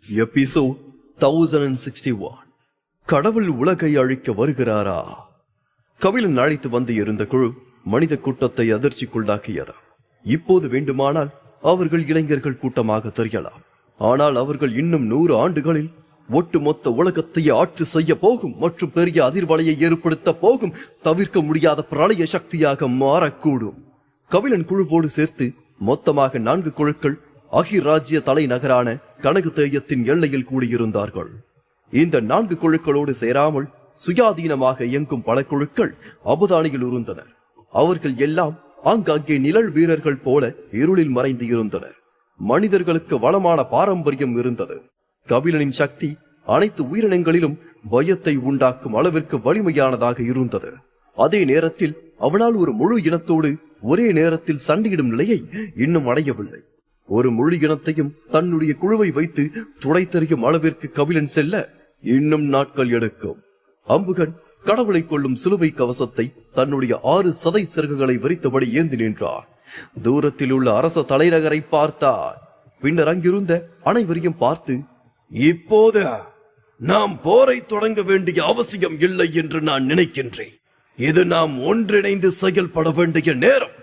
Episode 1061. கடவுள் உலகை அழிக்க வருகிறாரா? கபிலன் அழைத்து வந்து இருந்த குழு மனித கூட்டத்தை அதிர்ச்சிக்குள்ளாக்கியது. இப்போது வேண்டுமானால் அவர்கள் இளைஞர்கள் கூட்டமாக தெரியலாம். ஆனால் அவர்கள் இன்னும் 100 ஆண்டுகளில் ஒட்டுமொத்த உலகத்தை ஆட்சி செய்ய போகும் மற்றும் பெரிய அதிர்வலையை ஏற்படுத்த போகும் தவிர்க்க முடியாத பிரளய சக்தியாக மாறக்கூடும். கபிலன் குழுவோடு சேர்த்து மொத்தமாக 4 குழுக்கள் அகிராஜ்ய தலைநகரான கனகதேயத்தின் எல்லையில் கூடியிருந்தார்கள். இந்த 4 குழுக்களோடு சேராமல் சுயாதீனமாக இயங்கும் பல குழுக்கள் அபுதானியில் இருந்தனர். அவர்கள் எல்லாம் ஆங்காங்கே நிழல் வீரர்கள் போல இருளில் மறைந்து இருந்தனர். மனிதர்களுக்கு வளமான பாரம்பரியம் இருந்தது. கபிலனின் சக்தி அனைத்து உயிரினங்களிலும் பயத்தை உண்டாக்கும் அளவிற்கு வலிமையானதாக இருந்தது. அதே நேரத்தில் அவனால் ஒரு முழு இனத்தோடு ஒரே நேரத்தில் சண்டையிடும் நிலையை இன்னும் அடையவில்லை. ஒரு முழு இனத்தையும் தன்னுடைய குழுவை வைத்து துடைத்தெறியும் அளவிற்கு கபிலன் செல்ல இன்னும் நாட்கள் எடுக்கும். அம்புகன் கடவுளை கொள்ளும் சிலுவை கவசத்தை தன்னுடைய 6 சதை சிறகுகளை விரித்தபடி ஏந்தி நின்றார். தூரத்தில் உள்ள அரச தலைநகரை பார்த்தார். பின்னர் அங்கிருந்த அனைவரையும் பார்த்து, இப்போது நாம் போரை தொடங்க வேண்டிய அவசியம் இல்லை என்று நான் நினைக்கின்றேன். இது நாம் ஒன்றிணைந்து செயல்பட வேண்டிய நேரம்.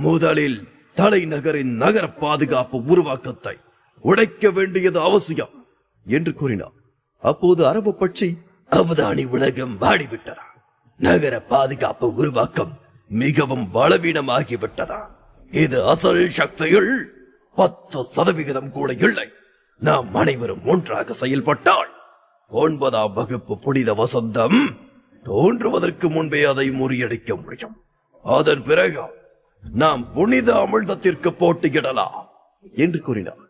முதலில் தலைநகரின் நகர பாதுகாப்பு உருவாக்கத்தை உடைக்க வேண்டியது அவசியம் என்று கூறினார். அப்போது அரபு பட்சி, அபுதானி உலகம் வாடிவிட்டதா? நகர பாதுகாப்பு உருவாக்கம் மிகவும் பலவீனமாகிவிட்டதா? இது அசல் சக்தியில் 10% கூட இல்லை. நாம் அனைவரும் ஒன்றாக செயல்பட்டால் 9ஆம் வகுப்பு புனித வசந்தம் தோன்றுவதற்கு முன்பே அதை முறியடிக்க முடியும். அதன் பிறகு நாம் புனித அமிர்தத்திற்கு போட்டியிடலாம் என்று கூறினார்.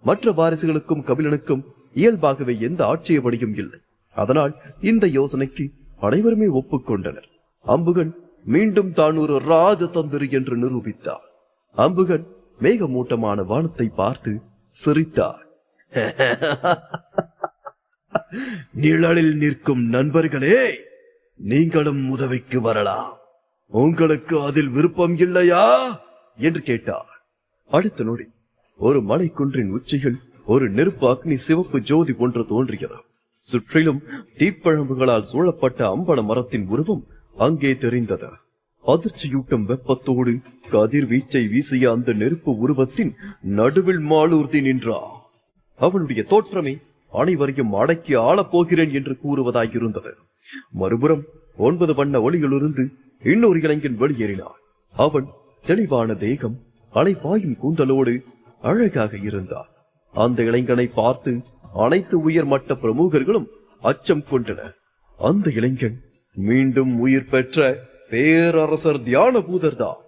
மற்ற வாரிசுகளுக்கும் கபிலனுக்கும் இயல்பாகவே எந்த ஆட்சேபனையும் இல்லை. அதனால் இந்த யோசனைக்கு அனைவருமே ஒப்புக்கொண்டனர். அம்புகன் மீண்டும் தான் ஒரு ராஜதந்திரி என்று நிரூபித்தார். அம்புகன் மேகமூட்டமான வானத்தை பார்த்து சிரித்தார். நிழலில் நிற்கும் நண்பர்களே, நீங்களும் உதவிக்கு வரலாம். உங்களுக்கு அதில் விருப்பம் இல்லையா என்று கேட்டார். அடுத்த நொடி ஒரு மலை குன்றின் உச்சியில் ஒரு நெருப்பு அக்னி சிவப்பு ஜோதி ஒன்று தோன்றியது. சுற்றிலும் தீப்பழம்புகளால் சூழப்பட்ட அம்பல மரத்தின் உருவம் அங்கே தெரிந்தது. அதிர்ச்சியூட்டும் வெப்பத்தோடு கதிர்வீச்சை வீசிய அந்த நெருப்பு உருவத்தின் நடுவில் மாலூர்தி நின்றார். அவனுடைய தோற்றமே அனைவரையும் அடக்கி ஆளப்போகிறேன் என்று கூறுவதாயிருந்தது. மறுபுறம் 9 வண்ண ஒளியிலிருந்து இன்னொரு இளைஞன் வெளியேறினார். அவன் தெளிவான தேகம், அலைபாயும் கூந்தலோடு அழகாக இருந்தார். அந்த இளைஞனை பார்த்து அனைத்து உயர்மட்ட பிரமுகர்களும் அச்சம் கொண்டனர். அந்த இளைஞன் மீண்டும் உயிர் பெற்ற பேரரசர் தியான பூதர்தான்.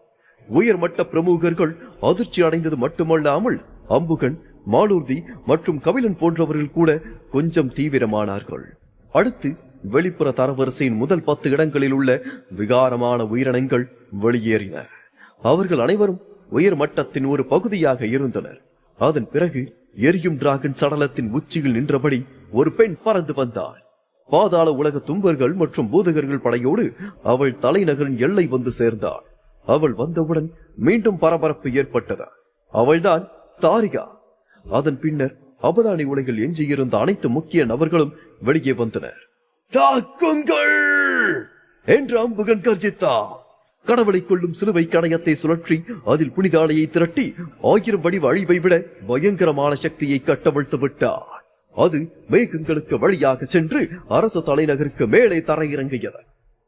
உயர்மட்ட பிரமுகர்கள் அதிர்ச்சி அடைந்தது மட்டுமல்லாமல் அம்புகன், மாலூர்தி மற்றும் கபிலன் போன்றவர்கள் கூட கொஞ்சம் தீவிரமானார்கள். அடுத்து வெளிப்புற தரவரிசையின் முதல் 10 இடங்களில் உள்ள விகாரமான உயிரினங்கள் வெளியேறின. அவர்கள் அனைவரும் உயர் மட்டத்தின் ஒரு பகுதியாக இருந்தனர். அதன் பிறகு எரியும் டிராகன் சடலத்தின் உச்சியில் நின்றபடி ஒரு பெண் பறந்து வந்தாள். பாதாள உலக தும்பர்கள் மற்றும் பூதகர்கள் படையோடு அவள் தலைநகரின் எல்லை வந்து சேர்ந்தாள். அவள் வந்தவுடன் மீண்டும் பரபரப்பு ஏற்பட்டது. அவள்தான் தாரிகா. அதன் பின்னர் அபுதானி உலகில் எஞ்சியிருந்த அனைத்து முக்கிய நபர்களும் வெளியே வந்தனர். தாக்குங்கள் என்று அம்புகன் கர்ஜித்தார். கடவுளை கொள்ளும் சிலுவை கணையத்தை சுழற்றி அதில் புனிதாலையை திரட்டி 1000 வடிவ அழிவை விட பயங்கரமான சக்தியை கட்டவிழ்த்து விட்டார். அது மேகங்களுக்கு வழியாக சென்று அரச தலைநகருக்கு மேலே தரையிறங்கியது.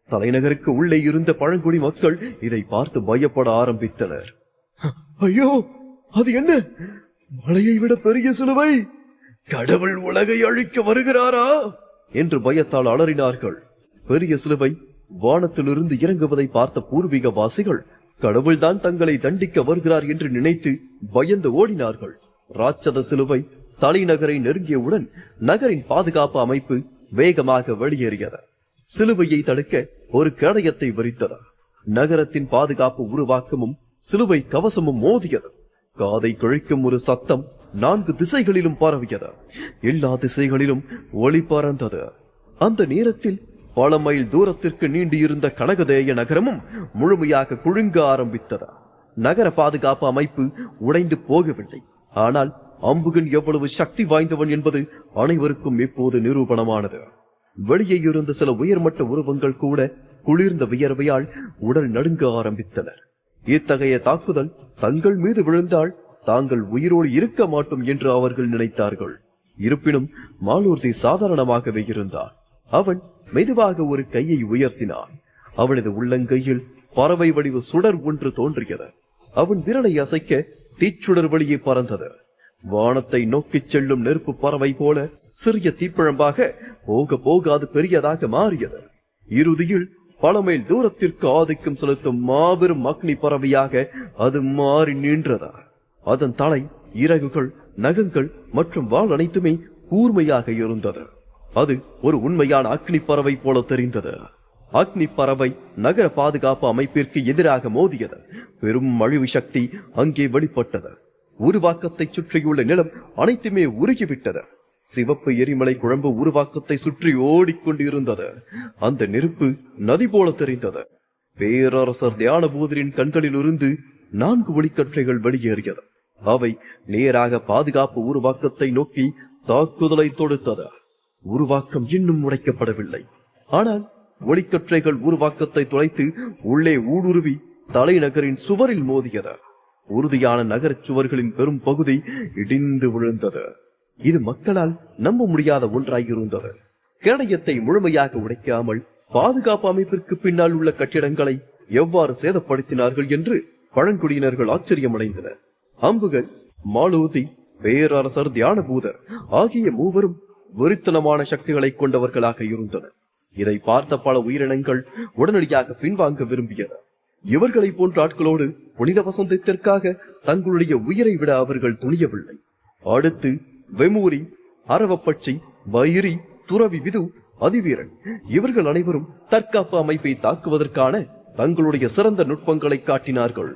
தலைநகருக்கு உள்ளே இருந்த பழங்குடி மக்கள் இதை பார்த்து பயப்பட ஆரம்பித்தனர். ஐயோ, அது என்ன? மலையை விட பெரிய சிலுவை! கடவுள் உலகை அழிக்க வருகிறாரா என்று பயத்தால் அலறினார்கள். பெரிய சிலுவை வானத்திலிருந்து இறங்குவதை பார்த்த பூர்வீக வாசிகள் கடவுள்தான் தங்களை தண்டிக்க வருகிறார் என்று நினைத்து பயந்து ஓடினார்கள். ராட்சத சிலுவை தலைநகரை நெருங்கியவுடன் நகரின் பாதுகாப்பு அமைப்பு வேகமாக வெளியேறியது. சிலுவையை தடுக்க ஒரு கேடயத்தை விரித்தது. நகரத்தின் பாதுகாப்பு உருவாக்கமும் சிலுவை கவசமும் மோதியது. காதை கிழிக்கும் ஒரு சத்தம் 4 திசைகளிலும் பரவியது. எல்லா திசைகளிலும் ஒளி பறந்தது. அந்த நேரத்தில் பல மைல் தூரத்திற்கு நீண்டிருந்த கனகதேய நகரமும் முழுமையாக குழுங்க ஆரம்பித்தது. நகர பாதுகாப்பு அமைப்பு உடைந்து போகவில்லை, ஆனால் அம்புகன் எவ்வளவு சக்தி வாய்ந்தவன் என்பது அனைவருக்கும் இப்போது நிரூபணமானது. வெளியே இருந்த சில உயர்மட்ட உருவங்கள் கூட குளிர்ந்த வியர்வையால் உடல் நடுங்க ஆரம்பித்தனர். இத்தகைய தாக்குதல் தங்கள் மீது விழுந்தால் தாங்கள் உயிரோடு இருக்க மாட்டோம் என்று அவர்கள் நினைத்தார்கள். இருப்பினும் மாலூர்தி சாதாரணமாகவே இருந்தான். அவன் மெதுவாக ஒரு கையை உயர்த்தினான். அவனது உள்ளங்கையில் பறவை வடிவு சுடர் ஒன்று தோன்றியது. அவன் விரலை அசைக்க தீச்சுடர் வழியே பறந்தது. வானத்தை நோக்கிச் செல்லும் நெருப்பு பறவை போல சிறிய தீப்பிழம்பாக போக போக அது பெரியதாக மாறியது. இறுதியில் பல மைல் தூரத்திற்கு ஆதிக்கம் செலுத்தும் மாபெரும் அக்னி பறவையாக அது மாறி நின்றது. அதன் தலை, இறகுகள், நகங்கள் மற்றும் வால் அனைத்துமே கூர்மையாக இருந்தது. அது ஒரு உண்மையான அக்னி பறவை போல தெரிந்தது. அக்னி பறவை நகர பாதுகாப்பு அமைப்பிற்கு எதிராக மோதியது. பெரும் அழிவு சக்தி அங்கே வெளிப்பட்டது. உருவாக்கத்தை சுற்றியுள்ள நிலம் அனைத்துமே உருகிவிட்டது. சிவப்பு எரிமலை குழம்பு உருவாக்கத்தை சுற்றி ஓடிக்கொண்டிருந்தது. அந்த நெருப்பு நதி போல தெரிந்தது. பேரரசர் தியானபூதரின் கண்களிலிருந்து 4 ஒளிக்கற்றைகள் வெளியேறியது. அவை நேராக பாதுகாப்பு உருவாக்கத்தை நோக்கி தாக்குதலை தொடுத்தது. உருவாக்கம் இன்னும் உடைக்கப்படவில்லை. ஆனால் ஒளிக்கற்றைகள் உருவாக்கத்தை துளைத்து உள்ளே ஊடுருவி தலைநகரின் சுவரில் மோதியது. உறுதியான நகரச் சுவர்களின் பெரும் பகுதி இடிந்து விழுந்தது. இது மக்களால் நம்ப முடியாத ஒன்றாயிருந்தது. கேடயத்தை முழுமையாக உடைக்காமல் பாதுகாப்பு அமைப்பிற்கு பின்னால் உள்ள கட்டிடங்களை எவ்வாறு சேதப்படுத்தினார்கள் என்று பழங்குடியினர்கள் ஆச்சரியமடைந்தனர். அம்புகள், மாலூர்தி, பேரரசர் தியானபூதர் ஆகிய மூவரும் வெறித்தனமான சக்திகளை கொண்டவர்களாக இருந்தனர். இதை பார்த்த பல உயிரினங்கள் உடனடியாக பின்வாங்க விரும்பியது. இவர்களை போன்ற ஆட்களோடு புனித வசந்தத்திற்காக தங்களுடைய உயிரை விட அவர்கள் துணியவில்லை. அடுத்து வெமூரி, அரவப்பட்சி, பைரி, துறவி விது, அதிவீரன் இவர்கள் அனைவரும் தற்காப்பு அமைப்பை தாக்குவதற்கான தங்களுடைய சிறந்த நுட்பங்களை காட்டினார்கள்.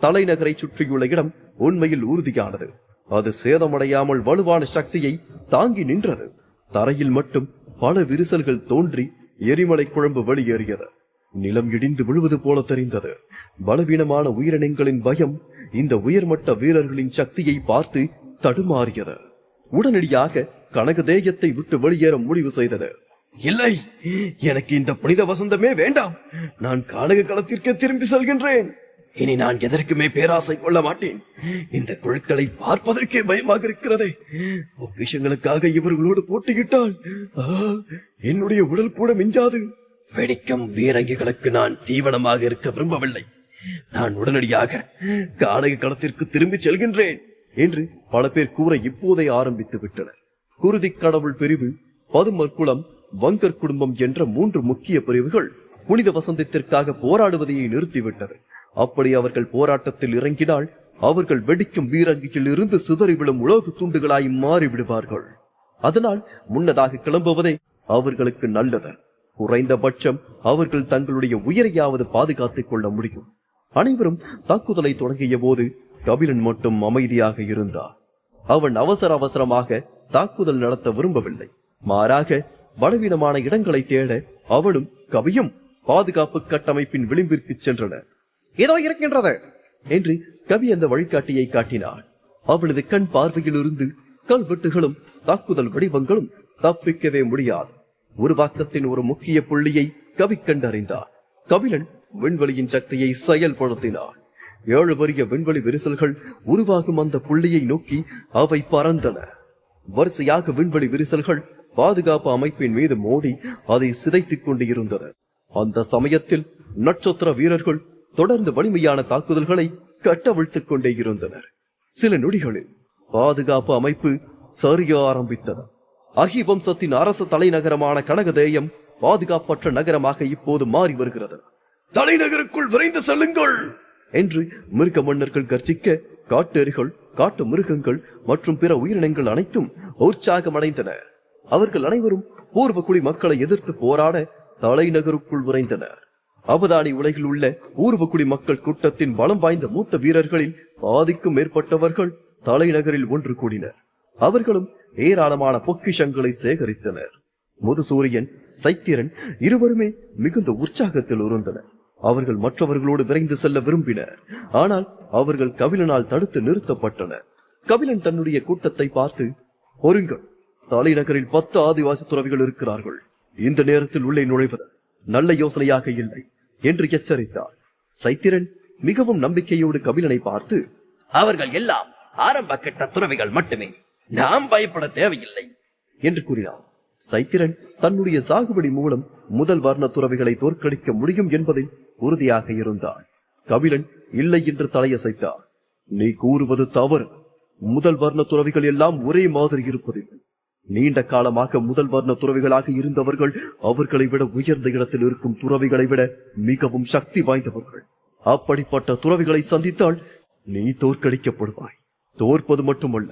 தலைநகரை சுற்றியுள்ள இடம் உண்மையில் உறுதியானது. அது சேதமடையாமல் வலுவான சக்தியை தாங்கி நின்றது. தரையில் மட்டும் பல விரிசல்கள் தோன்றி எரிமலை குழம்பு வெளியேறியது. நிலம் இடிந்து விழுவது போல தெரிந்தது. பலவீனமான உயிரினங்களின் பயம் இந்த உயர்மட்ட வீரர்களின் சக்தியை பார்த்து தடுமாறியது. உடனடியாக கனகதேயத்தை விட்டு வெளியேற முடிவு செய்தது. இல்லை, எனக்கு இந்த புனித வசந்தமே வேண்டாம். நான் கானக களத்திற்கு திரும்பி செல்கின்றேன். இனி நான் எதற்குமே பேராசை கொள்ள மாட்டேன். இந்த குழுக்களை பார்ப்பதற்கே பயமாக இருக்கிறதே. பொக்கிஷங்களுக்காக இவர்களோடு போட்டியிட்டால் என்னுடைய உடல் கூட மிஞ்சாது. வெடிக்கும் பீரங்கிகளுக்கு நான் தீவனமாக இருக்க விரும்பவில்லை. நான் உடனடியாக கானக களத்திற்கு திரும்பி செல்கின்றேன் என்று பல பேர் கூற இப்போதே ஆரம்பித்து விட்டனர். குருதி கடவுள் பிரிவு, பதுமற்குளம், வங்கர் குடும்பம் என்ற 3 முக்கிய பிரிவுகள் புனித வசந்தத்திற்காக போராடுவதையே நிறுத்திவிட்டது. அப்படி அவர்கள் போராட்டத்தில் இறங்கினால் அவர்கள் வெடிக்கும் பீரங்கியில் இருந்து சிதறி விழும் உலோக துண்டுகளாய் மாறிவிடுவார்கள். அதனால் முன்னதாக கிளம்புவதே அவர்களுக்கு நல்லது. குறைந்தபட்சம் அவர்கள் தங்களுடைய உயிரையாவது பாதுகாத்துக் கொள்ள முடியும். அனைவரும் தாக்குதலை தொடங்கிய போது கபிலன் மட்டும் அமைதியாக இருந்தார். அவன் அவசரமாக தாக்குதல் நடத்த விரும்பவில்லை. மாறாக பலவீனமான இடங்களை தேட அவளும் கவியும் பாதுகாப்பு கட்டமைப்பின் விளிம்பிற்கு சென்றனர். ஏதோ இருக்கின்றது என்று கவி அந்த வழிகாட்டியை காட்டினான். அவளது கண் பார்வையில் இருந்து கல்வெட்டுகளும் தாக்குதல் வடிவங்களும் தப்பிக்கவே முடியாது. உருவாக்கத்தின் ஒரு முக்கிய புள்ளியை கவி கண்டறிந்தார். கபிலன் விண்வெளியின் சக்தியை செயல்படுத்தினார். 7 பெரிய விண்வெளி விரிசல்கள் உருவாகும் அந்த புள்ளியை நோக்கி அவை பறந்தன. வரிசையாக விண்வெளி விரிசல்கள் பாதுகாப்பு அமைப்பின் மீது மோதி அதை சிதைத்துக் கொண்டு இருந்தது. அந்த சமயத்தில் நட்சத்திர வீரர்கள் தொடர்ந்து வலிமையான தாக்குதல்களை கட்டவிழ்த்துக் கொண்டே இருந்தனர். சில நொடிகளில் பாதுகாப்பு அமைப்பு சரிய ஆரம்பித்தது. அகி வம்சத்தின் அரசு தலைநகரமான கனகதேயம் பாதுகாப்பற்ற நகரமாக இப்போது மாறி வருகிறது. தலைநகருக்குள் விரைந்து செல்லுங்கள் என்று மிருக மன்னர்கள் கர்ஜிக்க காட்டேரிகள், காட்டு மிருகங்கள் மற்றும் பிற உயிரினங்கள் அனைத்தும் உற்சாகமடைந்தன. அவர்கள் அனைவரும் பூர்வகுடி மக்களை எதிர்த்து போராட தலைநகருக்குள் விரைந்தனர். அவதானி உலகில் உள்ள பூர்வகுடி மக்கள் கூட்டத்தின் பலம் வாய்ந்த மூத்த வீரர்களில் பாதிக்கும் மேற்பட்டவர்கள் தலைநகரில் ஒன்று கூடினர். அவர்களும் ஏராளமான பொக்கிஷங்களை சேகரித்தனர். முதுசூரியன், சைத்திரன் இருவருமே மிகுந்த உற்சாகத்தில் இருந்தனர். அவர்கள் மற்றவர்களோடு விரைந்து செல்ல விரும்பினர். ஆனால் அவர்கள் கபிலனால் தடுத்து நிறுத்தப்பட்டனர். கபிலன் தன்னுடைய கூட்டத்தை பார்த்து, பொறுங்கள், தலைநகரில் 10 ஆதிவாசி துறவிகள் இருக்கிறார்கள். இந்த நேரத்தில் உள்ளே நுழைவது நல்ல யோசனையாக இல்லை என்று எச்சரித்தார். சைத்திரன் மிகவும் நம்பிக்கையோடு கபிலனை பார்த்து, அவர்கள் எல்லாம் ஆரம்ப கட்ட துறவிகள் மட்டுமே, நாம் பயப்பட தேவையில்லை என்று கூறினார். சைத்திரன் தன்னுடைய சாகுபடி மூலம் முதல் வர்ண துறவிகளை தோற்கடிக்க முடியும் என்பதில் உறுதியாக இருந்தார். கபிலன் இல்லை என்று தலையசைத்தார். நீ கூறுவது தவறு. முதல் வர்ண துறவிகள் எல்லாம் ஒரே மாதிரி இருப்பதில்லை. நீண்ட காலமாக முதல் வர்ண துறவிகளாக இருந்தவர்கள் அவர்களை விட உயர்ந்த இடத்தில் இருக்கும் துறவிகளை விட மிகவும் சக்தி வாய்ந்தவர்கள். அப்படிப்பட்ட துறவிகளை சந்தித்தால் நீ தோற்கடிக்கப்படுவாய். தோற்பது மட்டுமல்ல,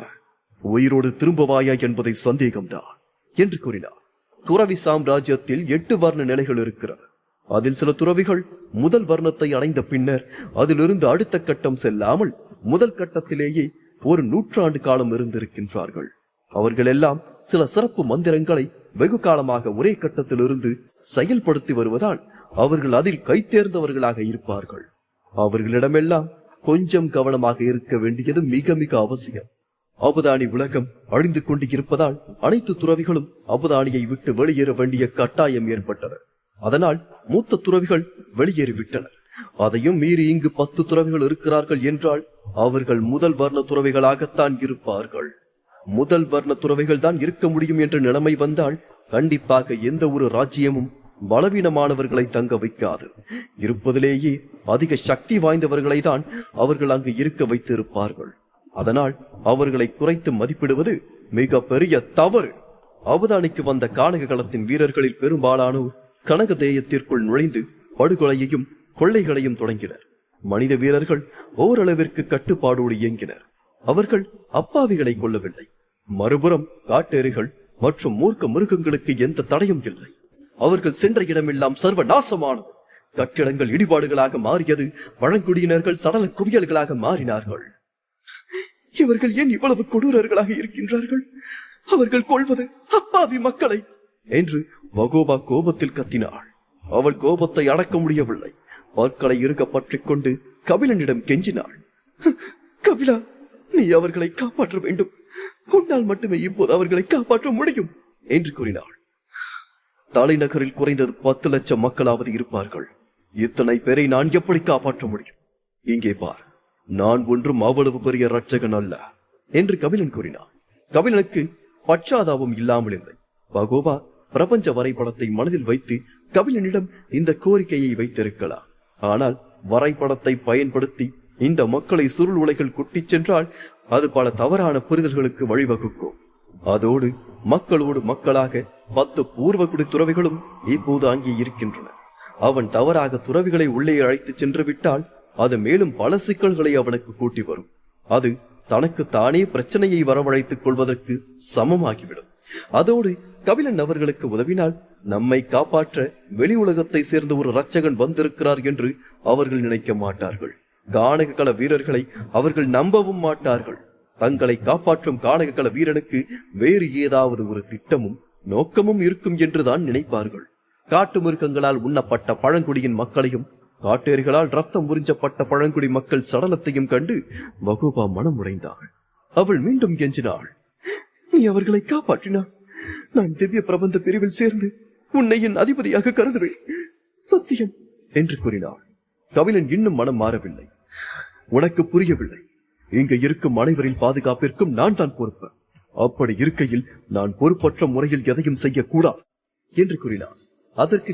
உயிரோடு திரும்பவாயா என்பதை சந்தேகம்தான் என்று கூறினார். துறவி சாம்ராஜ்யத்தில் 8 வர்ண நிலைகள் இருக்கிறது. அதில் சில துறவிகள் முதல் வர்ணத்தை அடைந்த பின்னர் அதிலிருந்து அடுத்த கட்டம் செல்லாமல் முதல் கட்டத்திலேயே ஒரு 100 ஆண்டு காலம் இருந்திருக்கின்றார்கள். அவர்கள் எல்லாம் சில சிறப்பு மந்திரங்களை வெகு காலமாக ஒரே கட்டத்தில் இருந்து செயல்படுத்தி வருவதால் அவர்கள் அதில் கைத்தேர்ந்தவர்களாக இருப்பார்கள். அவர்களிடமெல்லாம் கொஞ்சம் கவனமாக இருக்க வேண்டியது மிக மிக அவசியம். அபுதானி உலகம் அழிந்து கொண்டு இருப்பதால் அனைத்து துறவிகளும் அபுதானியை விட்டு வெளியேற வேண்டிய கட்டாயம் ஏற்பட்டது. அதனால் மூத்த துறவிகள் வெளியேறிவிட்டனர். அதையும் மீறி இங்கு 10 துறவிகள் இருக்கிறார்கள் என்றால் அவர்கள் முதல் வர்ண துறவிகளாகத்தான் இருப்பார்கள். முதல் வர்ண துறவிகள் தான் இருக்க முடியும் என்ற நிலைமை வந்தால் கண்டிப்பாக எந்த ஒரு ராஜ்யமும் பலவீனமானவர்களை தங்க வைக்காது. இருப்பதிலேயே அதிக சக்தி வாய்ந்தவர்களை தான் அவர்கள் அங்கு இருக்க வைத்திருப்பார்கள். அதனால் அவர்களை குறைத்து மதிப்பிடுவது மிக பெரிய தவறு. அபுதானிக்கு வந்த கானக களத்தின் வீரர்களில் பெரும்பாலானோர் கனகதேயத்திற்குள் நுழைந்து படுகொலையையும் கொள்ளைகளையும் தொடங்கினர். மனித வீரர்கள் ஓரளவிற்கு கட்டுப்பாடோடு இயங்கினர். அவர்கள் அப்பாவிகளை கொல்லவில்லை. மறுபுறம் காட்டேரிகள் மற்றும் மூர்க்க மிருகங்களுக்கு எந்த தடையும் இல்லை. அவர்கள் சென்ற இடமெல்லாம் சர்வ நாசமானது. கட்டிடங்கள் இடிபாடுகளாக மாறியது. பழங்குடியினர்கள் சடல குவியல்களாக மாறினார்கள். இவர்கள் ஏன் இவ்வளவு கொடூரர்களாக இருக்கின்றார்கள்? அவர்கள் கொள்வது அப்பாவி மக்களை என்று வகோபா கோபத்தில் கத்தினாள். அவள் கோபத்தை அடக்க முடியவில்லை. பற்களை இறுக பற்றிக் கொண்டு கபிலனிடம் கெஞ்சினாள். கபிலா, நீ அவர்களை காப்பாற்ற வேண்டும். உன்னால் மட்டுமே இப்போது அவர்களை காப்பாற்ற முடியும் என்று கூறினாள். தலைநகரில் குறைந்தது 10 லட்சம் மக்களாவது இருப்பார்கள். இத்தனை பேரை நான் எப்படி காப்பாற்ற முடியும்? இங்கே பார், நான் ஒன்றும் அவ்வளவு பெரிய ரட்சகன் அல்ல என்று கபிலன் கூறினார். கபிலனுக்கு பச்சாதாபம் இல்லாமல் இல்லை. பகோபா பிரபஞ்ச வரைபடத்தை மனதில் வைத்து கபிலனிடம் இந்த கோரிக்கையை வைத்திருக்கலாம். ஆனால் வரைபடத்தை பயன்படுத்தி இந்த மக்களை சுருள் உலைகள் குட்டிச் சென்றால் அது பல தவறான புரிதல்களுக்கு வழிவகுக்கும். அதோடு மக்களோடு மக்களாக 10 பூர்வகுடி துறவிகளும் இப்போது அங்கே இருக்கின்றனர். அவன் தவறாக துறவிகளை உள்ளே அழைத்து சென்று விட்டால் அது மேலும் பல சிக்கல்களை அவனுக்கு கூட்டி வரும். அது தனக்கு தானே பிரச்சனையை வரவழைத்துக் கொள்வதற்கு சமமாகிவிடும். அதோடு கபிலன் அவர்களுக்கு உதவினால் நம்மை காப்பாற்ற வெளி உலகத்தை சேர்ந்த ஒரு இரட்சகன் வந்திருக்கிறார் என்று அவர்கள் நினைக்க மாட்டார்கள். கானக கள வீரர்களை அவர்கள் நம்பவும் மாட்டார்கள். தங்களை காப்பாற்றும் கானக கள வீரனுக்கு வேறு ஏதாவது ஒரு திட்டமும் நோக்கமும் இருக்கும் என்றுதான் நினைப்பார்கள். காட்டு மிருகங்களால் உண்ணப்பட்ட பழங்குடியின் மக்களையும் காட்டேரிகளால் ரத்தம் உறிஞ்சப்பட்ட பழங்குடி மக்கள் சடலத்தையும் கண்டு வகோபா மனம் உடைந்தாள். அவள் மீண்டும் கெஞ்சினாள். நீ அவர்களை காப்பாற்றினாள். நான் திவ்ய பிரபந்த பிரிவில் சேர்ந்து உன்னை என் அதிபதியாக கருதுவேன். சத்தியம் என்று கூறினாள். கபிலன் இன்னும் மனம் மாறவில்லை. உனக்கு புரியவில்லை. இங்க இருக்கும் அனைவரின் பாதுகாப்பிற்கும் நான் தான் பொறுப்பு. அப்படி இருக்கையில் நான் பொறுப்பற்ற முறையில் எதையும் செய்யக்கூடாது என்று கூறினார். அதற்கு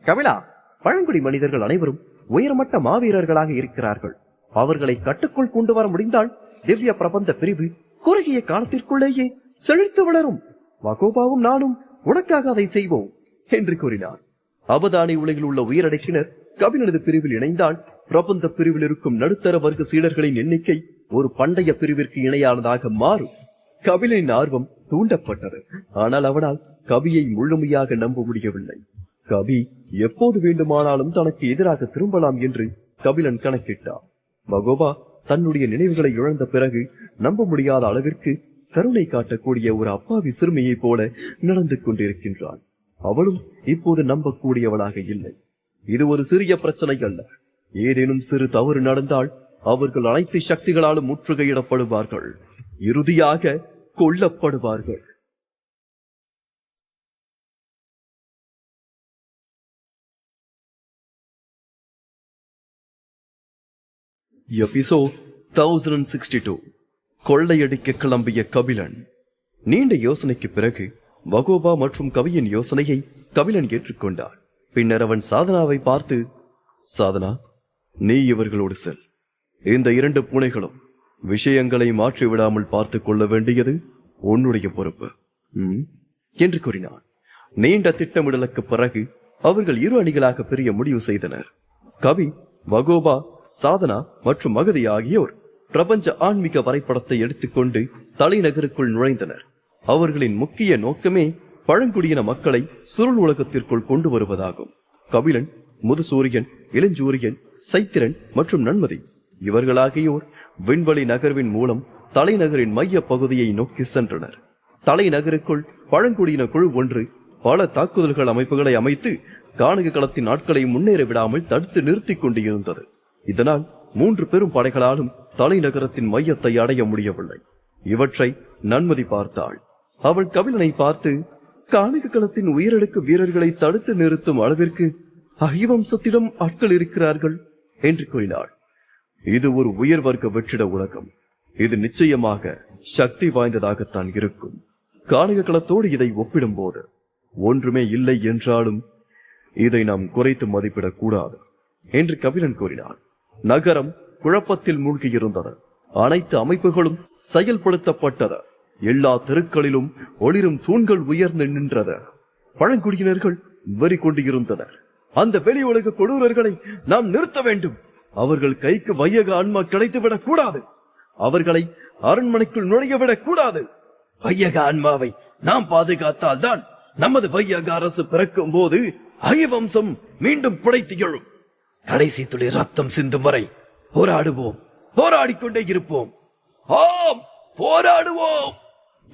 கபிலா, பழங்குடி மனிதர்கள் அனைவரும் உயர்மட்ட மாவீரர்களாக இருக்கிறார்கள். அவர்களை கட்டுக்குள் கொண்டு வர முடிந்தால் திவ்ய பிரபந்த பிரிவு குறுகிய காலத்திற்குள்ளேயே செழித்து வளரும். வகோபாவும் நானும் உனக்காக அதை செய்வோம் என்று கூறினார். அபதானி உலகில் உள்ள உயரடைக்கினர் கபிலனது பிரிவில் இணைந்தால் பிரபந்த பிரிவில் இருக்கும் நடுத்தர வர்க்க சீடர்களின் எண்ணிக்கை ஒரு பண்டைய பிரிவிற்கு இணையானதாக மாறும். கபிலனின் ஆர்வம் தூண்டப்பட்டது. ஆனால் அவனால் கபியை முழுமையாக நம்ப முடியவில்லை. கபி எப்போது வேண்டுமானாலும் தனக்கு எதிராக திரும்பலாம் என்று கபிலன் கணக்கிட்டார். வகோபா தன்னுடைய நினைவுகளை இழந்த பிறகு நம்ப முடியாத அளவிற்கு கருணை காட்டக்கூடிய ஒரு அப்பாவி சிறுமியை போல நடந்து கொண்டிருக்கின்றாள். அவளும் இப்போது நம்பக்கூடியவளாக இல்லை. இது ஒரு சிறிய பிரச்சனை அல்ல. ஏதேனும் சிறு தவறு நடந்தால் அவர்கள் அனைத்து சக்திகளாலும் முற்றுகையிடப்படுவார்கள், இறுதியாக கொல்லப்படுவார்கள். எபிசோட் 1062. கொள்ளையடிக்க கிளம்பிய கபிலன். நீண்ட யோசனைக்கு பிறகு வகோபா மற்றும் கவியின் யோசனையை கபிலன் ஏற்றுக்கொண்டான். பின்னர் அவன் சாதனாவை பார்த்து, சாதனா, நீ இவர்களோடு செல். இந்த 2 பூனைகளும் விஷயங்களை மாற்றிவிடாமல் பார்த்து கொள்ள வேண்டியது உன்னுடைய பொறுப்பு என்று கூறினான். நீண்ட திட்டமிடலுக்கு பிறகு அவர்கள் 2 அணிகளாக பிரிய முடிவு செய்தனர். கவி, வகோபா, சாதனா மற்றும் மகதி ஆகியோர் பிரபஞ்ச ஆன்மீக வரைபடத்தை எடுத்துக்கொண்டு தலைநகருக்குள் நுழைந்தனர். அவர்களின் முக்கிய நோக்கமே பழங்குடியின மக்களை சுருள் உலகத்திற்குள் கொண்டு வருவதாகும். கபிலன், முதுசூரியன், இளஞ்சூரியன், சைத்திரன் மற்றும் நன்மதி இவர்களாகியோர் விண்வெளி நகர்வின் மூலம் தலைநகரின் மைய பகுதியை நோக்கி சென்றனர். தலைநகருக்குள் பழங்குடியின குழு ஒன்று பல தாக்குதல்கள் அமைப்புகளை அமைத்து காணக களத்தின் ஆட்களை முன்னேற விடாமல் தடுத்து நிறுத்திக் கொண்டு இருந்தது. இதனால் 3 பெரும் படைகளாலும் தலைநகரத்தின் மையத்தை அடைய முடியவில்லை. இவற்றை நன்மதி பார்த்தாள். அவள் கபிலனை பார்த்து, காணக களத்தின் உயரடுக்கு வீரர்களை தடுத்து நிறுத்தும் அளவிற்கு அகிவம்சத்திடம் ஆட்கள் இருக்கிறார்கள் என்று கூறினாள். இது ஒரு உயர் வர்க்க வெற்றிட உலகம். இது நிச்சயமாக சக்தி வாய்ந்ததாகத்தான் இருக்கும். காணக களத்தோடு இதை ஒப்பிடும் போது ஒன்றுமே இல்லை என்றாலும் இதை நாம் குறைத்து மதிப்பிடக் கூடாது என்று கபிலன் கூறினான். நகரம் குழப்பத்தில் மூழ்கியிருந்தது. அனைத்து அமைப்புகளும் செயல்படுத்தப்பட்டது. எல்லா தெருக்களிலும் ஒளிரும் தூண்கள் உயர்ந்து நின்றது. பழங்குடியினர்கள் வெறி கொண்டு இருந்தனர். அந்த வெளி உலக கொடூரர்களை நாம் நிறுத்த வேண்டும். அவர்கள் கைக்கு வையக ஆன்மா கிடைத்துவிடக் கூடாது. அவர்களை அரண்மனைக்குள் நுழையவிடக் கூடாது. வையக ஆன்மாவை நாம் பாதுகாத்தால் தான் நமது வையக அரசு பிறக்கும் போது அகிவம்சம் மீண்டும் புடைத்து எழும். கடைசி துளி ரத்தம் சிந்தும் வரை போராடுவோம், போராடிக்கொண்டே இருப்போம். ஆம், போராடுவோம்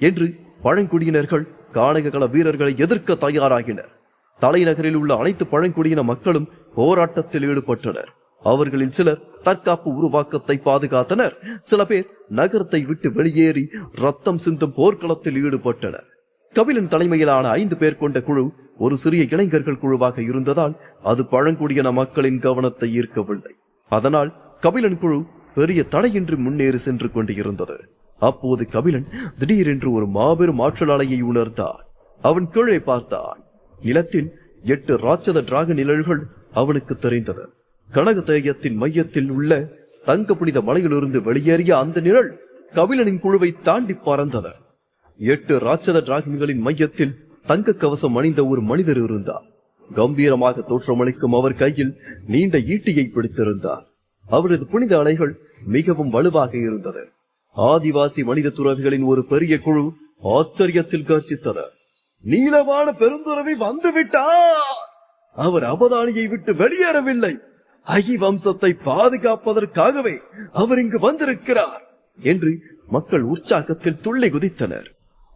என்று பழங்குடியினர்கள் காணக கள வீரர்களை எதிர்க்க தயாராகினர். தலைநகரில் உள்ள அனைத்து பழங்குடியின மக்களும் போராட்டத்தில் ஈடுபட்டனர். அவர்களில் சிலர் தற்காப்பு உருவாக்கத்தை பாதுகாத்தனர். சில பேர் நகரத்தை விட்டு வெளியேறி ரத்தம் சிந்தும் போர்க்களத்தில் ஈடுபட்டனர். கபிலன் தலைமையிலான 5 பேர் கொண்ட குழு ஒரு சிறிய இளைஞர்கள் குழுவாக இருந்ததால் அது பழங்குடியின மக்களின் கவனத்தை ஈர்க்கவில்லை. அதனால் கபிலன் குழு பெரிய தடையின்றி முன்னேறி சென்று கொண்டு இருந்தது. அப்போது கபிலன் திடீரென்று ஒரு மாபெரும் ஆற்றல் அலையை உணர்ந்தான். அவன் கீழே பார்த்தான். நிலத்தில் 8 ராட்சத டிராகன் நிழல்கள் அவனுக்கு தெரிந்தது. கனகதேயத்தின் மையத்தில் உள்ள தங்க புனித மலையிலிருந்து வெளியேறிய அந்த நிழல் கபிலனின் குழுவை தாண்டி பறந்தது. 8 ராட்சத டிராகன்களின் மையத்தில் தங்க கவசம் அணிந்த ஒரு மனிதர் இருந்தார். கம்பீரமாக தோற்றமளிக்கும் அவர் கையில் நீண்ட ஈட்டியை பிடித்திருந்தார். அவரது புனித அலைகள் மிகவும் வலுவாக இருந்தது. ஆதிவாசி மனித துறவிகளின் ஒரு பெரிய குழு ஆச்சரியத்தில் கர்ஜித்தது. நீலவான பெருந்துறவி வந்துவிட்டார். அவர் அபதானியை விட்டு வெளியேறவில்லை. அகி வம்சத்தை பாதுகாப்பதற்காகவே அவர் இங்கு வந்திருக்கிறார் என்று மக்கள் உற்சாகத்தில் துள்ளி குதித்தனர்.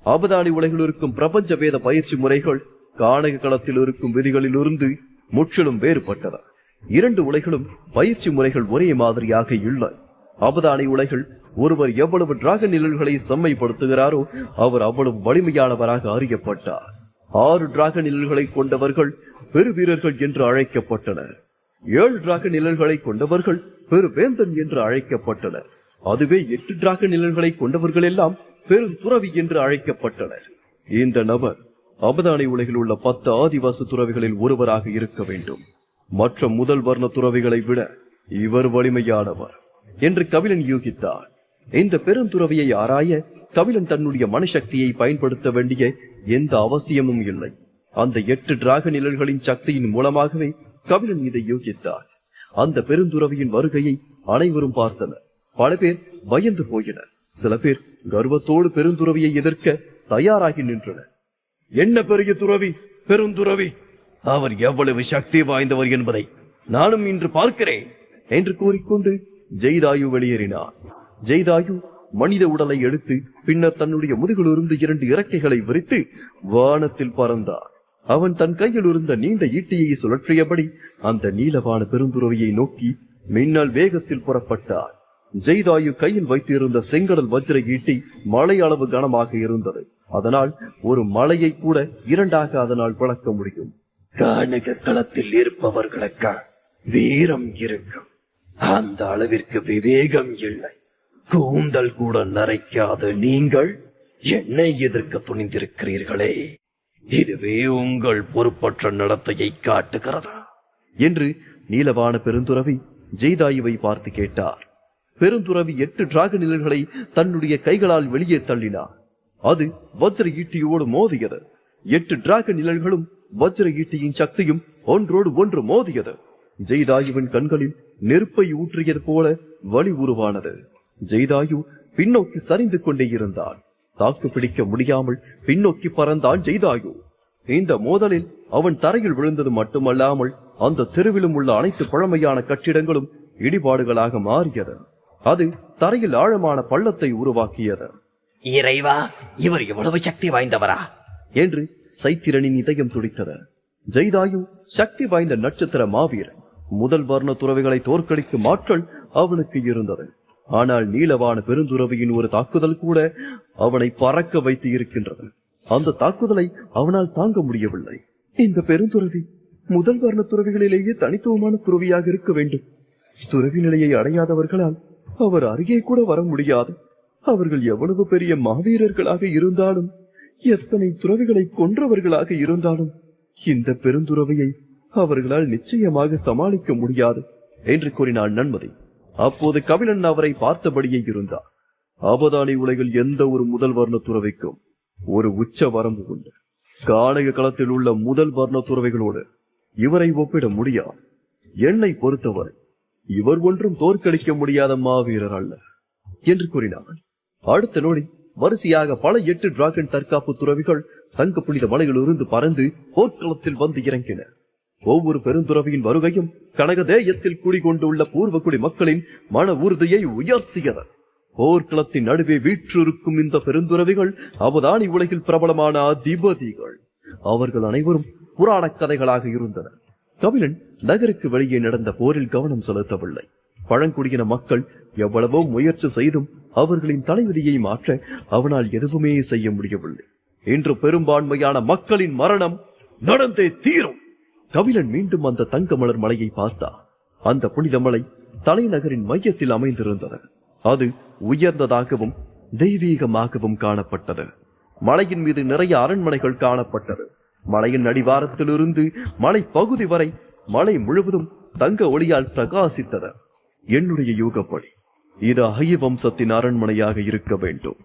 அபதானி உலகில் இருக்கும் பிரபஞ்ச வேத பயிற்சி முறைகள் காணக களத்தில் இருக்கும் விதிகளில் இருந்து முற்றிலும் வேறுபட்டது. 2 உலகிலும் பயிற்சி முறைகள் ஒரே மாதிரியாக இல்லை. அபதானி உலகில் ஒருவர் எவ்வளவு டிராகன் நிழல்களை செம்மைப்படுத்துகிறாரோ அவர் அவ்வளவு வலிமையானவராக அறியப்பட்டார். 6 டிராகன் நிழல்களை கொண்டவர்கள் பெரு வீரர்கள் என்று அழைக்கப்பட்டனர். 7 டிராகன் நிழல்களை கொண்டவர்கள் பெரு வேந்தன் என்று அழைக்கப்பட்டனர். அதுவே 8 டிராகன் நிழல்களை கொண்டவர்கள் எல்லாம் பெரும் துறவி என்று அழைக்கப்பட்டனர். இந்த நபர் அபதானி உலகில் உள்ள 10 ஆதிவாசி துறவிகளில் ஒருவராக இருக்க வேண்டும். மற்ற முதல் வர்ண துறவிகளை விட இவர் வலிமையானவர் என்று கபிலன் யூகித்தார். இந்த பெருந்துறவியை ஆராய கபிலன் தன்னுடைய மனசக்தியை பயன்படுத்த வேண்டிய எந்த அவசியமும் இல்லை. அந்த 8 டிராகன் நிழல்களின் சக்தியின் மூலமாகவே கபிலன் இதை யூகித்தார். அந்த பெருந்துறவியின் வருகையை அனைவரும் பார்த்தனர். பல பேர் பயந்து போயினர். சில பேர் கர்வத்தோடு பெருந்துறவியை எதிர்க்க தயாராகி நின்றனர். என்ன பெரிய துறவி, பெருந்துறவி, அவர் எவ்வளவு சக்தி வாய்ந்தவர் என்பதை நானும் இன்று பார்க்கிறேன் என்று கூறிக்கொண்டு ஜெய்தாயு வெளியேறினார். ஜெய்தாயு மனித உடலை எடுத்து பின்னர் தன்னுடைய முதுகிலிருந்து 2 இறக்கைகளை விரித்து வானத்தில் பறந்தார். அவன் தன் கையில் இருந்த நீண்ட ஈட்டியை சுழற்றியபடி அந்த நீலவான பெருந்துறவியை நோக்கி மின்னல் வேகத்தில் புறப்பட்டார். ஜெய்தாயு கையில் வைத்திருந்த செங்கடல் வஜ்ர ஈட்டி மழை அளவு கனமாக இருந்தது. அதனால் ஒரு மலையை கூட இரண்டாக அதனால் பிளக்க முடியும். கானக களத்தில் இருப்பவர்களுக்கு வீரம் இருக்கும், அந்த அளவிற்கு விவேகம் இல்லை. கூந்தல் கூட நரைக்காத நீங்கள் என்னை எதிர்க்க துணிந்திருக்கிறீர்களே, இதுவே உங்கள் பொறுப்பற்ற நடத்தையை காட்டுகிறதா என்று நீலவான பெருந்துறவி ஜெய்தாயுவை பார்த்து கேட்டார். பெருந்துறவி 8 டிராகன் நிழல்களை தன்னுடைய கைகளால் வெளியே தள்ளினார். அது வஜ்ர ஈட்டியோடு மோதியது. 8 டிராகன் நிழல்களும் வஜ்ர ஈட்டியின் சக்தியும் ஒன்றோடு ஒன்று மோதியது. ஜெய்தாயுவின் கண்களில் நெருப்பை ஊற்றியது போல வலி உருவானது. ஜெய்தாயு பின்னோக்கி சரிந்து கொண்டே இருந்தான். தாக்கு பிடிக்க முடியாமல் பின்னோக்கி பறந்தான் ஜெய்தாயு. இந்த மோதலில் அவன் தரையில் விழுந்தது மட்டுமல்லாமல் அந்த தெருவிலும் உள்ள அனைத்து பழமையான கட்டிடங்களும் இடிபாடுகளாக மாறியது. அது தரையில் ஆழமான பள்ளத்தை உருவாக்கியது. இறைவா, இவர் எவ்வளவு சக்தி வாய்ந்தவரா என்று சைத்திரனின் இதயம் துடித்தது. ஜெய்தாயு சக்தி வாய்ந்த நட்சத்திர மாவீரன். முதல் வர்ண துறவிகளை தோற்கடிக்கும் ஆற்றல் அவனுக்கு இருந்தது. ஆனால் நீலவான பெருந்துறவியின் ஒரு தாக்குதல் கூட அவனை பறக்க வைத்து இருக்கின்றது. அந்த தாக்குதலை அவனால் தாங்க முடியவில்லை. இந்த பெருந்துறவி முதல் வர்ண துறவிகளிலேயே தனித்துவமான துறவியாக இருக்க வேண்டும். துறவி நிலையை அடையாதவர்களால் அவர் அருகே கூட வர முடியாது. அவர்கள் எவ்வளவு பெரிய மாவீரர்களாக இருந்தாலும், எத்தனை துறவிகளை கொன்றவர்களாக இருந்தாலும், இந்த பெருந்துறவியை அவர்களால் நிச்சயமாக சமாளிக்க முடியாது என்று கூறினாள் நன்மதி. அப்போது கபிலன் அவரை பார்த்தபடியே இருந்தார். அவதானி உலகில் எந்த ஒரு முதல் வர்ண துறவிக்கும் ஒரு உச்ச வரம்பு உண்டு. கானக களத்தில் உள்ள முதல் வர்ண துறவிகளோடு இவரை ஒப்பிட முடியாது. என்னை பொறுத்தவரை இவர் ஒன்றும் தோற்கடிக்க முடியாத மாவீரர் அல்ல என்று கூறினார். அடுத்த நொடி வரிசையாக பல 8 டிராகன் தற்காப்பு துறவிகள் தங்க புனித மலையிலிருந்து பறந்து போர்க்களத்தில் வந்து இறங்கினர். ஒவ்வொரு பெருந்துறவியின் வருகையும் கனகதேயத்தில் குடிகொண்டுள்ள பூர்வகுடி மக்களின் மன உறுதியை உயர்த்தியது. போர்க்களத்தின் நடுவே வீற்றிருக்கும் இந்த பெருந்துறவிகள் அவதானி உலகில் பிரபலமான அதிபதிகள். அவர்கள் அனைவரும் புராண கதைகளாக இருந்தனர். கபிலன் நகருக்கு வெளியே நடந்த போரில் கவனம் செலுத்தவில்லை. பழங்குடியின மக்கள் எவ்வளவோ முயற்சி செய்தும் அவர்களின் தலைவிதியை மாற்ற அவனால் எதுவுமே செய்ய முடியவில்லை. இன்று பெரும்பான்மையான மக்களின் மரணம் நடந்தே தீரும். கபிலன் மீண்டும் அந்த தங்கமலர் மலையை பார்த்தார். அந்த புனித மலை தலைநகரின் மையத்தில் அமைந்திருந்தது. அது உயர்ந்ததாகவும் தெய்வீகமாகவும் காணப்பட்டது. மலையின் மீது நிறைய அரண்மனைகள் காணப்பட்டது. மலையின் அடிவாரத்திலிருந்து மலை பகுதி வரை மலை முழுவதும் தங்க ஒளியால் பிரகாசித்தது. என்னுடைய யூகப்படி இது அஹி வம்சத்தின் அரண்மனையாக இருக்க வேண்டும்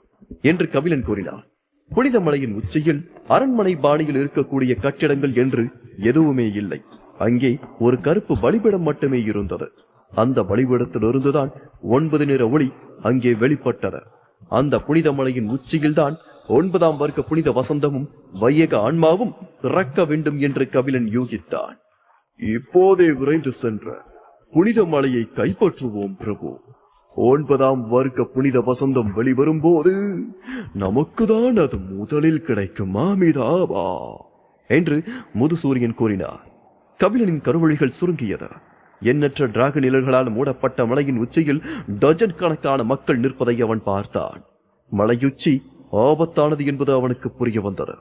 என்று கபிலன் கூறினார். புனித மலையின் உச்சியில் அரண்மனை பாணியில் இருக்கக்கூடிய கட்டிடங்கள் என்று எதுவுமே இல்லை. அங்கே ஒரு கருப்பு பலிபீடம் மட்டுமே இருந்தது. அந்த பலிபீடத்திலிருந்துதான் 9 நிற ஒளி அங்கே வெளிப்பட்டது. அந்த புனித மலையின் உச்சியில்தான் 9ஆம் வர்க்க புனித வசந்தமும் வையக ஆன்மாவும் பிறக்க வேண்டும் என்று கபிலன் யூகித்தான். இப்போதே விரைந்து சென்ற புனித மலையை கைப்பற்றுவோம் பிரபு. 9ஆம் வர்க்க புனித வசந்தம் வெளிவரும் போது நமக்குதான் அது முதலில் கிடைக்கும் மாமிதாவா என்று முதுசூரியன் கூறினார். கபிலனின் கருவழிகள் சுருங்கியது. எண்ணற்ற டிராகன் நிழல்களால் மூடப்பட்ட மலையின் உச்சியில் டஜன் கணக்கான மக்கள் நிற்பதை அவன் பார்த்தான். மலையுச்சி ஆபத்தானது என்பது அவனுக்கு புரிய வந்தது.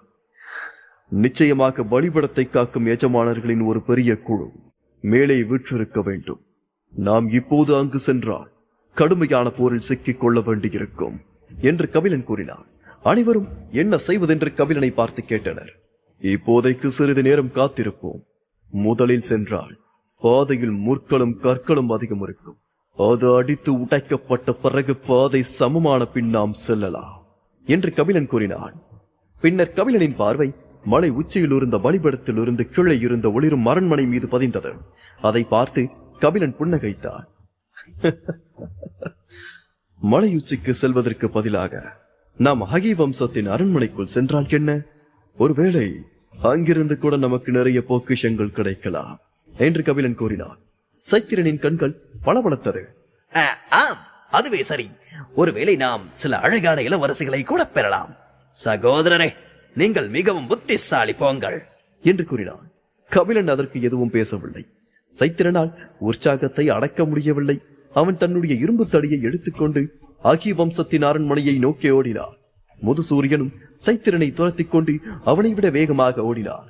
நிச்சயமாக பலிபடத்தை காக்கும் எஜமானர்களின் ஒரு பெரிய குழு மேலே வீற்றிருக்க வேண்டும். நாம் இப்போது அங்கு சென்றால் கடுமையான போரில் சிக்கிக் கொள்ள வேண்டியிருக்கும் என்று கபிலன் கூறினார். அனைவரும் என்ன செய்வதென்று கபிலனை பார்த்து கேட்டனர். இப்போதைக்கு சிறிது நேரம் காத்திருப்போம். முதலில் சென்றால் பாதையில் முற்களும் கற்களும் அதிகம் இருக்கும். அது அடித்து உடைக்கப்பட்ட பிறகு பாதை சமமான பின் நாம் செல்லலாம் என்று கபிலன் கூறினான். பின்னர் கபிலனின் பார்வை மலை உச்சியில் இருந்த பலிபடத்தில் இருந்து கீழே இருந்த ஒளிரும் அரண்மனை மீது பதிந்தது. அதை பார்த்து கபிலன் புன்னகைத்தான். மலை உச்சிக்கு செல்வதற்கு பதிலாக நாம் அஹி வம்சத்தின் அரண்மனைக்குள் சென்றால் என்ன? ஒருவேளை அங்கிருந்து கூட நமக்கு நிறைய பொக்கிஷங்கள் கிடைக்கலாம் என்று கபிலன் கூறினான். சைத்திரனின் கண்கள் பளபளத்தது. அதுவே சரி. ஒருவேளை நாம் சில அழகான இளவரசிகளை கூட பெறலாம். சகோதரரே, நீங்கள் மிகவும் புத்திசாலி, போங்கள் என்று கூறினான். கபிலன் அதற்கு எதுவும் பேசவில்லை. சைத்திரனால் உற்சாகத்தை அடக்க முடியவில்லை. அவன் தன்னுடைய இரும்பு தடியை எடுத்துக்கொண்டு அகி வம்சத்தின் அரண்மனையை நோக்கி ஓடினார். முதுசூரியனும் சைத்திரனை துரத்திக் கொண்டு அவனை விட வேகமாக ஓடினார்.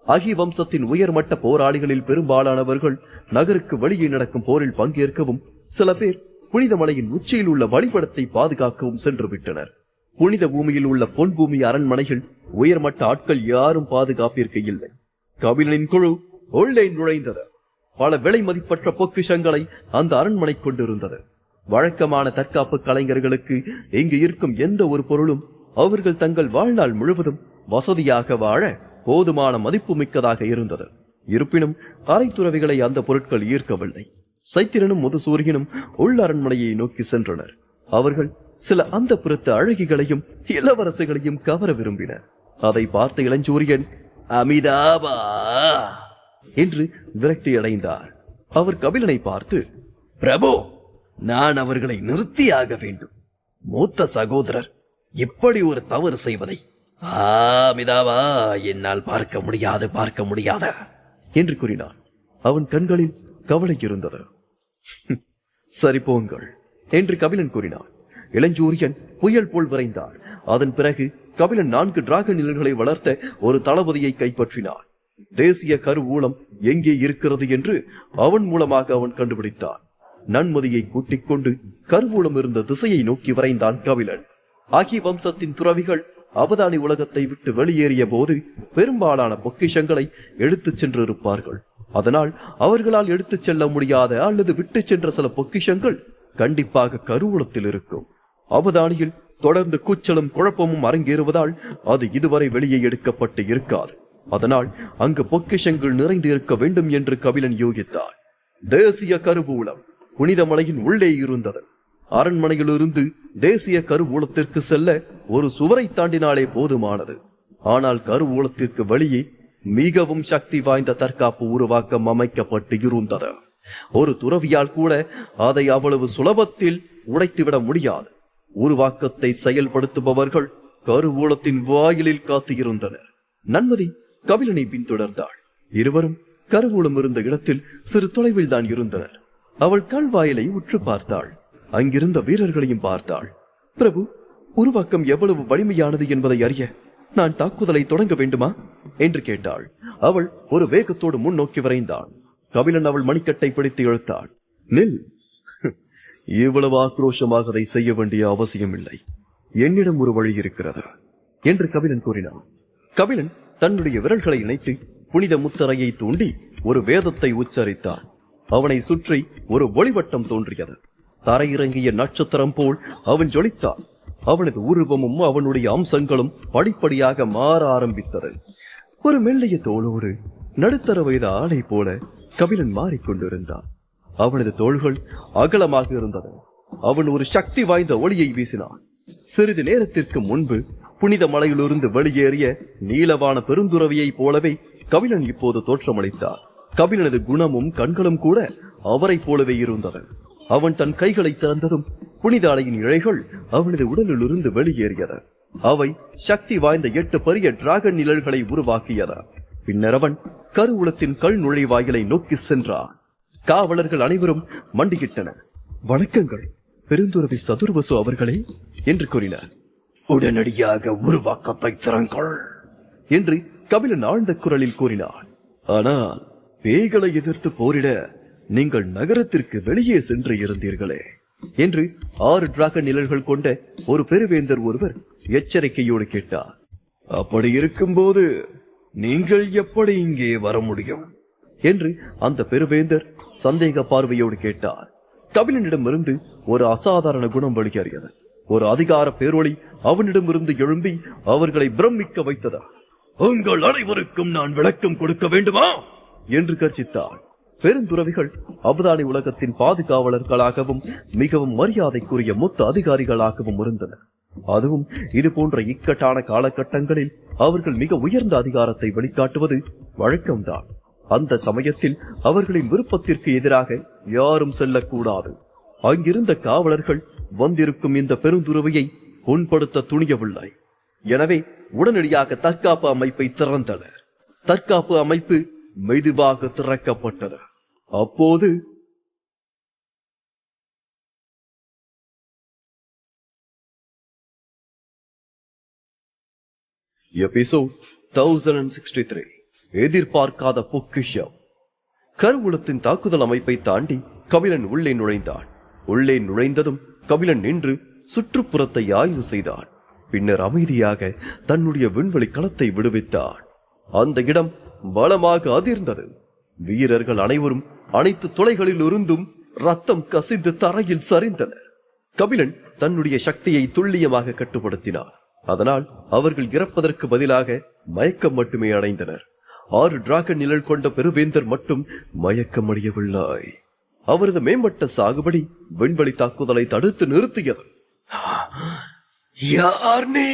அகி வம்சத்தின் உயர்மட்ட போராளிகளில் பெரும்பாலானவர்கள் நகருக்கு வெளியே நடக்கும் போரில் பங்கேற்கவும், சில பேர் புனித மலையின் உச்சியில் உள்ள வழிபடத்தை பாதுகாக்கவும் சென்று விட்டனர். புனித பூமியில் உள்ள பொன் பூமி அரண்மனைகள் உயர்மட்ட ஆட்கள் யாரும் பாதுகாப்பிற்கு இல்லை. கபிலனின் குழு உள்ளே நுழைந்தது. பல விலை மதிப்பற்ற பொக்கிஷங்களை அந்த அரண்மனை கொண்டிருந்தது. வழக்கமான தற்காப்பு கலைஞர்களுக்கு இங்கு இருக்கும் எந்த ஒரு பொருளும் அவர்கள் தங்கள் வாழ்நாள் முழுவதும் வசதியாக வாழ போதுமான மதிப்பு மிக்கதாக இருந்தது. இருப்பினும் அரைத்துறவிகளை அந்த பொருட்கள் ஈர்க்கவில்லை. சைத்திரனும் முதுசூரியனும் உள்ள அரண்மனையை நோக்கி சென்றனர். அவர்கள் சில அந்த புறத்து அழகிகளையும் இளவரசுகளையும் கவர விரும்பினர். அதை பார்த்த இளஞ்சூரியன் அமிதாபா என்று விரக்தி அடைந்தார். அவர் கபிலனை பார்த்து, பிரபு, நான் அவர்களை நிறுத்தியாக வேண்டும். மூத்த சகோதரர் இப்படி ஒரு தவறு செய்வதை அமிதாபா என்னால் பார்க்க முடியாது என்று கூறினான். அவன் கண்களில் கவலை இருந்தது. சரி போங்கள் என்று கபிலன் கூறினான். இளஞ்சூரியன் புயல் போல் விரைந்தார். அதன் பிறகு கபிலன் 4 டிராகன் நிழல்களை வளர்த்த ஒரு தளபதியை கைப்பற்றினான். தேசிய கருவூலம் எங்கே இருக்கிறது என்று அவன் மூலமாக அவன் கண்டுபிடித்தான். நன்மதியை கூட்டிக் கொண்டு கருவூலம் இருந்த திசையை நோக்கி விரைந்தான் கபிலன். அகி வம்சத்தின் துறவிகள் அவதானி உலகத்தை விட்டு வெளியேறிய போது பெரும்பாலான பொக்கிஷங்களை எடுத்துச் சென்றிருப்பார்கள். அதனால் அவர்களால் எடுத்துச் செல்ல முடியாத அல்லது விட்டு சென்ற சில பொக்கிஷங்கள் கண்டிப்பாக கருவூலத்தில் இருக்கும். அவதானியில் தொடர்ந்து கூச்சலும் குழப்பமும் அரங்கேறுவதால் அது இதுவரை வெளியே எடுக்கப்பட்டு இருக்காது. அதனால் அங்கு பொக்கிஷங்கள் நிறைந்து இருக்க வேண்டும் என்று கபிலன் யோகித்தார். தேசிய கருவூலம் புனித மலையின் உள்ளே இருந்தது. அரண்மனையிலிருந்து தேசிய கருவூலத்திற்கு செல்ல ஒரு சுவரை தாண்டினாலே போதுமானது. ஆனால் கருவூலத்திற்கு வெளியே மிகவும் சக்தி வாய்ந்த தற்காப்பு உருவாக்கம் அமைக்கப்பட்டு இருந்தது. ஒரு துறவியால் கூட அதை அவ்வளவு சுலபத்தில் உடைத்துவிட முடியாது. உருவாக்கத்தை செயல்படுத்துபவர்கள் கருவூலத்தின் வாயிலில் காத்து இருந்தனர். நன்மதி கபிலனை பின்தொடர்ந்தாள். இருவரும் கருவூலம் இருந்த இடத்தில் சிறு தொலைவில் தான் இருந்தனர். அவள் கல்வாயிலை உற்று பார்த்தாள். அங்கிருந்த வீரர்களையும் பார்த்தாள். பிரபு, உருவாக்கம் எவ்வளவு வலிமையானது என்பதை அறிய நான் தாக்குதலை தொடங்க வேண்டுமா என்று கேட்டாள். அவள் ஒரு வேகத்தோடு முன்னோக்கி விரைந்தாள். கபிலன் அவள் மணிக்கட்டை பிடித்து இழுத்தாள். நில், இவ்வளவு ஆக்ரோஷமாக அதை செய்ய வேண்டிய அவசியம் இல்லை. என்னிடம் ஒரு வழி இருக்கிறது என்று கபிலன் கூறினான். கபிலன் தன்னுடைய விரல்களை இணைத்து புனித முத்தரையை தூண்டி ஒரு வேதத்தை உச்சரித்தான். அவனை சுற்றி ஒரு ஒளிவட்டம் தோன்றியது. தரையிறங்கிய நட்சத்திரம் போல் அவன் ஜொலித்தான். அவனது உருவமும் அவனுடைய அம்சங்களும் படிப்படியாக மாற ஆரம்பித்தது. ஒரு மெல்லிய தோளோடு நடுத்தர வயது ஆளை போல கபிலன் மாறிக்கொண்டிருந்தான். அவனது தோள்கள் அகலமாக இருந்தது. அவன் ஒரு சக்தி வாய்ந்த ஒளியை வீசினான். சிறிது நேரத்திற்கு முன்பு புனித மலையிலிருந்து வெளியேறிய நீலவான பெருந்துறவியை போலவே கபிலன் இப்போது தோற்றமளித்தார். கபிலனது குணமும் கண்களும் கூட அவரை போலவே இருந்தது. அவன் தன் கைகளை திறந்ததும் புனித அலையின் இழைகள் அவனது உடலில் இருந்து வெளியேறியது. அவை சக்தி வாய்ந்த 8 பெரிய டிராகன் நிழல்களை உருவாக்கியது. பின்னர் அவன் கருவூலத்தின் கல் நுழைவாயிலை நோக்கி சென்றான். காவலர்கள் அனைவரும் மண்டியிட்டனர். வணக்கங்கள் பெருந்துறவி சதுர்வசு அவர்களே என்று கூறினார். உடனடியாக உருவாக்கத்தை திறங்கள் என்று கபிலன் ஆழ்ந்த குரலில் கூறினான். ஆனால் பேய்களை எதிர்த்து போரிட நீங்கள் நகரத்திற்கு வெளியே சென்று இருந்தீர்களே என்று 6 டிராகன் நிழல்கள் கொண்ட ஒரு பெருவேந்தர் ஒருவர் எச்சரிக்கையோடு கேட்டார். அப்படி இருக்கும்போது நீங்கள் எப்படி இங்கே வர முடியும் என்று அந்த பெருவேந்தர் சந்தேக பார்வையோடு கேட்டார். கபிலனிடமிருந்து ஒரு அசாதாரண குணம் வெளியேறியது. ஒரு அதிகார பேரொளி அவனிடமிருந்து எழும்பி அவர்களை பிரமிக்க வைத்தது. உங்கள் அனைவருக்கும் நான் விளக்கம் கொடுக்க வேண்டுமா என்று கர்ஜித்தார். பெருந்துறவிகள் அவதானி உலகத்தின் பாதுகாவலர்களாகவும் மிகவும் மரியாதைக்குரிய மூத்த அதிகாரிகளாகவும் இருந்தனர். அதுவும் இது போன்ற இக்கட்டான காலகட்டங்களில் அவர்கள் மிக உயர்ந்த அதிகாரத்தை வெளிக்காட்டுவது வழக்கம்தான். அந்த சமயத்தில் அவர்களின் விருப்பத்திற்கு எதிராக யாரும் செல்லக்கூடாது. அங்கிருந்த காவலர்கள் வந்திருக்கும் இந்த பெருந்துறவியை புண்படுத்த துணியவில்லை. எனவே உடனடியாக தற்காப்பு அமைப்பை திறந்தனர். தற்காப்பு அமைப்பு மெதுவாக திறக்கப்பட்டது. அப்போது எபிசோட் 1063. எதிர்பார்க்காத பொக்கிஷம். கருவூலத்தின் தாக்குதல் அமைப்பை தாண்டி கபிலன் உள்ளே நுழைந்தான். உள்ளே நுழைந்ததும் கபிலன் நின்று சுற்றுப்புறத்தை ஆய்வு செய்தான். பின்னர் அமைதியாக தன்னுடைய விண்வெளி களத்தை விடுவித்தான். அந்த இடம் பலமாக அதிர்ந்தது. வீரர்கள் அனைவரும் அனைத்து துளைகளில் இருந்தும் ரத்தம் கசிந்து தரையில் சரிந்தனர். கபிலன் தன்னுடைய சக்தியை துல்லியமாக கட்டுப்படுத்தினார். அதனால் அவர்கள் இறப்பதற்கு பதிலாக மயக்கம் மட்டுமே அடைந்தனர். 6 டிராகன் நிழல் கொண்ட பெருவேந்தர் மட்டும் மயக்கம் அடையவில்லை. அவரது மேம்பட்ட சாகுபடி விண்வெளி தாக்குதலை தடுத்து நிறுத்தியது. யார் நீ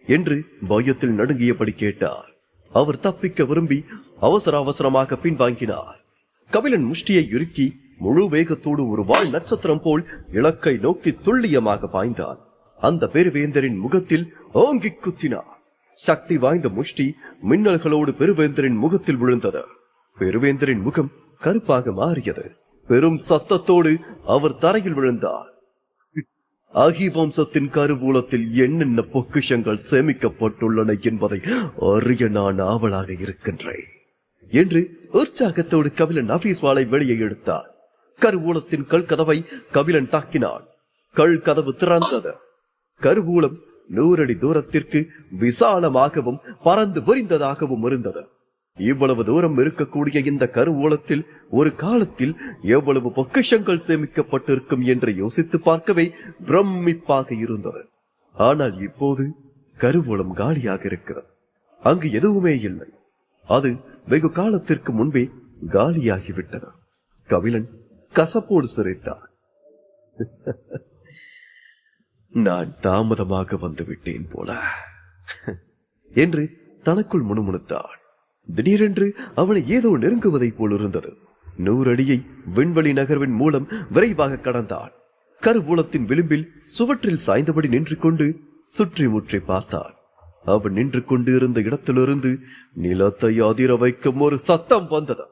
என்று பயத்தில் நடுங்கியபடி கேட்டார். அவர் தப்பிக்க விரும்பி அவசரமாக பின்வாங்கினார். கபிலன் முஷ்டியை இறுக்கி முழு வேகத்தோடு ஒரு வால் நட்சத்திரம் போல் இலக்கை நோக்கி துல்லியமாக பாய்ந்தான். அந்த பெருவேந்தரின் முகத்தில் ஓங்கி குத்தினார். சக்தி வாய்ந்த முஷ்டி மின்னல்களோடு பெருவேந்தரின் முகத்தில் விழுந்தது. பெருவேந்தரின் முகம் கருப்பாக மாறியது. பெரும் சத்தத்தோடு அவர் தரையில் விழுந்தார். அகி வம்சத்தின் கருவூலத்தில் என்னென்ன பொக்கிஷங்கள் சேமிக்கப்பட்டுள்ளன என்பதை அறிய நான் ஆவலாக இருக்கின்றேன் என்று உற்சாகத்தோடு கபிலன் ஆபீஸ் வாளை வெளியே எடுத்தார். கருவூலத்தின் கல் கதவை கபிலன் தாக்கினான். கல் கதவு திறந்தது. கருவூலம் 100 அடி தூரத்திற்கு விசாலமாகவும் பறந்து விரிந்ததாகவும் இருந்தது. இவ்வளவு தூரம் இருக்கக்கூடிய இந்த கருவூலத்தில் ஒரு காலத்தில் எவ்வளவு பொக்கிஷங்கள் சேமிக்கப்பட்டிருக்கும் என்று யோசித்து பார்க்கவே பிரமிப்பாக இருந்தது. ஆனால் இப்போது கருவூலம் காலியாக இருக்கிறது. அங்கு எதுவுமே இல்லை. அது வெகு காலத்திற்கு முன்பே காலியாகிவிட்டது. கபிலன் கசப்போடு சிரித்தான். நான் தாமதமாக வந்துவிட்டேன் போல என்று தனக்குள் முணுமுணுத்தான். திடீரென்று அவனை ஏதோ நெருங்குவதைப் போல் இருந்தது. 100 அடியை விண்வெளி நகர்வின் மூலம் விரைவாக கடந்தான். கருவூலத்தின் விளிம்பில் சுவற்றில் சாய்ந்தபடி நின்று கொண்டு சுற்றி முற்றி பார்த்தான். அவன் நின்று கொண்டு இருந்த இடத்திலிருந்து நிலத்தை அதிர வைக்கும் ஒரு சத்தம் வந்தது.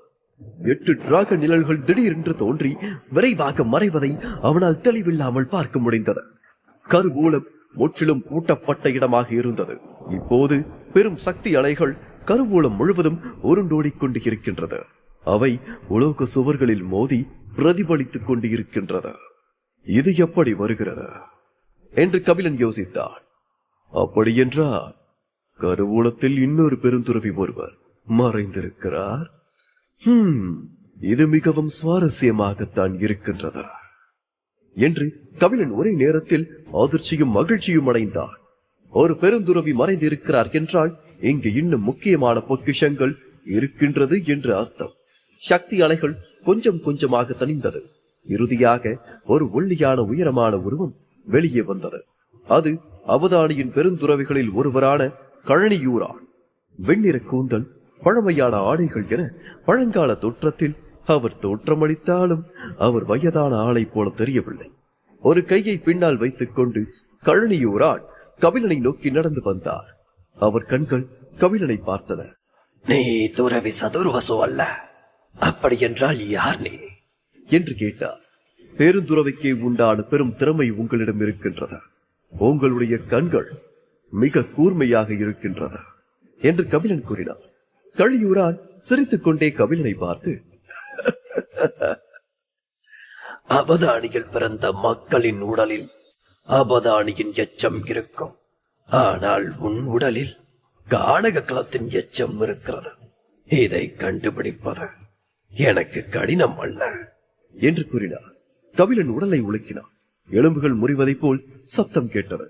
8 டிராகன் நிழல்கள் திடீரென்று தோன்றி விரைவாக மறைவதை அவனால் தெளிவில்லாமல் பார்க்க முடிந்தது. கருவூலம் முற்றிலும் பூட்டப்பட்ட இடமாக இருந்தது. இப்போது பெரும் சக்தி அலைகள் கருவூலம் முழுவதும் உருண்டோடிக் கொண்டு இருக்கின்றது. அவை உலோக சுவர்களில் மோதி பிரதிபலித்துக் கொண்டு இருக்கின்றது. இது எப்படி வருகிறது என்று கபிலன் யோசித்தான். அப்படியென்றால் கருவூலத்தில் இன்னொரு பெருந்துறவி ஒருவர் மறைந்திருக்கிறார். இது மிகவும் சுவாரஸ்யமாகத்தான் இருக்கின்றது என்று கபிலன் ஒரே நேரத்தில் அதிர்ச்சியும் மகிழ்ச்சியும் அடைந்தான். ஒரு பெருந்துறவி மறைந்திருக்கிறார் என்றால் இங்கு இன்னும் முக்கியமான பொக்கிஷங்கள் இருக்கின்றது என்று அர்த்தம். சக்தி அலைகள் கொஞ்சம் கொஞ்சமாக தணிந்தது. இறுதியாக ஒரு ஒல்லியான உயரமான உருவம் வெளியே வந்தது. அது அவதானியின் பெருந்துறவிகளில் ஒருவரான கழனியூரான். வெண்ணிற கூந்தல், பழமையான ஆடைகள் என பழங்கால தோற்றத்தில் அவர் தோற்றமளித்தாலும் அவர் வயதான ஆளை போல தெரியவில்லை. ஒரு கையை பின்னால் வைத்துக் கொண்டு கழனியூரான் கபிலனை நோக்கி நடந்து வந்தார். அவர் கண்கள் கபிலனை பார்த்தன. நீ துறவி சதுர்வசோ அல்ல, அப்படி என்றால் யார் நீ என்று கேட்டார். பெருந்துறவிக்கே உண்டான பெரும் திறமை உங்களிடம் இருக்கின்றது. உங்களுடைய கண்கள் மிக கூர்மையாக இருக்கின்றது என்று கபிலன் கூறினார். கழியூரான் சிரித்துக் கொண்டே கபிலனை பார்த்து, அபதானியில் பிறந்த மக்களின் உடலில் அபதானியின் எச்சம் இருக்கும். ஆனால் உன் உடலில் கானக களத்தின் எச்சம் இருக்கிறது. இதை கண்டுபிடிப்பது எனக்கு கடினம் அல்ல என்று கூறினார். கபிலன் உடலை உலுக்கினான். எலும்புகள் முறிவதைப் போல் சத்தம் கேட்டது.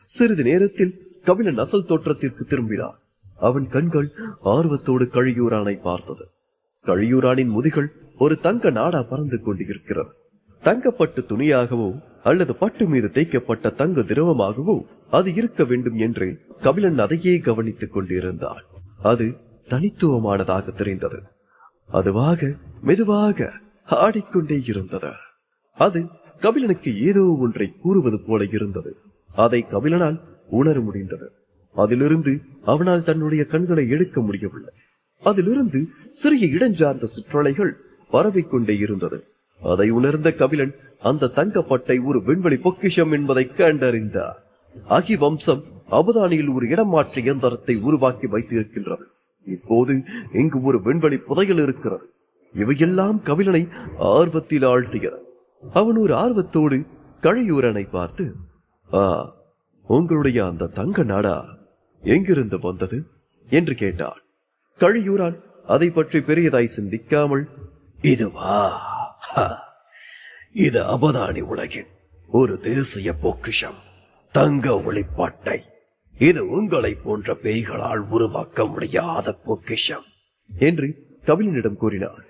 சிறிது நேரத்தில் கபிலன் அசல் தோற்றத்திற்கு திரும்பினான். அவன் கண்கள் ஆர்வத்தோடு கழியூரானை பார்த்தது. கழியூரானின் முதுகள் ஒரு தங்க நாடா பறந்து கொண்டிருக்கிறது. தங்கப்பட்டு துணியாகவோ அல்லது பட்டு மீது தேய்க்கப்பட்ட தங்க திரவமாகவோ அது இருக்க வேண்டும் என்று கபிலன் அதையே கவனித்துக் கொண்டிருந்தான். அது தனித்துவமானதாக தெரிந்தது. அதுவாக மெதுவாக ஆடிக்கொண்டே இருந்தது. அது கபிலனுக்கு ஏதோ ஒன்றை கூறுவது போல இருந்தது. அதை கபிலனால் உணர முடிந்தது. அதிலிருந்து அவனால் தன்னுடைய கண்களை எடுக்க முடியவில்லை. அதிலிருந்து சிறிய இடஞ்சார்ந்த சிற்றலைகள் பரவிக்கொண்டே இருந்தது. அதை உணர்ந்த கபிலன் அந்த தங்கப்பட்டை ஒரு விண்வெளி பொக்கிஷம் என்பதை கண்டறிந்தார். அகி வம்சம் அபதானியில் ஒரு இடமாற்ற இயந்திரத்தை உருவாக்கி வைத்திருக்கின்றது. இப்போது இங்கு ஒரு விண்வெளி புதையல் இருக்கிறது. இவையெல்லாம் கபிலனை ஆர்வத்தில் ஆழ்த்தியது. அவன் ஒரு ஆர்வத்தோடு கழியூரனை பார்த்து, உங்களுடைய அந்த தங்க நாடா எங்கிருந்து வந்தது என்று கேட்டான். கழியூரான் அதை பற்றி பெரியதாய் சிந்திக்காமல், இதுவா, இது அபதானி உலகின் ஒரு தேசிய பொக்கிஷம், தங்க ஒளிப்பாட்டை. இது உங்களை போன்ற பேய்களால் உருவாக்க முடியாத பொக்கிஷம் என்று கபிலனிடம் கூறினார்.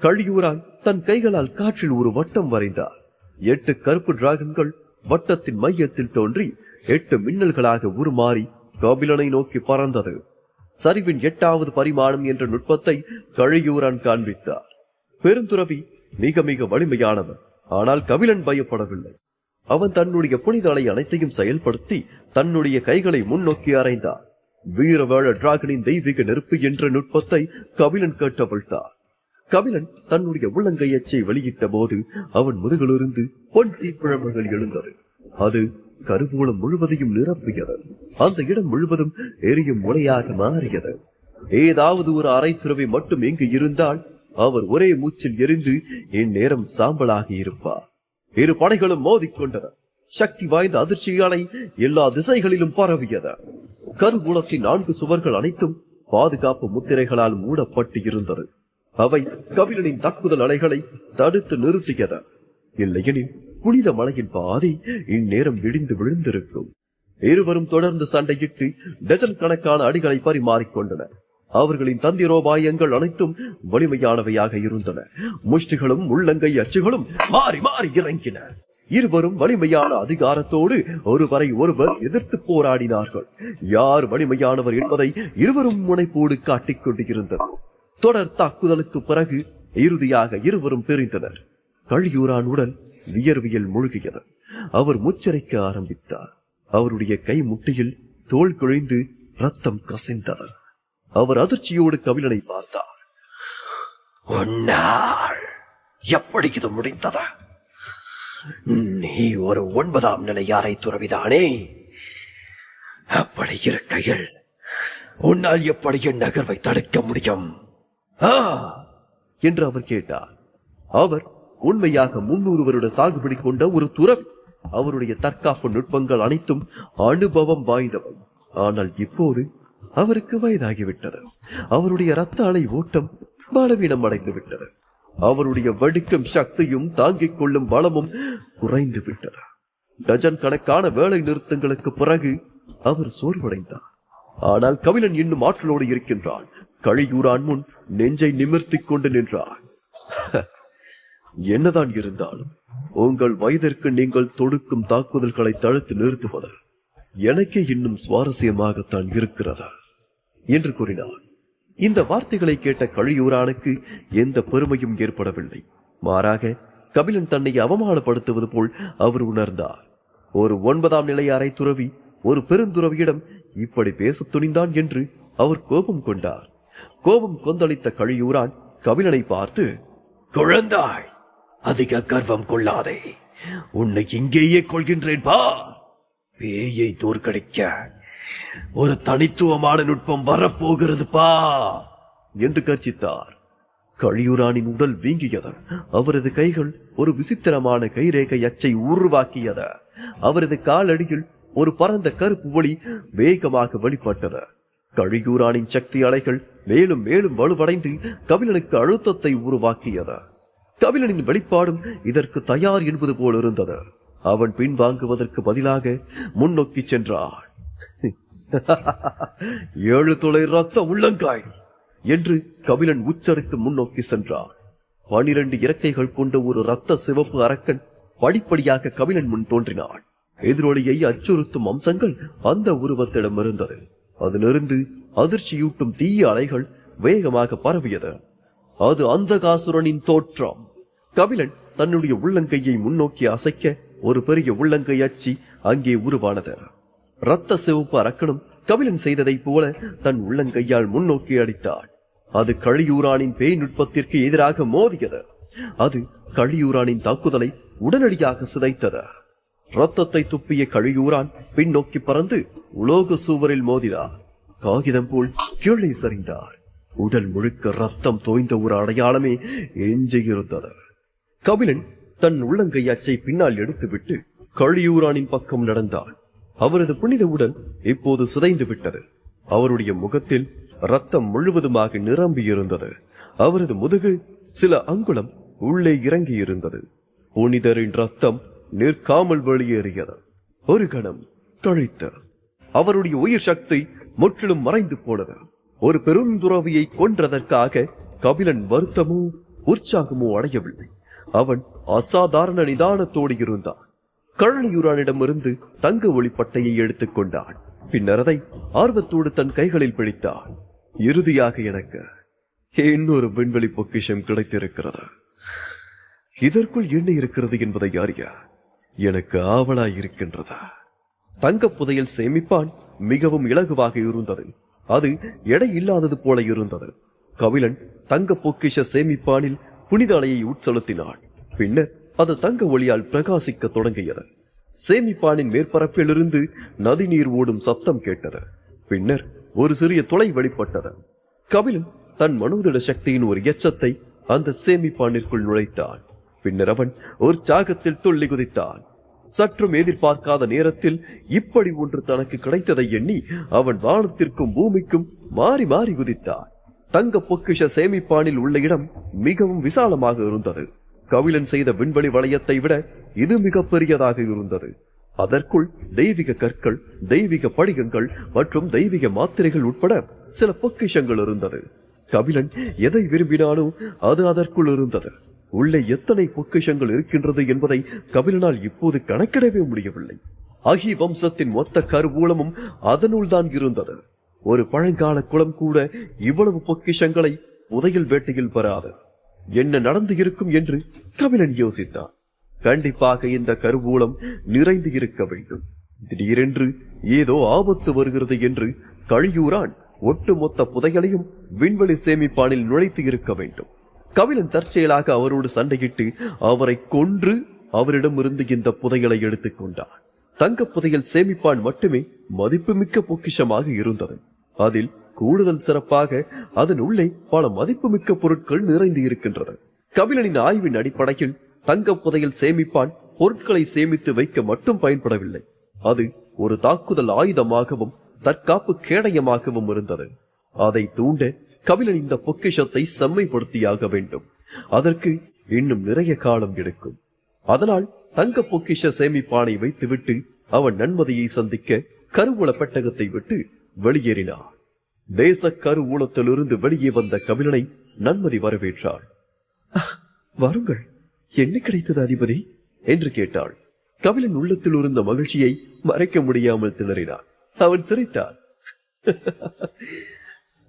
கழியூரான் தன் கைகளால் காற்றில் ஒரு வட்டம் வரைந்தார். 8 கருப்பு டிராகன்கள் வட்டத்தின் மையத்தில் தோன்றி 8 மின்னல்களாக உருமாறி கபிலனை நோக்கி பறந்தது. சரிவின் 8வது பரிமாணம் என்ற நுட்பத்தை கழியூரான் காண்பித்தார். பெருந்துறவி மிக மிக வலிமையானவர். ஆனால் கபிலன் பயப்படவில்லை. அவன் தன்னுடைய புனித அலை அனைத்தையும் செயல்படுத்தி தன்னுடைய கைகளை முன்னோக்கி அறைந்தார். வீரவேழ டிராகனின் தெய்வீக நெருப்பு என்ற நுட்பத்தை கபிலன் கேட்டவிழ்த்தார். கபிலன் தன்னுடைய உள்ளங்கையச்சை வெளியிட்ட போது அவன் முதுகிலிருந்து பொன் தீப்பிழம்புகள் எழுந்தது. அது கருவூலம் முழுவதையும் நிரப்பியது. அந்த இடம் முழுவதும் எரியும் முனையாக மாறியது. ஏதாவது ஒரு அரை துறவி மட்டும் எங்கு இருந்தால் அவர் ஒரே மூச்சில் எரிந்து இந்நேரம் சாம்பலாகி இருப்பார். 2 படைகளும் மோதிக்கொண்டன. சக்தி வாய்ந்த அதிர்ச்சிகளை எல்லா திசைகளிலும் பரவியது. கருவூலத்தின் 4 சுவர்கள் அனைத்தும் பாதுகாப்பு முத்திரைகளால் மூடப்பட்டு இருந்தது. அவை கபிலனின் தாக்குதல் அலைகளை தடுத்து நிறுத்தியது. இல்லையெனில் புனித மலையின் பாதி இந்நேரம் இடிந்து விழுந்திருக்கும். இருவரும் தொடர்ந்து சண்டையிட்டு டஜன் கணக்கான அடிகளை பரிமாறிக்கொண்டனர். அவர்களின் தந்திரோபாயங்கள் அனைத்தும் வலிமையானவையாக இருந்தன. முஷ்டிகளும் உள்ளங்கை அச்சுகளும் மாறி மாறி இறங்கின. இருவரும் வலிமையான அதிகாரத்தோடு ஒருவரை ஒருவர் எதிர்த்து போராடினார்கள். யார் வலிமையானவர் என்பதை இருவரும் முனைப்போடு காட்டிக் கொண்டிருந்தனர். தொடர் தாக்குதலுக்கு பிறகு இறுதியாக இருவரும் பிரிந்தனர். கழியூரான் உடல் வியர்வியல் மூழ்கியது. அவர் முச்சரிக்க ஆரம்பித்தார். அவருடைய கை முட்டியில் தோல் கிழிந்து ரத்தம் கசிந்தது. அவர் அதிர்ச்சியோடு கபிலனை பார்த்தார். உன்னால் எப்படி இது முடிந்தது? நீ ஒரு 9ஆம் நிலை அரை துறவிதானே? அப்படி இருக்கையில் உன்னால் எப்படி என் நகர்வை தடுக்க முடியும் என்று அவர் கேட்டார். அவர் உண்மையாக 300 வருட சாகுபடி கொண்ட ஒரு துறவி. அவருடைய தற்காப்பு நுட்பங்கள் அனைத்தும் அனுபவம் வாய்ந்தவை. ஆனால் இப்போது அவருக்கு வயதாகிவிட்டது. அவருடைய இரத்த அலை ஓட்டம் பலவீனம் அடைந்து விட்டது. அவருடைய வெடிக்கும் சக்தியும் தாங்கிக் கொள்ளும் பலமும் குறைந்து விட்டது. டஜன் கணக்கான வேலை நிறுத்தங்களுக்கு பிறகு அவர் சோர்வடைந்தார். ஆனால் கபிலன் இன்னும் ஆற்றலோடு இருக்கின்றான். கழியூரான் முன் நெஞ்சை நிமிர்த்திக் கொண்டு நின்றார். என்னதான் இருந்தாலும் உங்கள் வயதிற்கு நீங்கள் தொடுக்கும் தாக்குதல்களை தடுத்து நிறுத்துவது எனக்கே இன்னும் சுவாரஸ்யமாகத்தான் இருக்கிறதா என்று கூறினார். இந்த வார்த்தைகளை கேட்ட கழியூரானுக்கு எந்த பெருமையும் ஏற்படவில்லை. மாறாக கபிலன் தன்னை அவமானப்படுத்துவது போல் அவர் உணர்ந்தார். ஒரு 9ஆம் நிலை அரை துறவி ஒரு பெருந்துறவியிடம் இப்படி பேச துணிந்தான் என்று அவர் கோபம் கொண்டார். கோபம் கொந்தளித்த கழியூரான் கபிலனை பார்த்து, குழந்தாய், அதிக கர்வம் கொள்ளாதே. உன்னை இங்கேயே கொள்கின்றேன் பா. பேயை தோற்கடிக்க ஒரு தனித்துவமான நுட்பம் வரப்போகிறது பா என்று கர்ச்சித்தார். கழியூரானின் உடல் வீங்கியது. அவரது கைகள் ஒரு விசித்திரமான கைரேகை அச்சை உருவாக்கியது. அவரது காலடியில் ஒரு பரந்த கருப்பு ஒளி வேகமாக வெளிப்பட்டது. கழியூரானின் சக்தி அலைகள் மேலும் மேலும் வலுவடைந்து கபிலனுக்கு அழுத்தத்தை உருவாக்கியது. கபிலனின் வெளிப்பாடும் இதற்கு தயார் என்பது போல் இருந்தது. அவன் பின்வாங்குவதற்கு பதிலாக முன்னோக்கி சென்றான். 7 துளை ரத்த உள்ளங்காய் என்று கபிலன் உச்சரித்து முன்னோக்கி சென்றான். 12 இறக்கைகள் கொண்ட ஒரு இரத்த சிவப்பு அரக்கன் படிப்படியாக கபிலன் முன் தோன்றினான். எதிரொலியை அச்சுறுத்தும் அம்சங்கள் அந்த உருவத்திடம் இருந்தது. அதிலிருந்து அதிர்ச்சியூட்டும் தீய அலைகள் வேகமாக பரவியது. அது அந்தகாசுரனின் தோற்றம். கபிலன் தன்னுடைய உள்ளங்கையை முன்னோக்கி அசைக்க ஒரு பெரிய உள்ளங்கை அச்சி அங்கே உருவானது. இரத்த சிவப்பு அரக்கனும் கபிலன் செய்ததைப் போல தன் உள்ளங்கையால் முன்னோக்கி அடித்தாள். அது கழியூரானின் பேய் நுட்பத்திற்கு எதிராக மோதியது. அது கழியூரானின் தாக்குதலை உடனடியாக சிதைத்தது. ரத்தத்தை துப்பிய கழியூரான் பின்னோக்கி பறந்து உலோக சுவரில் மோதினார். காகிதம் போல் கீழே சரிந்தார். உடல் முழுக்க ரத்தம் தோய்ந்த ஒரு அடையாளமே எஞ்சியிருந்தது. கபிலன் தன் உள்ளங்கை அச்சை பின்னால் எடுத்துவிட்டு கழியூரானின் பக்கம் நடந்தான். அவரது புனித உடல் இப்போது சிதைந்து விட்டது. அவருடைய முகத்தில் ரத்தம் முழுவதுமாக நிரம்பியிருந்தது. அவரது முதுகு சில அங்குலம் உள்ளே இறங்கி இருந்தது. புனிதரின் ரத்தம் நிற்காமல் வெளியேறியது. ஒரு கணம் கழித்து அவருடைய உயிர் சக்தி முற்றிலும் மறைந்து போனது. ஒரு பெருந்துறவியை கொன்றதற்காக கபிலன் வருத்தமோ உற்சாகமோ அடையவில்லை. அவன் அசாதாரண நிதானத்தோடு இருந்தான். கழனியூரானிடமிருந்து தங்க ஒளிப்பட்டையை எடுத்துக் கொண்டான். பின்னர் அதை ஆர்வத்தோடு தன் கைகளில் பிடித்தான். இறுதியாக எனக்கு இன்னொரு விண்வெளி பொக்கிஷம் கிடைத்திருக்கிறது. இதற்குள் என்ன இருக்கிறது என்பதை அறிய எனக்கு ஆவலாய் இருக்கின்றது. தங்க புதையல் சேமிப்பான் மிகவும் இலகுவாக இருந்தது. அது எடை இல்லாதது போல இருந்தது. கபிலன் தங்க பொக்கிஷ சேமிப்பானில் புனித அலையை உட்செலுத்தினான். பின்னர் அது தங்க ஒளியால் பிரகாசிக்க தொடங்கியது. சேமிப்பானின் மேற்பரப்பிலிருந்து நதி நீர் ஓடும் சத்தம் கேட்டது. பின்னர் ஒரு சிறிய துளை வெளிப்பட்டது. கபிலன் தன் மனோதிட சக்தியின் ஒரு எச்சத்தை அந்த சேமிப்பானிற்குள் நுழைத்தான். பின்னர் அவன் ஒரு சாகத்தில் துள்ளி குதித்தான். சற்றும் எதிர்பார்க்காத நேரத்தில் இப்படி ஒன்று தனக்கு கிடைத்ததை எண்ணி அவன் வானத்திற்கும் பூமிக்கும் மாறி மாறி குதித்தான். தங்க பொக்கிஷ சேமிப்பானில் உள்ள இடம் மிகவும் விசாலமாக இருந்தது. கபிலன் செய்த விண்வெளி வளையத்தை விட இது மிக பெரியதாக இருந்தது. அதற்குள் தெய்வீக கற்கள், தெய்வீக படிகங்கள் மற்றும் தெய்வீக மாத்திரைகள் உட்பட சில பொக்கிஷங்கள் இருந்தது. கபிலன் எதை விரும்பினானோ அது அதற்குள் இருந்தது. உள்ளே எத்தனை பொக்கிஷங்கள் இருக்கின்றது என்பதை கபிலனால் இப்போது கணக்கிடவே முடியவில்லை. அகி வம்சத்தின் மொத்த கருவூலமும் அதனுள் தான் இருந்தது. ஒரு பழங்கால குளம் கூட இவ்வளவு பொக்கிஷங்களை புதையல் வேட்டையில் பெறாது. என்ன நடந்து இருக்கும் என்று கபிலன் யோசித்தான். கண்டிப்பாக இந்த கருவூலம் நிறைந்து இருக்க வேண்டும். திடீரென்று ஏதோ ஆபத்து வருகிறது என்று கழியூரான் ஒட்டுமொத்த புதையலையும் விண்வெளி சேமிப்பானில் நுழைத்து இருக்க வேண்டும். கபிலன் தற்செயலாக அவரோடு சண்டையிட்டு அவரை கொன்று அவரிடமிருந்து இந்த புதையலை எடுத்துக் கொண்டான். தங்க புதையல் சேமிப்பான் மட்டுமே மதிப்புமிக்க பொக்கிஷமாக இருந்தது. அதில் கூடுதல் சிறப்பாக அதன் உள்ளே பல மதிப்புமிக்க பொருட்கள் நிறைந்து இருக்கின்றது. கபிலனின் ஆய்வின் அடிப்படையில் தங்க புதையல் சேமிப்பான் பொருட்களை சேமித்து வைக்க மட்டும் பயன்படவில்லை. அது ஒரு தாக்குதல் ஆயுதமாகவும் தற்காப்பு கேடயமாகவும் இருந்தது. அதை தூண்ட கபிலன் இந்த பொக்கிஷத்தை செம்மைப்படுத்தியாக வேண்டும். அதற்கு இன்னும் நிறைய காலம் எடுக்கும். அதனால் தங்க பொக்கிஷ சேமிப்பானை வைத்துவிட்டு அவன் நன்மதியை சந்திக்க கருவூல பெட்டகத்தை விட்டு வெளியேறினார். தேச கருவூலத்திலிருந்து வெளியே வந்த கபிலனை நன்மதி வரவேற்றாள். வாருங்கள், என்ன கிடைத்தது அதிபதி என்று கேட்டாள். கபிலன் உள்ளத்தில் இருந்த மகிழ்ச்சியை மறைக்க முடியாமல் திணறினான். அவன் சிரித்தான்.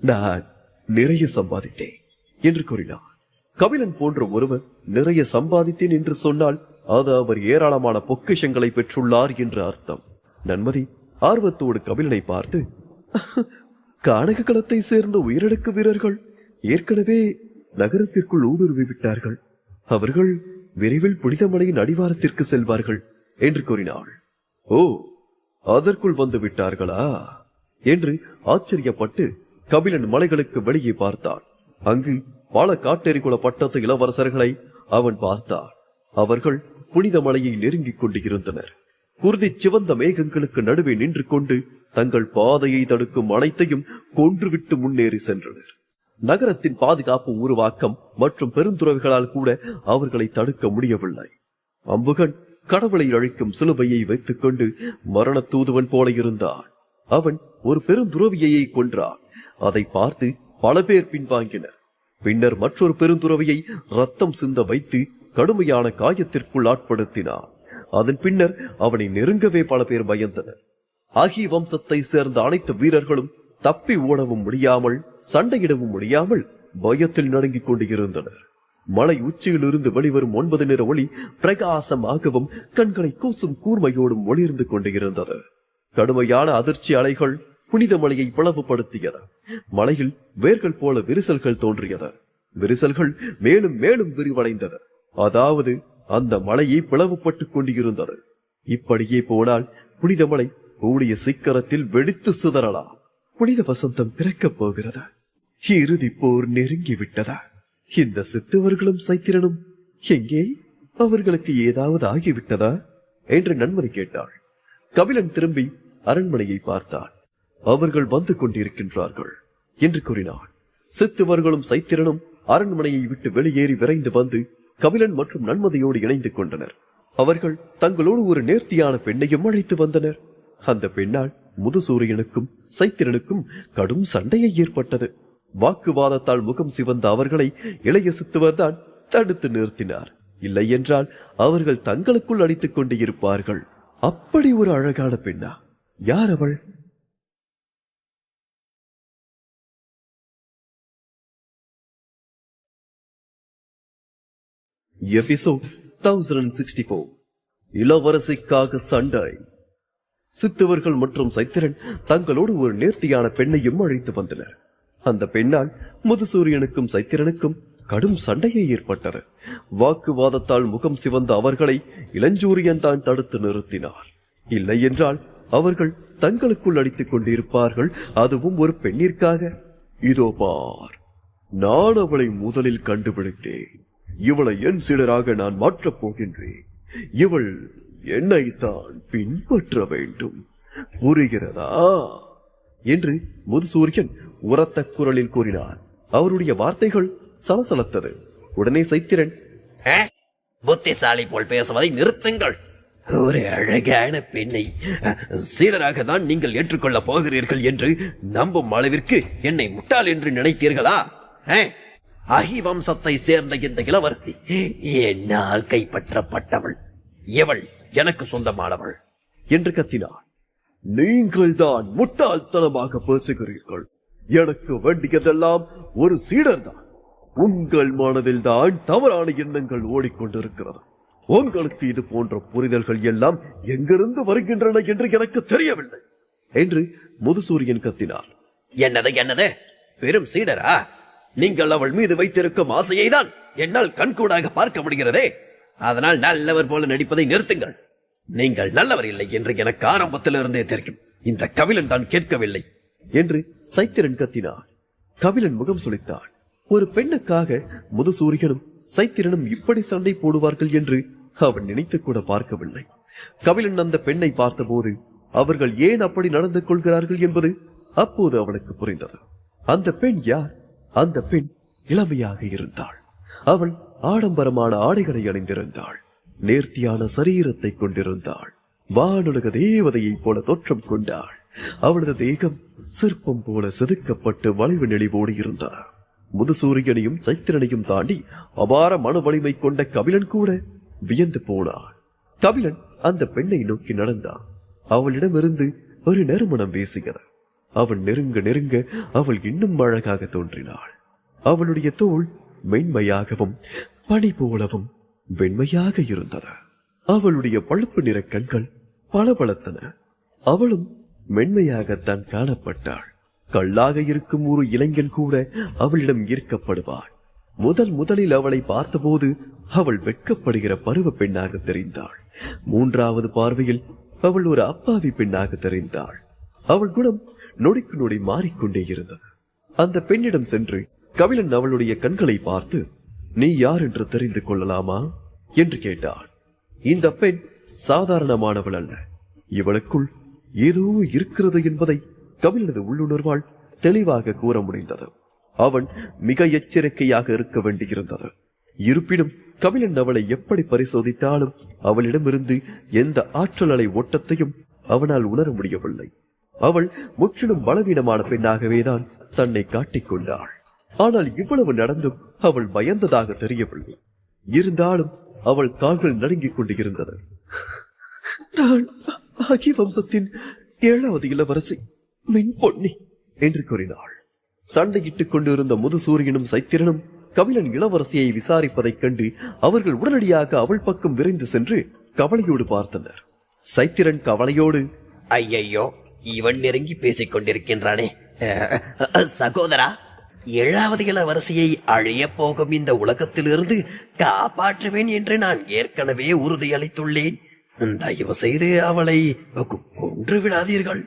நான் நிறைய சம்பாதித்தேன் என்று கூறினான். கபிலன் போன்ற ஒருவர் நிறைய சம்பாதித்தேன் என்று சொன்னால் அது அவர் ஏராளமான பொக்கிஷங்களை பெற்றுள்ளார் என்று அர்த்தம். நன்மதி ஆர்வத்தோடு கபிலனை பார்த்து, கானக களத்தை சேர்ந்த உயிரடுக்கு வீரர்கள் ஏற்கனவே நகரத்திற்குள் ஊடுருவி விட்டார்கள். அவர்கள் விரைவில் புனிதமலையின் அடிவாரத்திற்கு செல்வார்கள் என்று கூறினாள். ஓ, அதற்குள் வந்து விட்டார்களா என்று ஆச்சரியப்பட்டு கபிலன் மலைகளுக்கு வெளியே பார்த்தான். அங்கு பல காட்டெறிகுல பட்டத்து இளவரசர்களை அவன் பார்த்தான். அவர்கள் புனித மலையை நெருங்கிக் கொண்டு இருந்தனர். குருதி சிவந்த மேகங்களுக்கு நடுவே நின்று கொண்டு தங்கள் பாதையை தடுக்கும் அனைத்தையும் கொன்றுவிட்டு முன்னேறி சென்றனர். நகரத்தின் பாதுகாப்பு உருவாக்கம் மற்றும் பெருந்துறவுகளால் கூட அவர்களை தடுக்க முடியவில்லை. அம்புகன் கடவுளை அழிக்கும் சிலுவையை வைத்துக் கொண்டு மரண தூதுவன் போல இருந்தான். அவன் ஒரு பெருந்துறவியை கொன்றான். அதை பார்த்து பல பேர் பின்வாங்கினர். பின்னர் மற்றொரு பெருந்துறவியை ரத்தம் சிந்த வைத்து கடுமையான காயத்திற்குள் ஆட்படுத்தினான். அதன் பின்னர் அவனை நெருங்கவே பல பேர் பயந்தனர். ஆகி வம்சத்தை சேர்ந்த அனைத்து வீரர்களும் தப்பி ஓடவும் முடியாமல் சண்டையிடவும் முடியாமல் பயத்தில் நடுங்கிக் கொண்டு இருந்தனர். மலை உச்சியிலிருந்து வெளிவரும் 9 நிற ஒளி பிரகாசமாகவும் கண்களை கூசும் கூர்மையோடும் ஒளிர்ந்து கொண்டு இருந்தது. கடுமையான அதிர்ச்சி அலைகள் புனித மலையை பிளவுபடுத்தியது. மலையில் வேர்கள் போல விரிசல்கள் தோன்றியது. விரிசல்கள் மேலும் மேலும் விரிவடைந்தது. அதாவது அந்த மலையை பிளவுபட்டுக் கொண்டிருந்தது. இப்படியே போனால் புனித மலை கூடிய சீக்கிரத்தில் வெடித்து சிதறலாம். புனித வசந்தம் பிறக்கப் போகிறதா? இறுதி போர் நெருங்கிவிட்டதா? இந்த சித்தவர்களும் சைத்திரனும் எங்கே? அவர்களுக்கு ஏதாவது ஆகிவிட்டதா என்று நன்மதி கேட்டாள். கபிலன் திரும்பி அரண்மனையை பார்த்தான். அவர்கள் வந்து கொண்டிருக்கின்றார்கள் என்று கூறினான். சித்துவர்களும் சைத்திரனும் அரண்மனையை விட்டு வெளியேறி விரைந்து வந்து கபிலன் மற்றும் நன்மதியோடு இணைந்து கொண்டனர். அவர்கள் தங்களோடு ஒரு நேர்த்தியான பெண்ணையும் அழைத்து வந்தனர். அந்த பெண்ணால் முதுசூரியனுக்கும் சைத்திரனுக்கும் கடும் சண்டையை ஏற்பட்டது. வாக்குவாதத்தால் முகம் சிவந்த அவர்களை இளைய சித்துவர்தான் தடுத்து நிறுத்தினார். இல்லை என்றால் அவர்கள் தங்களுக்குள் அடித்துக் கொண்டு இருப்பார்கள். அப்படி ஒரு அழகான பெண்ணா? யார் அவள்? எபிசோட் 1064 இளவரசிக்காக சண்டை. சித்துவர்கள் மற்றும் சைத்திரன் தங்களோடு ஒரு நேர்த்தியான பெண்ணையும் அழைத்து வந்தனர். அந்த பெண்ணால் முதுசூரியனுக்கும் சைத்திரனுக்கும் கடும் சண்டையை ஏற்பட்டது. வாக்குவாதத்தால் முகம் சிவந்த அவர்களை இளஞ்சூரியன் தான் தடுத்து நிறுத்தினார். இல்லை என்றால் அவர்கள் தங்களுக்குள் அடித்துக் கொண்டிருப்பார்கள். அதுவும் ஒரு பெண்ணிற்காக. இதோ பார், நான் அவளை முதலில் கண்டுபிடித்தேன். இவளை என் சீடராக நான் மாற்றப் போகின்றேன். இவள் என்னை தான் பின்பற்ற வேண்டும். புரிகிறதா என்று முதுசூரியன் உரத்த குரலில் கூறினார். அவருடைய வார்த்தைகள் சலசலத்தது. உடனே சைத்திரன், புத்திசாலி போல் பேசுவதை நிறுத்துங்கள். ஒரு அழகான பெண்ணை சீடராக தான் நீங்கள் ஏற்றுக்கொள்ளப் போகிறீர்கள் என்று நம்பும் அளவிற்கு என்னை முட்டாள் என்று நினைத்தீர்களா? அஹி வம்சத்தை சேர்ந்த இந்த இளவரசி என்னால் கைப்பற்றப்பட்டவள். இவள் எனக்கு சொந்தமானவள் என்று கத்தினார். நீங்கள் தான் முட்டாள்தனமாக பேசுகிறீர்கள். எனக்கு வேண்டியதெல்லாம் ஒரு சீடர் தான். உங்கள் மனதில் தான் தவறான எண்ணங்கள் ஓடிக்கொண்டிருக்கிறது. உங்களுக்கு இது போன்ற புரிதல்கள் எல்லாம் எங்கிருந்து வருகின்றன என்று எனக்கு தெரியவில்லை என்று முதுசூரியன் கத்தினார். என்னது பெரும் சீடரா? நீங்கள் அவள் மீது வைத்திருக்கும் ஆசையை தான் என்னால் கண்கூடாக பார்க்க முடிகிறதே. அதனால் நல்லவர் போல நடிப்பதை நிறுத்துங்கள். நீங்கள் நல்லவர் இல்லை என்று எனக்கு ஆரம்பத்திலிருந்தே தெரியும். இந்த கபிலன் தான் கேட்கவில்லை என்று சைத்திரன் கத்தினார். கபிலன் முகம் சுளித்தான். ஒரு பெண்ணுக்காக முதுசூரியனும் சைத்திரனும் இப்படி சண்டை போடுவார்கள் என்று அவன் நினைத்து கூட பார்க்கவில்லை. கபிலன் அந்த பெண்ணை பார்த்தபோது அவர்கள் ஏன் அப்படி நடந்து கொள்கிறார்கள் என்பது அப்போது அவனுக்கு புரிந்தது. அந்த பெண் யார்? அந்த பெண் இளமையாக இருந்தாள். அவள் ஆடம்பரமான ஆடைகளை அணிந்திருந்தாள். நேர்த்தியான சரீரத்தை கொண்டிருந்தாள். வானுலக தேவதையைப் போல தோற்றம் கொண்டாள். அவளது தேகம் சிற்பம் போல செதுக்கப்பட்டு வளைவு நெளிவோடு இருந்தார். முதுசூரியனையும் சைத்திரனையும் தாண்டி அபார மன வலிமை கொண்ட கபிலன் கூட வியந்து போனான். கபிலன் அந்த பெண்ணை நோக்கி நடந்தான். அவளிடமிருந்து ஒரு நறுமணம் வீசியது. அவன் நெருங்க அவள் இன்னும் அழகாக தோன்றினாள். அவளுடைய தோள் மென்மையாகவும் பனி போலவும் வெண்மையாக இருந்தது. அவளுடைய பழுப்பு நிற கண்கள் பளபளத்தன. அவளும் மென்மையாகத்தான் காணப்பட்டாள். கல்லாக இருக்கும் ஒரு இளைஞன் கூட அவளிடம் ஈர்க்கப்படுவான். முதலில் அவளை பார்த்தபோது அவள் வெட்கப்படுகிற பருவ பெண்ணாக தெரிந்தாள். மூன்றாவது பார்வையில் அவள் ஒரு அப்பாவி பெண்ணாக தெரிந்தாள். அவள் குணம் நொடிக்கு நொடி மாறிக்கொண்டே இருந்தது. அந்த பெண்ணிடம் சென்று கபிலன் அவளுடைய கண்களை பார்த்து, நீ யார் என்று தெரிந்து கொள்ளலாமா என்று கேட்டாள். இந்த பெண் சாதாரணமானவள் அல்ல. இவளுக்குள் ஏதோ இருக்கிறது என்பதை கபிலனது உள்ளுணர்வால் தெளிவாக கூற முடிந்தது. அவன் மிக எச்சரிக்கையாக இருக்க வேண்டியிருந்தது. இருப்பினும் கபிலன் அவளை எப்படி பரிசோதித்தாலும் அவளிடமிருந்து எந்த ஆற்றல் அலை ஓட்டத்தையும் அவனால் உணர முடியவில்லை. அவள் முற்றிலும் பலவீனமான பெண்ணாகவேதான் தன்னை காட்டிக்கொண்டாள். ஆனால் இவ்வளவு நடந்தும் அவள் பயந்ததாக தெரியவில்லை. இருந்தாலும் அவள் கால்கள் நடுங்கிக் கொண்டு இருந்தது. நான் அகி வம்சத்தின் 7வது இளவரசி மின்பொன்னி என்று கூறினாள். சண்டையிட்டுக் கொண்டிருந்த முதுசூரியனும் சைத்திரனும் கபிலன் இளவரசியை விசாரிப்பதைக் கண்டு அவர்கள் உடனடியாக அவள் பக்கம் விரைந்து சென்று கவலையோடு பார்த்தனர். சைத்திரன் கவலையோடு, ஐயையோ, இவன் நெருங்கி பேசிக் கொண்டிருக்கின்றானே. சகோதரா, 7வது இளவரசியை அழிய போகும் இந்த உலகத்திலிருந்து காப்பாற்றுவேன் என்று நான் ஏற்கனவே உறுதியளித்துள்ளேன். தயவு செய்து அவளை கொன்று விடாதீர்கள்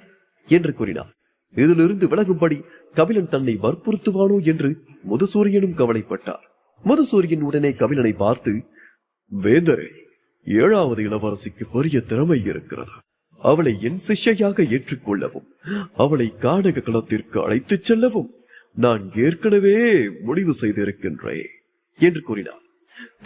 என்று கூறினார். இதிலிருந்து விலகும்படி கபிலன் தன்னை வற்புறுத்துவானோ என்று முதுசூரியனும் கவலைப்பட்டார். முதுசூரியன் உடனே கபிலனை பார்த்து, வேந்தரே, 7வது இளவரசிக்கு பெரிய திறமை இருக்கிறது. அவளை என் சிஷ்யையாக ஏற்றுக்கொள்ளவும் அவளை கானக களத்திற்கு அழைத்துச் செல்லவும் நான் ஏற்கனவே முடிவு செய்திருக்கின்றேன் என்று கூறினார்.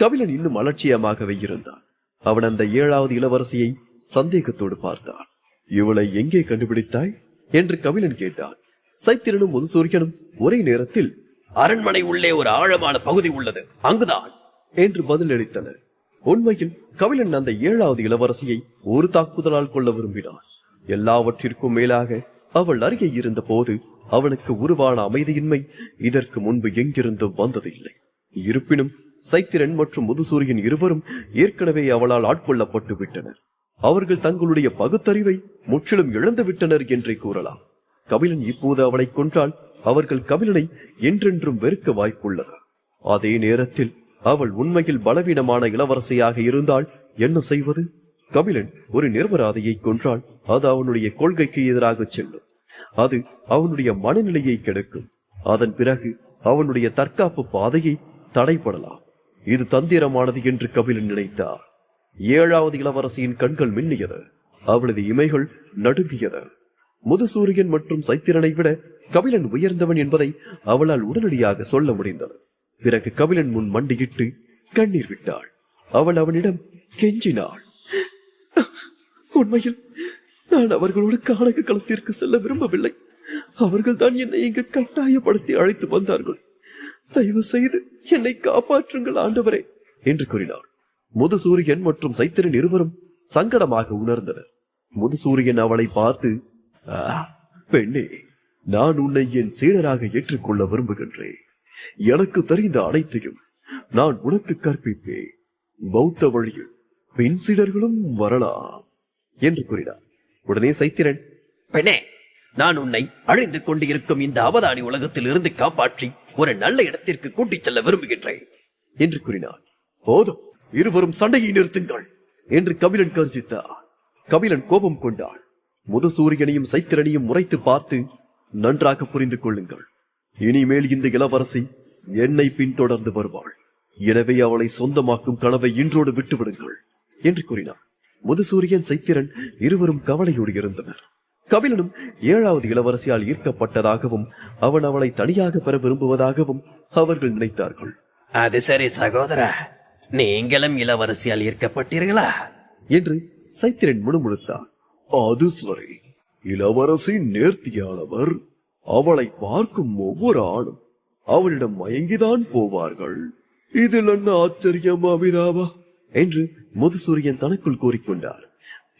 கபிலன் இன்னும் அலட்சியமாகவே இருந்தான். அவன் அந்த 7வது இளவரசியை சந்தேகத்தோடு பார்த்தான். இவளை எங்கே கண்டுபிடித்தாய் என்று கபிலன் கேட்டான். சைத்திரனும் முதுசூரியனும் ஒரே நேரத்தில், அரண்மனை உள்ளே ஒரு ஆழமான பகுதி உள்ளது, அங்குதான் என்று பதிலளித்தனர். உண்மையில் கபிலன் அந்த 7வது இளவரசியை ஒரு தாக்குதலால் கொள்ள விரும்பினான். எல்லாவற்றிற்கும் மேலாக அவள் அருகே இருந்த போது அவனுக்கு உருவான அமைதியின்மை இதற்கு முன்பு எங்கிருந்தும் வந்ததில்லை. இருப்பினும் சைத்திரன் மற்றும் முதுசூரியன் இருவரும் ஏற்கனவே அவளால் ஆட்கொள்ளப்பட்டு விட்டனர். அவர்கள் தங்களுடைய பகுத்தறிவை முற்றிலும் இழந்து விட்டனர் என்றே கூறலாம். கபிலன் இப்போது அவளை கொன்றால் அவர்கள் கபிலனை என்றென்றும் வெறுக்க வாய்ப்புள்ளது. அதே நேரத்தில் அவள் உண்மையில் பலவீனமான இளவரசியாக இருந்தால் என்ன செய்வது? கபிலன் ஒரு நிரபராதியை கொன்றால் அது அவனுடைய கொள்கைக்கு எதிராக செல்லும். அது அவனுடைய மனநிலையை கெடுக்கும். அதன் பிறகு அவனுடைய தற்காப்பு பாதையை தடைப்படலாம். இது தந்திரமானது என்று கபிலன் நினைத்தார். 7வது இளவரசியின் கண்கள் மின்னியது. அவளது இமைகள் நடுங்கியது. முதுசூரியன் மற்றும் சைத்திரனை விட கபிலன் உயர்ந்தவன் என்பதை அவளால் உடனடியாக சொல்ல முடிந்தது. பிறகு கபிலன் முன் மண்டியிட்டு கண்ணீர் விட்டாள். அவள் அவனிடம் கெஞ்சினாள். உண்மையில் நான் அவர்களோடு கானக களத்திற்கு செல்ல விரும்பவில்லை. அவர்கள் தான் என்னை இங்கு கட்டாயப்படுத்தி அழைத்து வந்தார்கள். தயவு செய்து என்னை காப்பாற்றுங்கள் ஆண்டவரே என்று கூறினாள். முதுசூரியன் மற்றும் சைத்திரன் இருவரும் சங்கடமாக உணர்ந்தனர். முதுசூரியன் அவளை பார்த்து, பெண்ணே, நான் உன்னை என் சீடராக ஏற்றுக்கொள்ள விரும்புகின்றேன். எனக்கு தெரிந்த அனைத்தையும் நான் உனக்கு கற்பிப்பேன். பௌத்த வழியில் பெண் சீடர்களும் வரலாம் என்று கூறினார். உடனே சைத்திரன், பெண்ணே, நான் உன்னை அழிந்து கொண்டு இருக்கும் இந்த அவதானி உலகத்தில் இருந்து காப்பாற்றி ஒரு நல்ல இடத்திற்கு கூட்டிச் செல்ல விரும்புகின்றேன் என்று கூறினார். போதும், இருவரும் சண்டையை நிறுத்துங்கள் என்று கபிலன் கர்ஜித்தார். கபிலன் கோபம் கொண்டாள். முதுசூரியனையும் சைத்திரனையும் முறைத்து பார்த்து, நன்றாக புரிந்து கொள்ளுங்கள். இனிமேல் இந்த இளவரசி என்னை பின்தொடர்ந்து வருவாள். எனவே அவளை சொந்தமாக்கும் கனவை இன்றோடு விட்டுவிடுங்கள் என்று கூறினார். முதுசூரியன் சைத்திரன் இருவரும் கவலையோடு இருந்தனர். கபிலனும் 7வது இளவரசியால் ஈர்க்கப்பட்டதாகவும் அவன் அவளை தனியாக பெற விரும்புவதாகவும் அவர்கள் நினைத்தார்கள். அது சரி சகோதரா, நீங்களும் இளவரசியால் ஈர்க்கப்பட்டீர்களா என்று சைத்திரன் முணுமுணுத்தான். அது சரி, இளவரசி நேர்த்தியானவர். அவளை பார்க்கும் ஒவ்வொரு ஆணும் அவளிடம் மயங்கிதான் போவார்கள். இதில் என்ன ஆச்சரியம் அபிதாவா என்று முதுசூரியன் தனக்குள் கூறிக்கொண்டார்.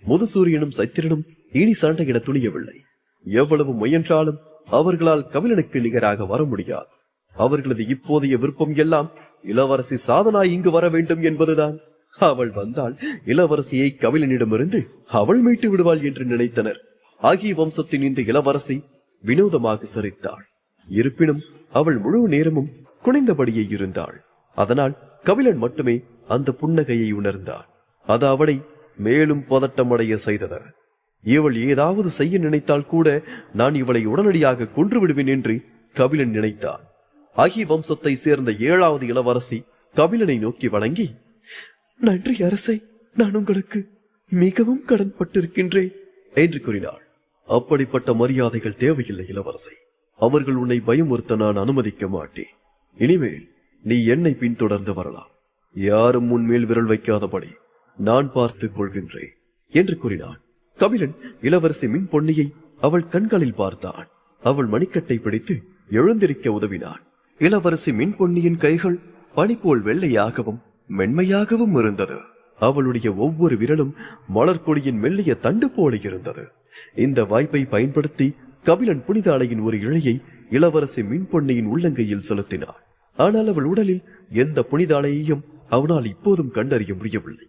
முதுசூரியனும் சைத்திரனும் இனி சண்டையிட துணியவில்லை. எவ்வளவு முயன்றாலும் அவர்களால் கபிலனுக்கு நிகராக வர முடியாது. அவர்களது இப்போதைய விருப்பம் எல்லாம் இளவரசி சாதனா இங்கு வர வேண்டும் என்பதுதான். அவள் வந்தால் இளவரசியை கபிலனிடமிருந்து அவள் மீட்டு விடுவாள் என்று நினைத்தனர். ஆகிய வம்சத்தின் இந்த இளவரசி வினோதமாக சிரித்தாள். இருப்பினும் அவள் முழு நேரமும் குனிந்தபடியே இருந்தாள். அதனால் கபிலன் மட்டுமே அந்த புன்னகையை உணர்ந்தாள். அது அவனை மேலும் பதட்டமடைய செய்தது. இவள் ஏதாவது செய்ய நினைத்தால் கூட நான் இவளை உடனடியாக கொன்று விடுவேன் என்று கபிலன் நினைத்தான். ஆகிய வம்சத்தை சேர்ந்த 7வது இளவரசி கபிலனை நோக்கி வணங்கி, நன்றி அரசே, நான் உங்களுக்கு மிகவும் கடன்பட்டிருக்கின்றேன் என்று கூறினாள். அப்படிப்பட்ட மரியாதைகள் தேவையில்லை இளவரசி. அவர்கள் உன்னை பயமுறுத்த நான் அனுமதிக்க மாட்டேன். இனிமேல் நீ என்னை பின்தொடர்ந்து வரலாம். யாரும் உன்மேல் விரல் வைக்காதபடி நான் பார்த்துக் கொள்கின்றேன் என்று கூறினான். கபிலன் இளவரசி மின் பொன்னியை அவள் கண்களில் பார்த்தான். அவள் மணிக்கட்டை பிடித்து எழுந்திருக்க உதவினான். இளவரசி மின் பொன்னியின் கைகள் பனி போல் வெள்ளையாகவும் மென்மையாகவும் இருந்தது. அவளுடைய ஒவ்வொரு விரலும் மலர்கொடியின் மெல்லிய தண்டு போல இருந்தது. இந்த வாய்ப்பை பயன்படுத்தி கபிலன் புனித அலையின் ஒரு இழையை இளவரசி மின் பொன்னியின் உள்ளங்கையில் செலுத்தினாள். ஆனால் அவள் உடலில் எந்த புனித அலையையும் அவனால் இப்போதும் கண்டறிய முடியவில்லை.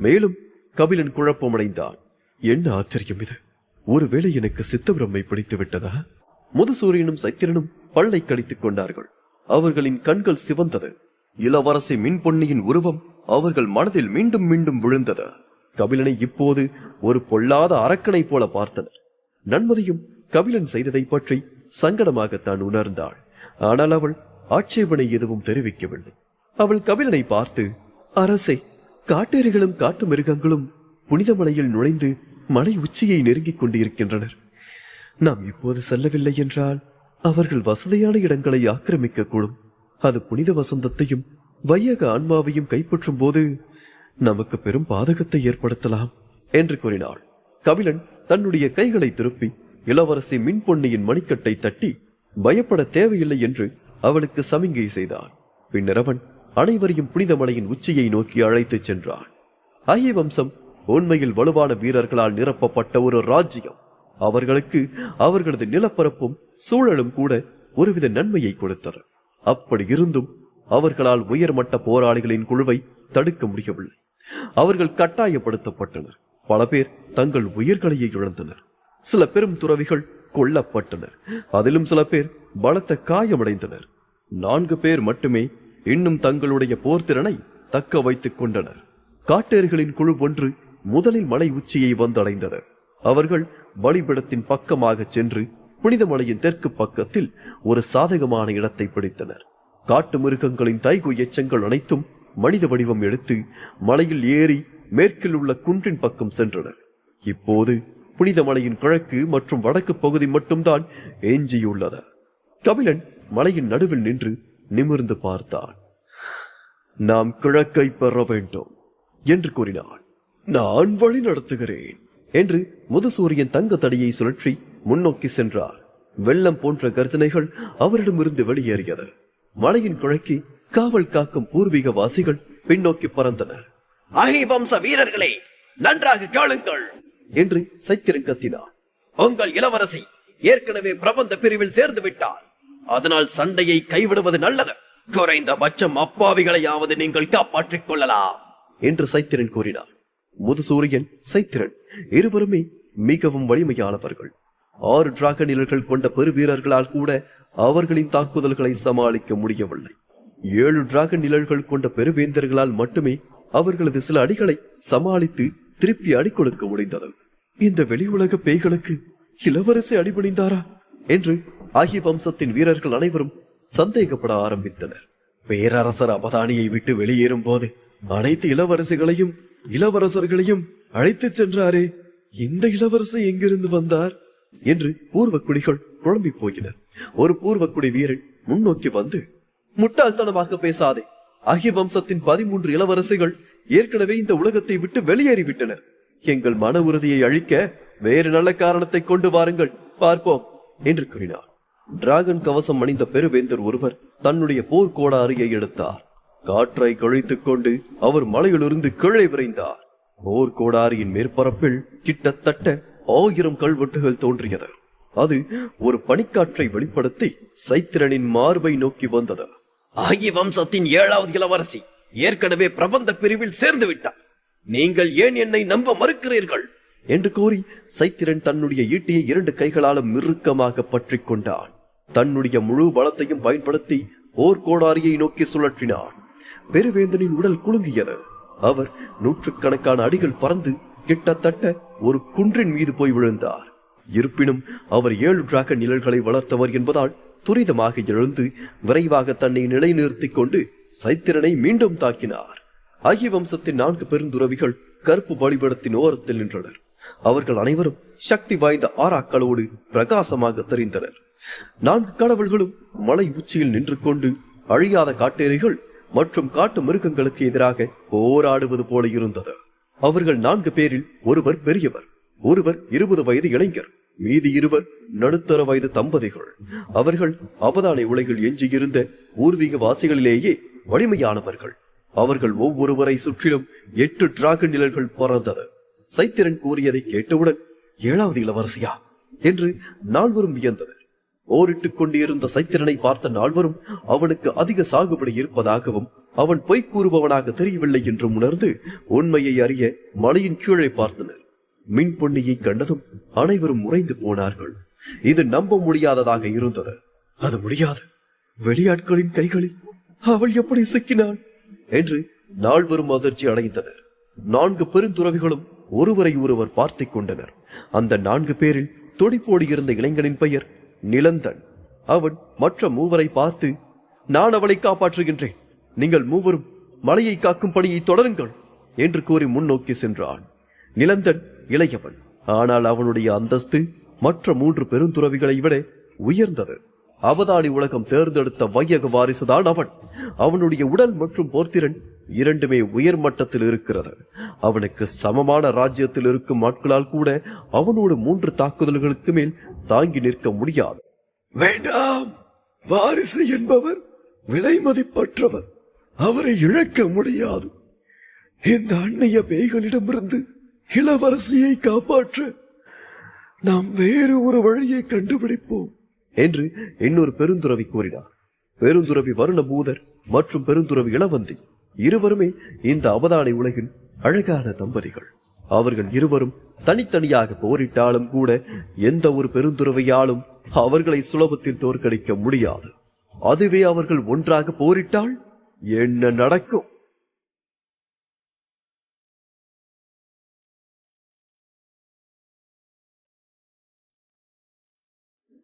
மேலும் கபிலன் குழப்பமடைந்தான். என்ன ஆச்சரியம் இது! ஒருவேளை எனக்கு சித்தபிரமை பிடித்து விட்டதா? முதுசூரியனும் சைத்திரனும் பல்லை கடித்துக் கொண்டார்கள். அவர்களின் கண்கள் சிவந்தது. இளவரசி மின் பொன்னியின் உருவம் அவர்கள் மனதில் மீண்டும் மீண்டும் விழுந்தது. கபிலனை இப்போது ஒரு பொல்லாத அரக்கனை போல பார்த்தனர். நன்மதியும் கபிலன் செய்ததை பற்றி சங்கடமாகத்தான் உணர்ந்தாள். ஆனால் அவள் ஆட்சேபனை எதுவும் தெரிவிக்கவில்லை. அவள் கபிலனை பார்த்து, அரசே, காட்டேரிகளும் காட்டு மிருகங்களும் புனித மலையில் நுழைந்து மலை உச்சியை நெருங்கிக் கொண்டிருக்கின்றனர். நாம் இப்போது செல்லவில்லை என்றால் அவர்கள் வசதியான இடங்களை ஆக்கிரமிக்க கூடும். அது புனித வசந்தத்தையும் வையக ஆன்மாவையும் கைப்பற்றும் போது நமக்கு பெரும் பாதகத்தை ஏற்படுத்தலாம் என்று கூறினாள். கபிலன் தன்னுடைய கைகளை திருப்பி இளவரசி மின்பொன்னியின் மணிக்கட்டை தட்டி பயப்பட தேவையில்லை என்று அவளுக்கு சமிங்கை செய்தான். பின்னர் அவன் அனைவரையும் புனித மலையின் உச்சியை நோக்கி அழைத்துச் சென்றான். ஆய வம்சம் உண்மையில் வலுவான வீரர்களால் நிரப்பப்பட்ட ஒரு ராஜ்யம். அவர்களுக்கு அவர்களது நிலப்பரப்பும் சூழலும் கூட ஒருவித நன்மையை கொடுத்தது. அப்படி இருந்தும் அவர்களால் உயர்மட்ட போராளிகளின் குழுவை தடுக்க முடியவில்லை. அவர்கள் கட்டாயப்படுத்தப்பட்டனர். பல பேர் தங்கள் உயிர்களையே இழந்தனர். சில பெரும் துறவிகள் கொல்லப்பட்டனர். அதிலும் சில பேர் பலத்த காயமடைந்தனர். 4 பேர் மட்டுமே இன்னும் தங்களுடைய போர்த்திறனை தக்க வைத்துக் கொண்டனர். காட்டேரிகளின் குழு ஒன்று முதலில் மலை உச்சியை வந்தடைந்தது. அவர்கள் பலிபீடத்தின் பக்கமாக சென்று புனித மலையின் தெற்கு பக்கத்தில் ஒரு சாதகமான இடத்தை பிடித்தனர். காட்டு மிருகங்களின் தைகு எச்சங்கள் அனைத்தும் மனித வடிவம் எடுத்து மலையில் ஏறி மேற்கில் உள்ள குன்றின் பக்கம் சென்றனர். இப்போது புனித மலையின் கிழக்கு மற்றும் வடக்கு பகுதி மட்டும்தான் எஞ்சியுள்ளது. கபிலன் மலையின் நடுவில் நின்று நிமிர்ந்து பார்த்தான். நாம் கிழக்கை பெற வேண்டும் என்று கூறினான். நான் வழி நடத்துகிறேன் என்று முதுசூரியன் தங்க தடியை சுழற்றி முன்னோக்கி சென்றார். வெள்ளம் போன்ற கர்ஜனைகள் அவரிடமிருந்து வெளியேறியது. மலையின் கிழக்கே காவல் காக்கும் பூர்வீக வாசிகள் பின்னோக்கி பறந்தனர். அஹிவம்ச வீரர்களே, நன்றாக கேளுங்கள் என்று சைத்திரன் கத்தினார். உங்கள் இளவரசி ஏற்கனவே பிரபந்த பிரிவில் சேர்ந்து விட்டார். அதனால் சண்டையை கைவிடுவது நல்லது. குறைந்தபட்சம் அப்பாவிகளையாவது நீங்கள் காப்பாற்றிக் கொள்ளலாம் என்று சைத்திரன் கூறினார். முதுசூரியன், சைத்திரன் இருவருமே மிகவும் வலிமையானவர்கள். 6 டிராகன் நிழல்கள் கொண்ட பெருவீரர்களால் கூட அவர்களின் தாக்குதல்களை சமாளிக்க முடியவில்லை. 7 டிராகன் நிழல்கள் கொண்ட பெருவேந்தர்களால் மட்டுமே அவர்களது சில அடிகளை சமாளித்து திருப்பி அடி கொடுக்க முடிந்தது. இந்த வெளி உலக பேய்களுக்கு இளவரசி அடிபணிந்தாரா என்று ஆகிய வம்சத்தின் வீரர்கள் அனைவரும் சந்தேகப்பட ஆரம்பித்தனர். பேரரசர் அவதானியை விட்டு வெளியேறும் போது அனைத்து இளவரசிகளையும் இளவரசர்களையும் அழைத்துச் சென்றாரே, இந்த இளவரசி எங்கிருந்து வந்தார் என்று பூர்வக்குடிகள் குழம்பி போயினர். ஒரு பூர்வக்குடி வீரன் முன்னோக்கி வந்து, முட்டாள்தனமாக பேசாதே. ஆகிய வம்சத்தின் 13 இளவரசிகள் ஏற்கனவே இந்த உலகத்தை விட்டு வெளியேறிவிட்டனர். எங்கள் மன உறுதியை அழிக்க வேறு நல்ல காரணத்தை கொண்டு வாருங்கள், பார்ப்போம் என்று கூறினார். டிராகன் கவசம் அணிந்த பெருவேந்தர் ஒருவர் தன்னுடைய போர்க்கோடாரியை எடுத்தார். காற்றை கழித்துக் கொண்டு அவர் மலையிலிருந்து கீழே விரைந்தார். போர்க்கோடாரியின் மேற்பரப்பில் கிட்டத்தட்ட 1000 கல்வெட்டுகள் தோன்றியது. அது ஒரு பனிக்காற்றை வெளிப்படுத்தி சைத்திரனின் மார்பை நோக்கி வந்தது. ஆகிய வம்சத்தின் 7வது இளவரசி ஏற்கனவே பிரபந்த பிரிவில் சேர்ந்து விட்டார். நீங்கள் ஏன் என்னை நம்ப மறுக்கிறீர்கள் என்று கூறி சைத்திரன் தன்னுடைய ஈட்டியை 2 கைகளாலும் இறுக்கமாக பற்றி கொண்டான். தன்னுடைய முழு பலத்தையும் பயன்படுத்தி போர்க்கோடாரியை நோக்கி சுழற்றினான். பெருவேந்தனின் உடல் குலுங்கியது. அவர் 100கணக்கான அடிகள் பறந்து கிட்டத்தட்ட ஒரு குன்றின் மீது போய் விழுந்தார். இருப்பினும் அவர் 7 டிராகன் நிழல்களை வளர்த்தவர் என்பதால் துரிதமாக எழுந்து விரைவாக தன்னை நிலைநிறுத்திக் கொண்டு சைத்திரனை மீண்டும் தாக்கினார். ஆகிய வம்சத்தின் 4 பெருந்துறவிகள் கருப்பு பலிபீடத்தின் ஓரத்தில் நின்றனர். அவர்கள் அனைவரும் சக்தி வாய்ந்த ஆராக்களோடு பிரகாசமாக தெரிந்தனர். 4 கடவுள்களும் மலை உச்சியில் நின்று கொண்டு அழியாத காட்டேரிகள் மற்றும் காட்டு மிருகங்களுக்கு எதிராக போராடுவது போல இருந்தது. அவர்கள் 4 பேரில் ஒருவர் பெரியவர், ஒருவர் 20 வயது இளைஞர், மீதி 2 நடுத்தர வயது தம்பதிகள். அவர்கள் அவதானி உலகில் எஞ்சியிருந்த பூர்வீக வாசிகளிலேயே வலிமையானவர்கள். அவர்கள் ஒவ்வொருவரை சுற்றிலும் 8 டிராகன் நிழல்கள் பறந்தது. சைத்திரன் கூறியதை கேட்டவுடன் 7வது இளவரசியா என்று 4வரும் வியந்தனர். ஓரிட்டுக் கொண்டிருந்த சைத்திரனை பார்த்த 4வரும் அவனுக்கு அதிக சாகுபடி இருப்பதாகவும் அவன் பொய் கூறுபவனாக தெரியவில்லை என்றும் உணர்ந்து உண்மையை அறிய மலையின் கீழே பார்த்தனர். மின் பொன்னியை கண்டதும் அனைவரும் உறைந்து போனார்கள். இது நம்ப முடியாததாக இருந்தது. அது முடியாது, வெளியாட்களின் கைகளில் அவள் எப்படி சிக்கினாள் என்று 4வரும் அதிர்ச்சி அடைந்தனர். 4 பெருந்துறவிகளும் ஒருவரை ஒருவர் பார்த்துக் கொண்டனர். அந்த 4 பேரில் துடிப்போடி இருந்த இளைஞனின் பெயர் நிலந்தன். அவன் மற்ற மூவரை பார்த்து, நான் அவளை காப்பாற்றுகின்றேன், நீங்கள் மூவரும் மலையை காக்கும் பணியை தொடருங்கள் என்று கூறி முன்னோக்கி சென்றான். நிலந்தன் இளையவன், ஆனால் அவனுடைய அந்தஸ்து மற்ற 3 பெருந்துறவிகளை விட உயர்ந்தது. அவதானி உலகம் தேர்ந்தெடுத்த வையக வாரிசுதான் அவன். அவனுடைய உடல் மற்றும் போர்த்திறன் இரண்டுமே உயர் மட்டத்தில் இருக்கிறது. அவனுக்கு சமமான ராஜ்யத்தில் இருக்கும் ஆட்களால் கூட அவனோடு 3 தாக்குதல்களுக்கு மேல் தாங்கி நிற்க முடியாது. வேண்டாம், வாரிசு என்பவர் விலை மதிப்பற்றவர், அவரை இழக்க முடியாது. இந்த அன்னைய பேய்களிடமிருந்து இளவரசியை காப்பாற்ற நாம் வேறு ஒரு வழியை கண்டுபிடிப்போம் என்று இன்னொரு பெருந்துறவி கூறினார். பெருந்துறவி வருணபூதர் மற்றும் பெருந்துறவி இளவந்தி இருவருமே இந்த அவதானி உலகின் அழகான தம்பதிகள். அவர்கள் இருவரும் தனித்தனியாக போரிட்டாலும் கூட எந்த ஒரு பெருந்துறவையாலும் அவர்களை சுலபத்தில் தோற்கடிக்க முடியாது. அதுவே அவர்கள் ஒன்றாக போரிட்டால் என்ன நடக்கும்?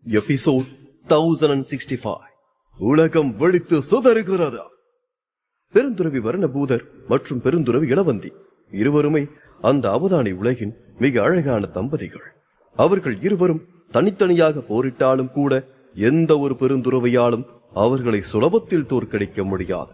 எபிசோட் 1065. உலகம் வெடித்து சுதறுகிறது. பெருந்துறவி வருணபூதர் மற்றும் பெருந்துறவி இளவந்தி இருவருமே அந்த அவதானி உலகின் மிக அழகான தம்பதிகள். அவர்கள் இருவரும் தனித்தனியாக போரிட்டாலும் கூட எந்த ஒரு பெருந்துறவையாலும் அவர்களை சுலபத்தில் தோற்கடிக்க முடியாது.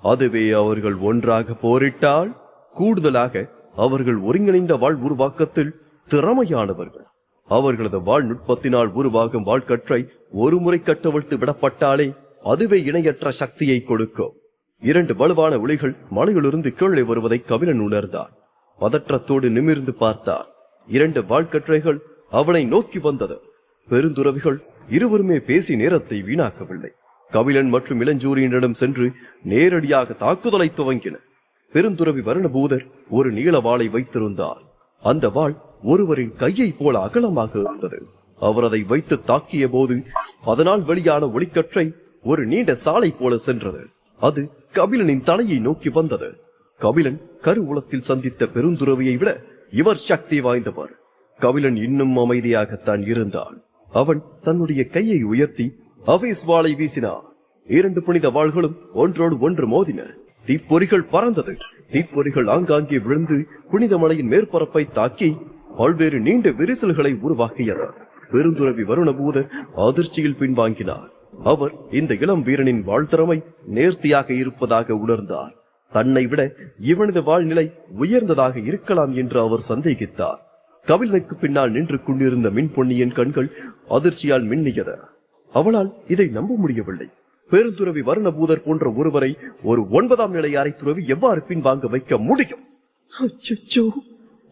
அதுவே அவர்கள் ஒன்றாக போரிட்டால், கூடுதலாக அவர்கள் ஒருங்கிணைந்த வாழ் உருவாக்கத்தில் திறமையானவர்கள். அவர்களது வாழ் நுட்பத்தினால் உருவாகும் வாழ்க்கற்றை ஒரு முறை கட்டவிழ்த்து விடப்பட்டாலே அதுவே இணையற்ற சக்தியை கொடுக்கும். 2 வலுவான ஒளிகள் மலையிலிருந்து கீழே வருவதை கபிலன் உணர்ந்தான். பதற்றத்தோடு நிமிர்ந்து பார்த்தான். 2 வாழ்க்கற்றைகள் அவனை நோக்கி வந்தது. பெருந்துறவிகள் இருவருமே பேசி நேரத்தை வீணாக்கவில்லை. கபிலன் மற்றும் இளஞ்சூரியனிடம் சென்று நேரடியாக தாக்குதலை துவங்கின. பெருந்துறவி வருணபூதர் ஒரு நீள வாளை வைத்திருந்தார். அந்த வாள் ஒருவரின் கையை போல அகலமாக இருந்தது. அவர் அதை வைத்து தாக்கிய போது அதனால் வெளியான ஒளிக்கற்றை ஒரு நீண்ட சாலை போல சென்றது. அது கபிலனின் தலையை நோக்கி வந்தது. கபிலன் கருவூலத்தில் சந்தித்த பெருந்துறவியை விட இவர் சக்தி வாய்ந்தவர். கபிலன் இன்னும் அமைதியாகத்தான் இருந்தான். அவன் தன்னுடைய கையை உயர்த்தி அவேஸ் வாளை வீசினார். 2 புனித வாள்களும் ஒன்றோடு ஒன்று மோதின. தீப்பொறிகள் பறந்தது. தீப்பொறிகள் ஆங்காங்கே விழுந்து புனித மலையின் மேற்பரப்பை தாக்கி பல்வேறு நீண்ட விரிசல்களை உருவாக்கியது. பெருந்துறவி வருணபூதர் அதிர்ச்சியில் பின்வாங்கினார். அவர் இந்த இளம் வீரனின் வாழ்த்திறமை நேர்த்தியாக இருப்பதாக உணர்ந்தார். தன்னை விட இவனது வாழ்நிலை உயர்ந்ததாக இருக்கலாம் என்று அவர் சந்தேகித்தார். கபிலனுக்கு பின்னால் நின்று கொண்டிருந்த மின்பொன்னியின் கண்கள் அதிர்ச்சியால் மின்னியது. அவளால் இதை நம்ப முடியவில்லை. பெருந்துறவி வருணபூதர் போன்ற ஒருவரை ஒரு 9ஆம் நிலை அரைத்துறவி எவ்வாறு பின்வாங்க வைக்க முடியும்? அச்சச்சோ,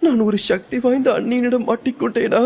நான் ஒரு சக்தி வாய்ந்த அண்ணியிடம் மாட்டிக்கொண்டேனா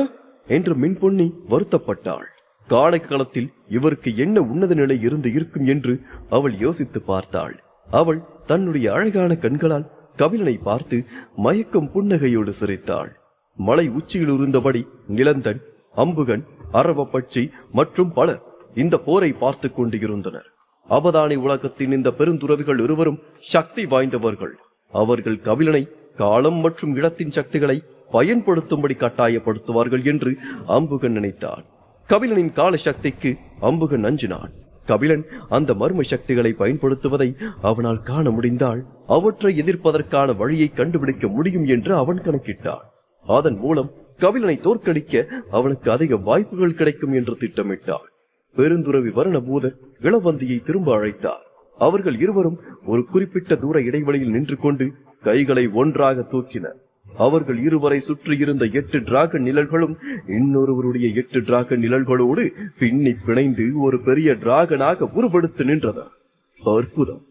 என்று மின்பொன்னி வருத்தப்பட்டாள். காணக்களத்தில் இவருக்கு என்ன உன்னத நிலை இருந்து இருக்கும் என்று அவள் யோசித்து பார்த்தாள். அவள் தன்னுடைய அழகான கண்களால் கபிலனை பார்த்து மயக்கம் புன்னகையோடு சிரித்தாள். மலை உச்சியில் இருந்தபடி நிலந்தன், அம்புகன், அரவப்பட்சி மற்றும் பலர் இந்த போரை பார்த்து கொண்டு இருந்தனர். அவதானி உலகத்தின் இந்த பெருந்துறவிகள் இருவரும் சக்தி வாய்ந்தவர்கள். அவர்கள் கபிலனை காலம் மற்றும் இடத்தின் சக்திகளை பயன்படுத்தும்படி கட்டாயப்படுத்துவார்கள் என்று அம்புகன் நினைத்தான். கபிலனின் கால சக்திக்கு அம்புகன் அஞ்சினான். கபிலன் அந்த மர்ம சக்திகளை பயன்படுத்துவதை அவனால் காண முடிந்தால் அவற்றை எதிர்ப்பதற்கான வழியை கண்டுபிடிக்க முடியும் என்று அவன் கணக்கிட்டான். அதன் மூலம் கபிலனை தோற்கடிக்க அவனுக்கு அதிக வாய்ப்புகள் கிடைக்கும் என்று திட்டமிட்டான். பெருந்துறவி வருணபூதர் இளவந்தியை திரும்ப அழைத்தார். அவர்கள் இருவரும் ஒரு குறிப்பிட்ட தூர இடைவெளியில் நின்று கொண்டு கைகளை ஒன்றாக தூக்கினர். அவர்கள் இருவரை சுற்றி இருந்த 8 டிராகன் நிழல்களும் இன்னொருவருடைய 8 டிராகன் நிழல்களோடு பின்னி பிணைந்து ஒரு பெரிய டிராகனாக உருவெடுத்து நின்றது. அற்புதம்!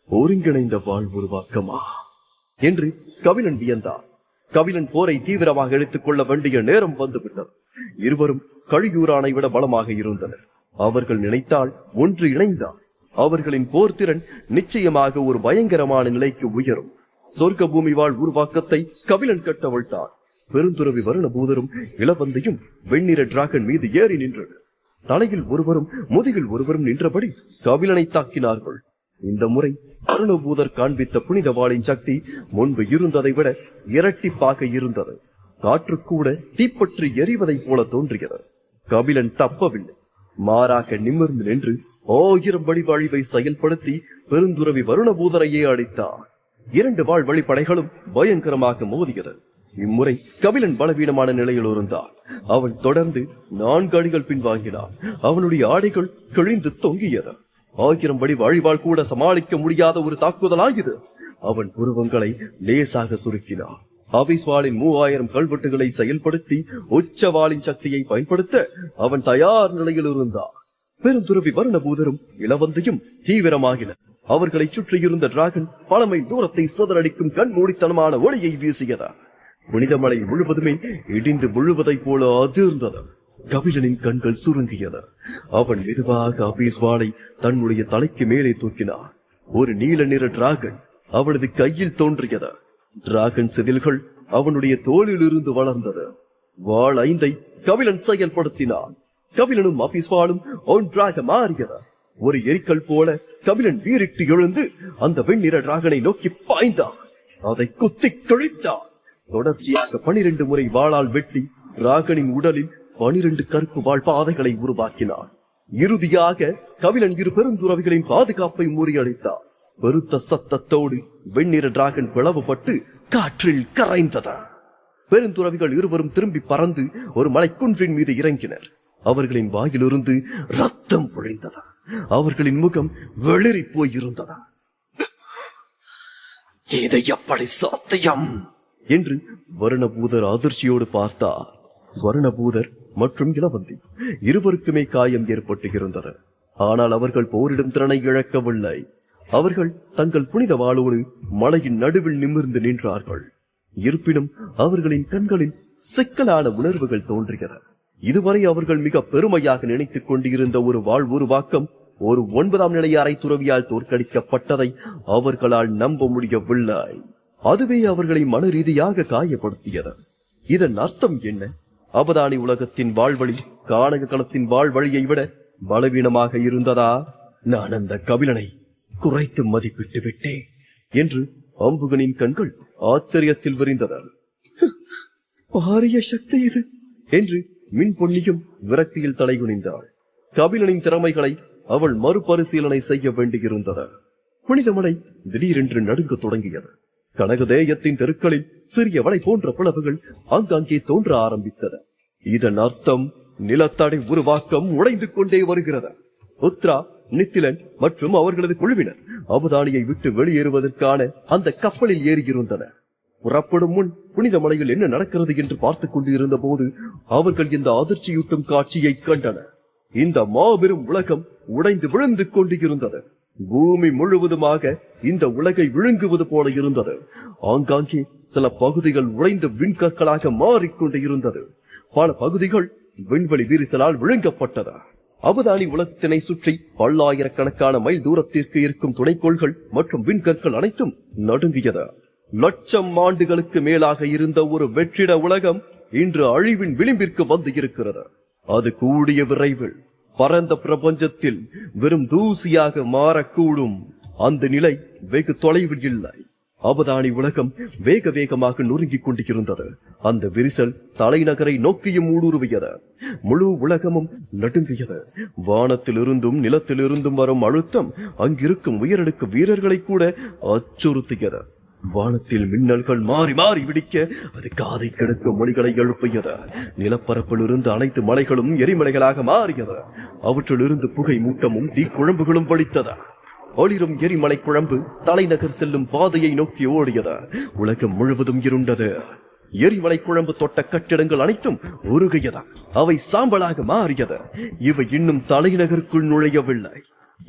ஒருங்கிணைந்த வாழ் உருவாக்கமா என்று கபிலன் வியந்தார். கபிலன் போரை தீவிரமாக எடுத்துக் கொள்ள வேண்டிய நேரம் வந்துவிட்டது. இருவரும் கழியூரானை விட பலமாக இருந்தனர். அவர்கள் நினைத்தால் ஒன்று இணைந்தார். அவர்களின் போர்த்திறன் நிச்சயமாக ஒரு பயங்கரமான நிலைக்கு உயரும். சொர்க்க பூமி வாழ் உருவாக்கத்தை கபிலன் கட்டவிழ்த்தார். பெருந்துறவி வருணபூதரும் இளவந்தையும் வெண்ணிற டிராகன் மீது ஏறி நின்றனர். தலையில் ஒருவரும் முதுகில் ஒருவரும் நின்றபடி கபிலனை தாக்கினார்கள். இந்த முறை வருணபூதர் காண்பித்த புனித வாளின் சக்தி முன்பு இருந்ததை விட இரட்டிப்பாக இருந்தது. காற்று கூட தீப்பற்றி எரிவதைப் போல தோன்றியது. கபிலன் தப்பவில்லை, மாறாக நிமிர்ந்து நின்று 1000 வழிவாழிவை செயல்படுத்தி பெருந்துறவி வருணபூதரையே அடித்தார். 2 வாழ் வழிப்படைகளும் பயங்கரமாக மோதியது. இம்முறை கபிலன் பலவீனமான நிலையில் இருந்தான். அவன் தொடர்ந்து 4 அடிகள் பின்வாங்கினான். அவனுடைய ஆடைகள் கிழிந்து தொங்கியது. 1000 வழி வாழிவாள் கூட சமாளிக்க முடியாத ஒரு தாக்குதலாகியது. அவன் புருவங்களை லேசாக சுருக்கினான். ஆபீஸ்வாளின் 3000 கல்வெட்டுகளை செயல்படுத்தி உச்சவாளின் சக்தியை பயன்படுத்த அவன் தயார் நிலையில் இருந்தான். பெருந்துறவி வருணபூதரும் இளவந்தையும் தீவிரமாகினர். அவர்களை சுற்றியிருந்த டிராகன் பல மைல் தூரத்தை சிதறடிக்கும் கண்மூடித்தனமான ஒளியை வீசியது. புனிதமலை முழுவதுமே இடிந்து விழுவதைப் போல அதிர்ந்தது. கபிலனின் கண்கள் சுருங்கியது. அவன் மெதுவாக ஆபீஸ்வாளை தன்னுடைய தலைக்கு மேலே தூக்கினான். ஒரு நீல நிற டிராகன் அவனது கையில் தோன்றியது. டிராகன் செதில்கள் அவனுடைய தோளில் இருந்து வளர்ந்தது. வாள் 5 கபிலன் செயல்படுத்தினான். கபிலனும் ஆபீஸ்வாளும் ஒன்றாக மாறியது. ஒரு எரிக்கல் போல கபிலன் வீறிட்டு எழுந்து அந்த வெண்ணிற டிராகனை நோக்கி பாய்ந்தான். அதை குத்தி கிழித்தான். தொடர்ச்சியாக 12 முறை வாளால் வெட்டி டிராகனின் உடலில் 12 கருப்பு வாள் பாதைகளை உருவாக்கினான். இறுதியாக கபிலன் 2 பெருந்துறவிகளின் பாதுகாப்பை முறியடித்தார். பெருத்த சத்தத்தோடு வெண்ணிற டிராகன் பிளவுபட்டு காற்றில் கரைந்தது. பெருந்துறவிகள் இருவரும் திரும்பி பறந்து ஒரு மலைக்குன்றின் மீது இறங்கினர். அவர்களின் வாயிலிருந்து ரத்தம் பொழிந்தது. அவர்களின் முகம் வெளிரி போயிருந்தது. இதை எப்படி சாத்தியம் என்று வருணபூதர் அதிர்ச்சியோடு பார்த்தார். வருணபூதர் மற்றும் இளவந்தி இருவருக்குமே காயம் ஏற்பட்டு இருந்தது. ஆனால் அவர்கள் போரிடும் திறனை இழக்கவில்லை. அவர்கள் தங்கள் புனித வாளோடு மலையின் நடுவில் நிமிர்ந்து நின்றார்கள். இருப்பினும் அவர்களின் கண்களில் சிக்கலான உணர்வுகள் தோன்றியது. இதுவரை அவர்கள் மிக பெருமையாக நினைத்துக் கொண்டிருந்த ஒரு வாழ் உருவாக்கம் ஒரு 9ஆம் நிலை அரை துறவியால் தோற்கடிக்கப்பட்டதை அவர்களால் நம்ப முடியவில்லை. அதுவே அவர்களை மன ரீதியாக காயப்படுத்தியது. இதன் அர்த்தம் என்ன? அபதானி உலகத்தின் வாழ்வழி கானக களத்தின் வாழ்வழியை விட பலவீனமாக இருந்ததா? நான் அந்த கபிலனை குறைத்து மதிப்பிட்டு விட்டேன் என்று அம்புகனின் கண்கள் ஆச்சரியத்தில் விரிந்தது. பாரிய சக்தி இது என்று மின் பொன்னியும் விரக்தியில் தலைகுனிந்தாள். கபிலனின் திறமைகளை அவள் மறுபரிசீலனை செய்ய வேண்டியிருந்தது. புனிதமலை திடீரென்று நடுங்க தொடங்கியது. கனகதேயத்தின் தெருக்களில் சிறிய வலை போன்ற பிளவுகள் ஆங்காங்கே தோன்ற ஆரம்பித்தது. இதன் அர்த்தம் நிலத்தடை உருவாக்கம் உடைந்து கொண்டே வருகிறது. உத்ரா, நித்திலன் மற்றும் அவர்களது குழுவினர் அபுதானியை விட்டு வெளியேறுவதற்கான அந்த கப்பலில் ஏறியிருந்தனர். புறப்படும் முன் புனித மலையில் என்ன நடக்கிறது என்று பார்த்துக் கொண்டிருந்த போது அவர்கள் இந்த அதிர்ச்சியூட்டும் காட்சியை கண்டனர். இந்த மாபெரும் உலகம் உடைந்து விழுந்து கொண்டிருந்தது. பூமி முழுவதுமாக இந்த உலகை விழுங்குவது போல இருந்தது. ஆங்காங்கே சில பகுதிகள் உடைந்த விண்கற்களாக மாறிக்கொண்டு இருந்தது. பல பகுதிகள் விண்வெளி விரிசலால் விழுங்கப்பட்டது. அபுதானி உலகத்தினை சுற்றி பல்லாயிரக்கணக்கான மைல் தூரத்திற்கு இருக்கும் துணைக்கோள்கள் மற்றும் விண்கற்கள் அனைத்தும் நடுங்கியது. லட்சம் ஆண்டுகளுக்கு மேலாக இருந்த ஒரு வெற்றிட உலகம் இன்று அழிவின் விளிம்பிற்கு வந்து இருக்கிறது. அது கூடிய விரைவில் பரந்த பிரபஞ்சத்தில் வெறும் தூசியாக மாறக்கூடும். அந்த நிலை வெகு தொலைவில் இல்லை. அபுதானி உலகம் வேக வேகமாக நொறுங்கிக் கொண்டிருந்தது. அந்த விரிசல் தலைநகரை நோக்கியும் ஊடுருவியது. முழு உலகமும் நடுங்கியது. வானத்தில் இருந்தும் நிலத்தில் இருந்தும் வரும் அழுத்தம் அங்கிருக்கும் உயரடுக்கு வீரர்களை கூட அச்சுறுத்தியது. வானத்தில் மின்னல்கள் மாறி மாறி விடிக்க அது காதை கெடுக்கும் மொழிகளை எழுப்பியது. நிலப்பரப்பில் இருந்து அனைத்து மலைகளும் எரிமலைகளாக மாறியது. அவற்றில் இருந்து புகை மூட்டமும் தீக்குழம்புகளும் வலித்தது. ஒளிரும் எரிமலை குழம்பு தலைநகர் செல்லும் பாதையை நோக்கி ஓடியது. உலகம் முழுவதும் இருண்டது. எரிமலை குழம்பு தொட்ட கட்டிடங்கள் அனைத்தும் உருகியது. அவை சாம்பலாக மாறியது. இவை இன்னும் தலைநகருக்குள் நுழையவில்லை.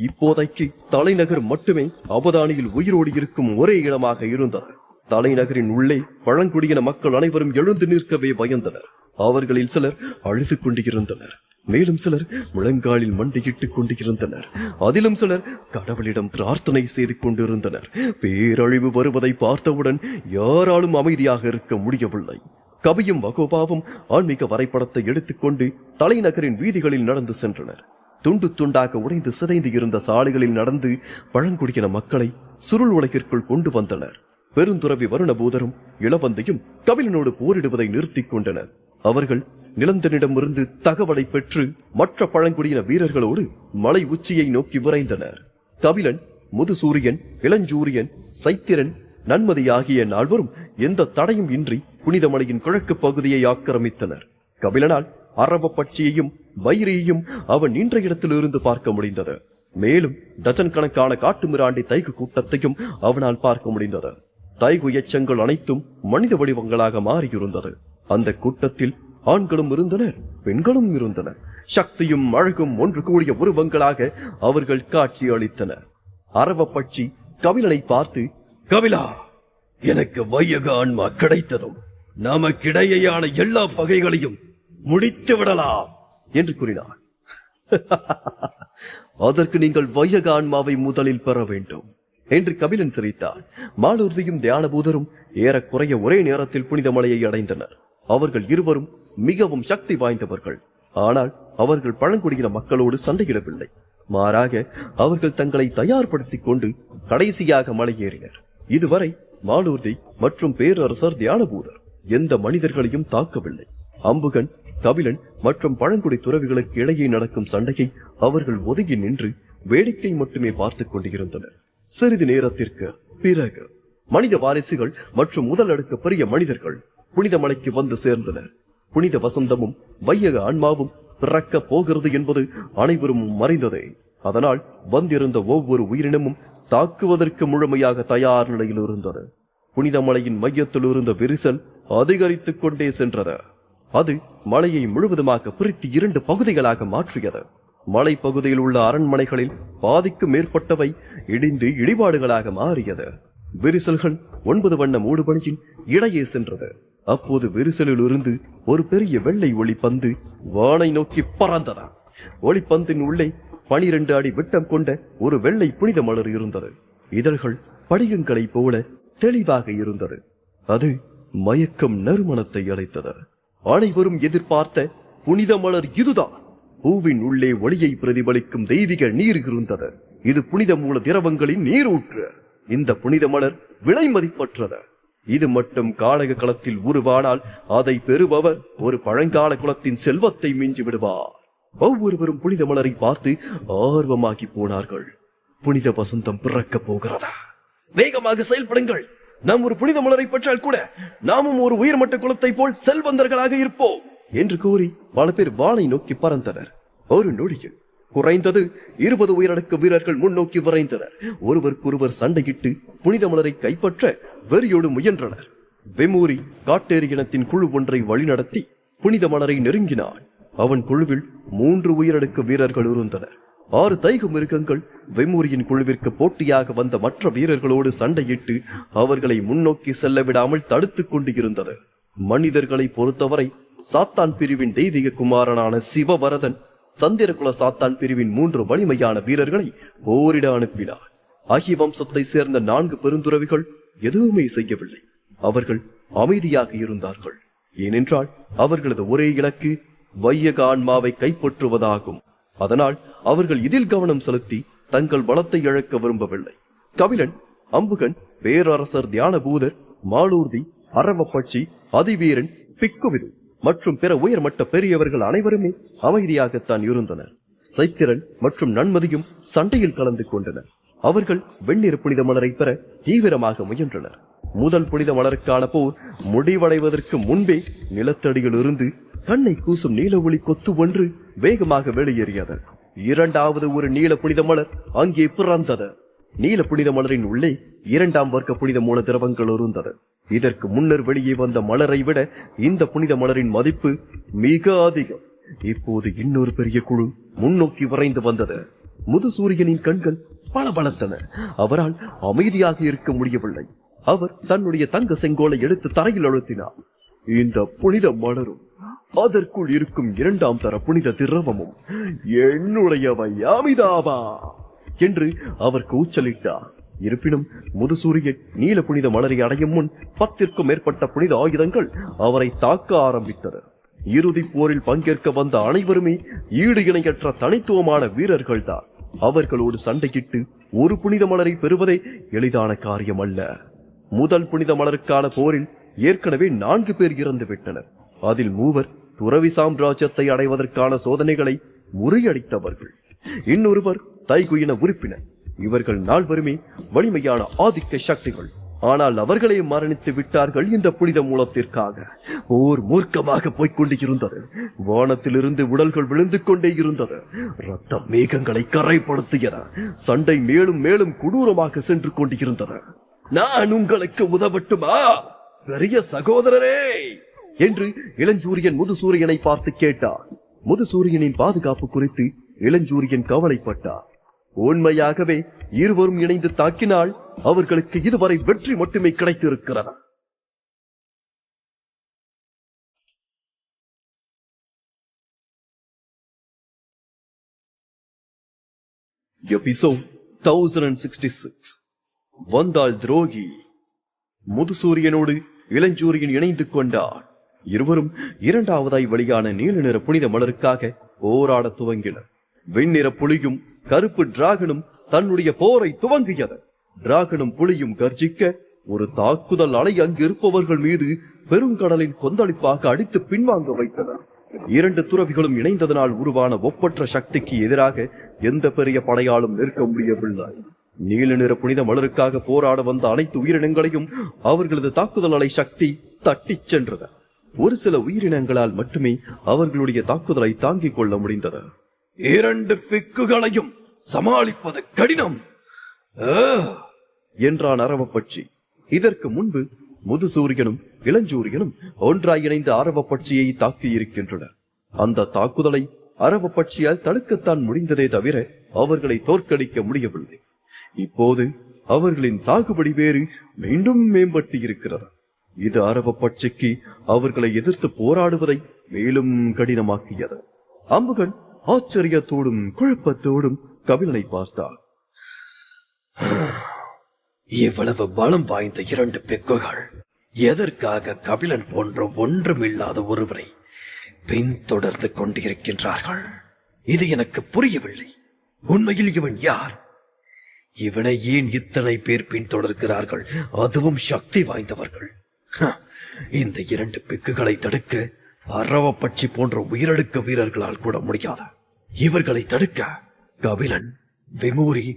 இப்போதைக்கு தலைநகர் மட்டுமே அபுதானியில் உயிரோடு இருக்கும் ஒரே இடமாக இருந்தது. தலைநகரின் உள்ளே பழங்குடியின மக்கள் அனைவரும் எழுந்து நிற்கவே பயந்தனர். அவர்களில் சிலர் அழுது கொண்டிருந்தனர். மேலும் சிலர் முழங்காலில் மண்டியிட்டுக் கொண்டிருந்தனர். அதிலும் சிலர் கடவுளிடம் பிரார்த்தனை செய்து கொண்டிருந்தனர். பேரழிவு வருவதை பார்த்தவுடன் யாராலும் அமைதியாக இருக்க முடியவில்லை. கபியும் வகோபாவும் ஆன்மீக வரைபடத்தை எடுத்துக்கொண்டு தலைநகரின் வீதிகளில் நடந்து சென்றனர். துண்டு துண்டாக உடைந்து சிதைந்து இருந்த சாலைகளில் நடந்து பழங்குடியின மக்களை சுருள் உலகிற்குள் கொண்டு வந்தனர். பெருந்துறவி வருணபூதரும் இளவந்தையும் கபிலனோடு போரிடுவதை நிறுத்திக் கொண்டனர். அவர்கள் நிலந்தனிடமிருந்து தகவலை பெற்று மற்ற பழங்குடியின வீரர்களோடு மலை உச்சியை நோக்கி விரைந்தனர். கபிலன், முதுசூரியன், இளஞ்சூரியன், சைத்திரன், நன்மதி ஆகிய நால்வரும் எந்த தடையும் இன்றி புனிதமலையின் கிழக்கு பகுதியை ஆக்கிரமித்தனர். கபிலனால் அரவ பட்சியையும் வைரியையும் அவன் நின்ற இடத்திலிருந்து பார்க்க முடிந்தது. மேலும் டஜன் கணக்கான காட்டுமிராண்டி தைகு கூட்டத்தையும் அவனால் பார்க்க முடிந்தது. தைகு எச்சங்கள் அனைத்தும் மனித வடிவங்களாக மாறியிருந்தது. அந்த கூட்டத்தில் ஆண்களும் இருந்தனர், பெண்களும் இருந்தனர். சக்தியும் அழகும் ஒன்று கூடிய உருவங்களாக அவர்கள் காட்சி அளித்தனர். அரவ பட்சி கபிலனை பார்த்து, கபிலா, எனக்கு வையக ஆன்மா கிடைத்ததும் நமக்கிடையேயான எல்லா பகைகளையும் முடித்து விடலாம் என்று கூறினார். அதற்கு நீங்கள் வையக ஆன்மாவை முதலில் பெற வேண்டும் என்று கபிலன் சிரித்தார். மாலூர்தியும் தியானபூதரும் ஏறக்குறைய ஒரே நேரத்தில் புனிதமலையை அடைந்தனர். அவர்கள் இருவரும் மிகவும் சக்தி வாய்ந்தவர்கள். ஆனால் அவர்கள் பழங்குடியின மக்களோடு சண்டையிடவில்லை. மாறாக அவர்கள் தங்களை தயார்படுத்திக் கொண்டு கடைசியாக மலையேறினர். இதுவரை மாலூர்தி மற்றும் பேரரசர் தியானபூதர் எந்த மனிதர்களையும் தாக்கவில்லை. அம்புகன், கபிலன் மற்றும் பழங்குடி துறவிகளுக்கு இடையே நடக்கும் சண்டையை அவர்கள் ஒதுங்கி நின்று வேடிக்கை மட்டுமே பார்த்துக் கொண்டிருந்தனர். சிறிது நேரத்திற்கு பிறகு மனித வாரிசுகள் மற்றும் முதல் அடுக்கு பெரிய மனிதர்கள் புனித மலைக்கு வந்து சேர்ந்தனர். புனித வசந்தமும் வையக ஆன்மாவும் பிறக்க போகிறது என்பது அனைவரும் மறைந்ததே. அதனால் வந்திருந்த ஒவ்வொரு உயிரினமும் தாக்குவதற்கு முழுமையாக தயார் நிலையில் இருந்தது. புனித மலையின் மையத்தில் இருந்த விரிசல் அதிகரித்துக் கொண்டே சென்றது. அது மலையை முழுவதுமாக பிரித்து 2 பகுதிகளாக மாற்றியது. மலை பகுதியில் உள்ள அரண்மனைகளில் பாதிக்கும் மேற்பட்டவை இடிந்து இடிபாடுகளாக மாறியது. விரிசல்கள் 9 வண்ண மூடுபனியின் இடையே சென்றது. அப்போது விரிசலில் இருந்து ஒரு பெரிய வெள்ளை ஒளிப்பந்து வானை நோக்கி பறந்தது. ஒளிப்பந்தின் உள்ளே 12 அடி விட்டம் கொண்ட ஒரு வெள்ளை புனித மலர் இருந்தது. இதழ்கள் படிகங்களை போல தெளிவாக இருந்தது. அது மயக்கம் நறுமணத்தை அளித்தது. அனைவரும் எதிர்பார்த்த புனித மலர் இதுதான். பூவின் உள்ளே ஒளியை பிரதிபலிக்கும் தெய்வீக நீர் இருந்தது. இது புனித மூல திரவங்களின் நீரூற்று. இந்த புனித மலர் விலை மதிப்பற்றது. இது மட்டும் கானக களத்தில் உருவானால் அதை பெறுபவர் ஒரு பழங்கால குலத்தின் செல்வத்தை மிஞ்சி விடுவார். ஒவ்வொருவரும் புனித மலரை பார்த்து ஆர்வமாகி போனார்கள். புனித வசந்தம் பிறக்க போகிறதா? வேகமாக செயல்படுங்கள். நாம் ஒரு புனித மலரை பெற்றால் கூட நாமும் ஒரு உயர்மட்ட குலத்தை போல் செல்வந்தர்களாக இருப்போம் என்று கூறி பல பேர் வானை நோக்கி பறந்தனர். ஒரு நொடியில் குறைந்தது 20 உயரடுக்கு வீரர்கள் முன்னோக்கி விரைந்தனர். ஒருவருக்கொருவர் சண்டையிட்டு புனித மலரை கைப்பற்ற வெறியோடு முயன்றனர். வெமூரி காட்டேரி இனத்தின் குழு ஒன்றை வழிநடத்தி புனித மலரை நெருங்கினான். அவன் குழுவில் 3 உயரடுக்கு வீரர்கள் இருந்தனர். 6 தைகு மிருகங்கள் வெமூரியின் குழுவிற்கு போட்டியாக வந்த மற்ற வீரர்களோடு சண்டையிட்டு அவர்களை முன்னோக்கி செல்ல விடாமல் தடுத்துக் கொண்டு இருந்தது. மனிதர்களை பொறுத்தவரை சாத்தான் பிரிவின் தெய்வீக குமாரனான சிவவரதன் சந்திரகுல சாத்தான் பிரிவின் 3 வலிமையான வீரர்களை போரிட அனுப்பினார். ஆகி வம்சத்தை சேர்ந்த 4 பெருந்துறவிகள் எதுவுமே செய்யவில்லை. அவர்கள் அமைதியாக இருந்தார்கள். ஏனென்றால் அவர்களது ஒரே இலக்கு வையக ஆன்மாவை கைப்பற்றுவதாகும். அதனால் அவர்கள் இதில் கவனம் செலுத்தி தங்கள் பலத்தை இழக்க விரும்பவில்லை. கபிலன், அம்புகன், பேரரசர் தியானபூதர், மாலூர்தி, அரவப்பட்சி, அதிவீரன், பிக்குவிது மற்றும் பிற உயர்மட்ட பெரியவர்கள் அனைவருமே அமைதியாகத்தான் இருந்தனர். சைத்திரன் மற்றும் நன்மதியும் சண்டையில் கலந்து கொண்டனர். அவர்கள் வெண்ணிற புனித மலரை பெற தீவிரமாக முயன்றனர். முதல் புனித மலருக்கான போர் முடிவடைவதற்கு முன்பே நிலத்தடியில் இருந்து கண்ணை கூசும் நீல ஒளி கொத்து ஒன்று வேகமாக வெளியேறியது. 2வது ஒரு நீல புனித மலர் அங்கே பிறந்தது. நீல புனித மலரின் உள்ளே 2ஆம் வர்க்க புனித மூல திரவங்கள் இருந்தது. இதற்கு முன்னர் வெளியே வந்த மலரை விட இந்த புனித மலரின் மதிப்பு மிக அதிகம். இப்போது இன்னொரு பெரிய குழு முன்னோக்கி விரைந்து வந்தது. முதுசூரியனின் கண்கள் பளபளத்தன. அவரால் அமைதியாக இருக்க முடியவில்லை. அவர் தன்னுடைய தங்க செங்கோலை எடுத்து தரையில் அழுத்தினார். இந்த புனித மலரும் அதற்குள் இருக்கும் 2ஆம் தர புனித திரவமும் என்னுடையவை அமிதாபா என்று அவர் கூச்சலிட்டார். இருப்பினும் முதுசூரியன் நீல புனித மலரை அடையும் முன் 10க்கும் மேற்பட்ட புனித ஆயுதங்கள் அவரை தாக்க ஆரம்பித்தது. இறுதிப் போரில் பங்கேற்க வந்த அனைவருமே ஈடு இணையற்ற தனித்துவமான வீரர்கள் தான். அவர்களோடு சண்டையிட்டு ஒரு புனித மலரை பெறுவதே எளிதான காரியம் அல்ல. முதல் புனித மலருக்கான போரில் ஏற்கனவே 4 பேர் இறந்து விட்டனர். அதில் 3 துறவி சாம்ராஜ்யத்தை அடைவதற்கான சோதனைகளை முறியடித்தவர்கள். இன்னொருவர் தைகுயின உறுப்பினர். இவர்கள் 4 வலிமையான ஆதிக்க சக்திகள். ஆனால் அவர்களே மரணித்து விட்டார்கள் இந்த புனித மூலத்திற்காக. ஓர் மூர்க்கமாக போய்கொண்டிருந்தது. வானத்திலிருந்து உடல்கள் விழுந்து கொண்டே இருந்தது. ரத்த மேகங்களை கரைப்படுத்தியது. சண்டை மேலும் மேலும் கொடூரமாக சென்று கொண்டிருந்தது. நான் உங்களுக்கு உதவட்டுமா பெரிய சகோதரரே என்று இளஞ்சூரியன் முதுசூரியனை பார்த்து கேட்டார். முதுசூரியனின் பாதுகாப்பு குறித்து இளஞ்சூரியன் கவலைப்பட்டார். உண்மையாகவே இருவரும் இணைந்து தாக்கினால் அவர்களுக்கு இதுவரை வெற்றி மட்டுமே கிடைத்திருக்கிறது. எபிசோட் 1066 வந்தாள் துரோகி. முதுசூரியனோடு இளஞ்சூரியன் இணைந்து கொண்டார். இருவரும் இரண்டாவதாய் வெளியான நீல நிற புனித மலருக்காக போராட துவங்கினர். வெண்ணிற புலியும் கருப்பு டிராகனும் தன்னுடைய போரை துவங்கியது. டிராகனும் புலியும் கர்ஜிக்க ஒரு தாக்குதல் அலை அங்கு இருப்பவர்கள் மீது பெருங்கடலின் கொந்தளிப்பாக அடித்து பின்வாங்க வைத்தனர். 2 துறவிகளும் இணைந்ததனால் உருவான ஒப்பற்ற சக்திக்கு எதிராக எந்த பெரிய படையாலும் நிற்க முடியவில்லை. நீல நிற புனித மலருக்காக போராட வந்த அனைத்து உயிரினங்களையும் அவர்களது தாக்குதல் அலை சக்தி தட்டிச் சென்றது. ஒரு சில உயிரினங்களால் மட்டுமே அவர்களுடைய தாக்குதலை தாங்கிக் கொள்ள முடிந்தது. 2 பிக்குகளையும் சமாளிப்பது கடினம் என்றான் அரவப்பட்சி. இதற்கு முன்பு முதுசூரியனும் இளஞ்சூரியனும் ஒன்றாய் இணைந்து அரவப்பட்சியை தாக்கி இருக்கின்றனர். அந்த தாக்குதலை அரவப்பட்சியால் தடுக்கத்தான் முடிந்ததே தவிர அவர்களை தோற்கடிக்க முடியவில்லை. இப்போது அவர்களின் சாகுபடி வேறு மீண்டும் மேம்பட்டு இருக்கிறது. இது அரவப்பட்சிக்கு அவர்களை எதிர்த்து போராடுவதை மேலும் கடினமாக்கியது. அம்புகள் ஆச்சரியத்தோடும் குழப்பத்தோடும் கபிலனை பார்த்தார். இவ்வளவு பலம் வாய்ந்த 2 பெக்குகள் எதற்காக கபிலன் போன்ற ஒன்றுமில்லாத ஒருவரை பின்தொடர்ந்து கொண்டிருக்கின்றார்கள்? இது எனக்கு புரியவில்லை. உண்மையில் இவன் யார்? இவனை ஏன் இத்தனை பேர் பின்தொடர்கிறார்கள்? அதுவும் சக்தி வாய்ந்தவர்கள். இந்த 2 பிக்குகளை தடுக்க அரவப்பட்சி போன்ற உயிரெடுக்க வீரர்களால் கூட முடியாது. இவர்களை தடுக்க கபிலன், விமூரி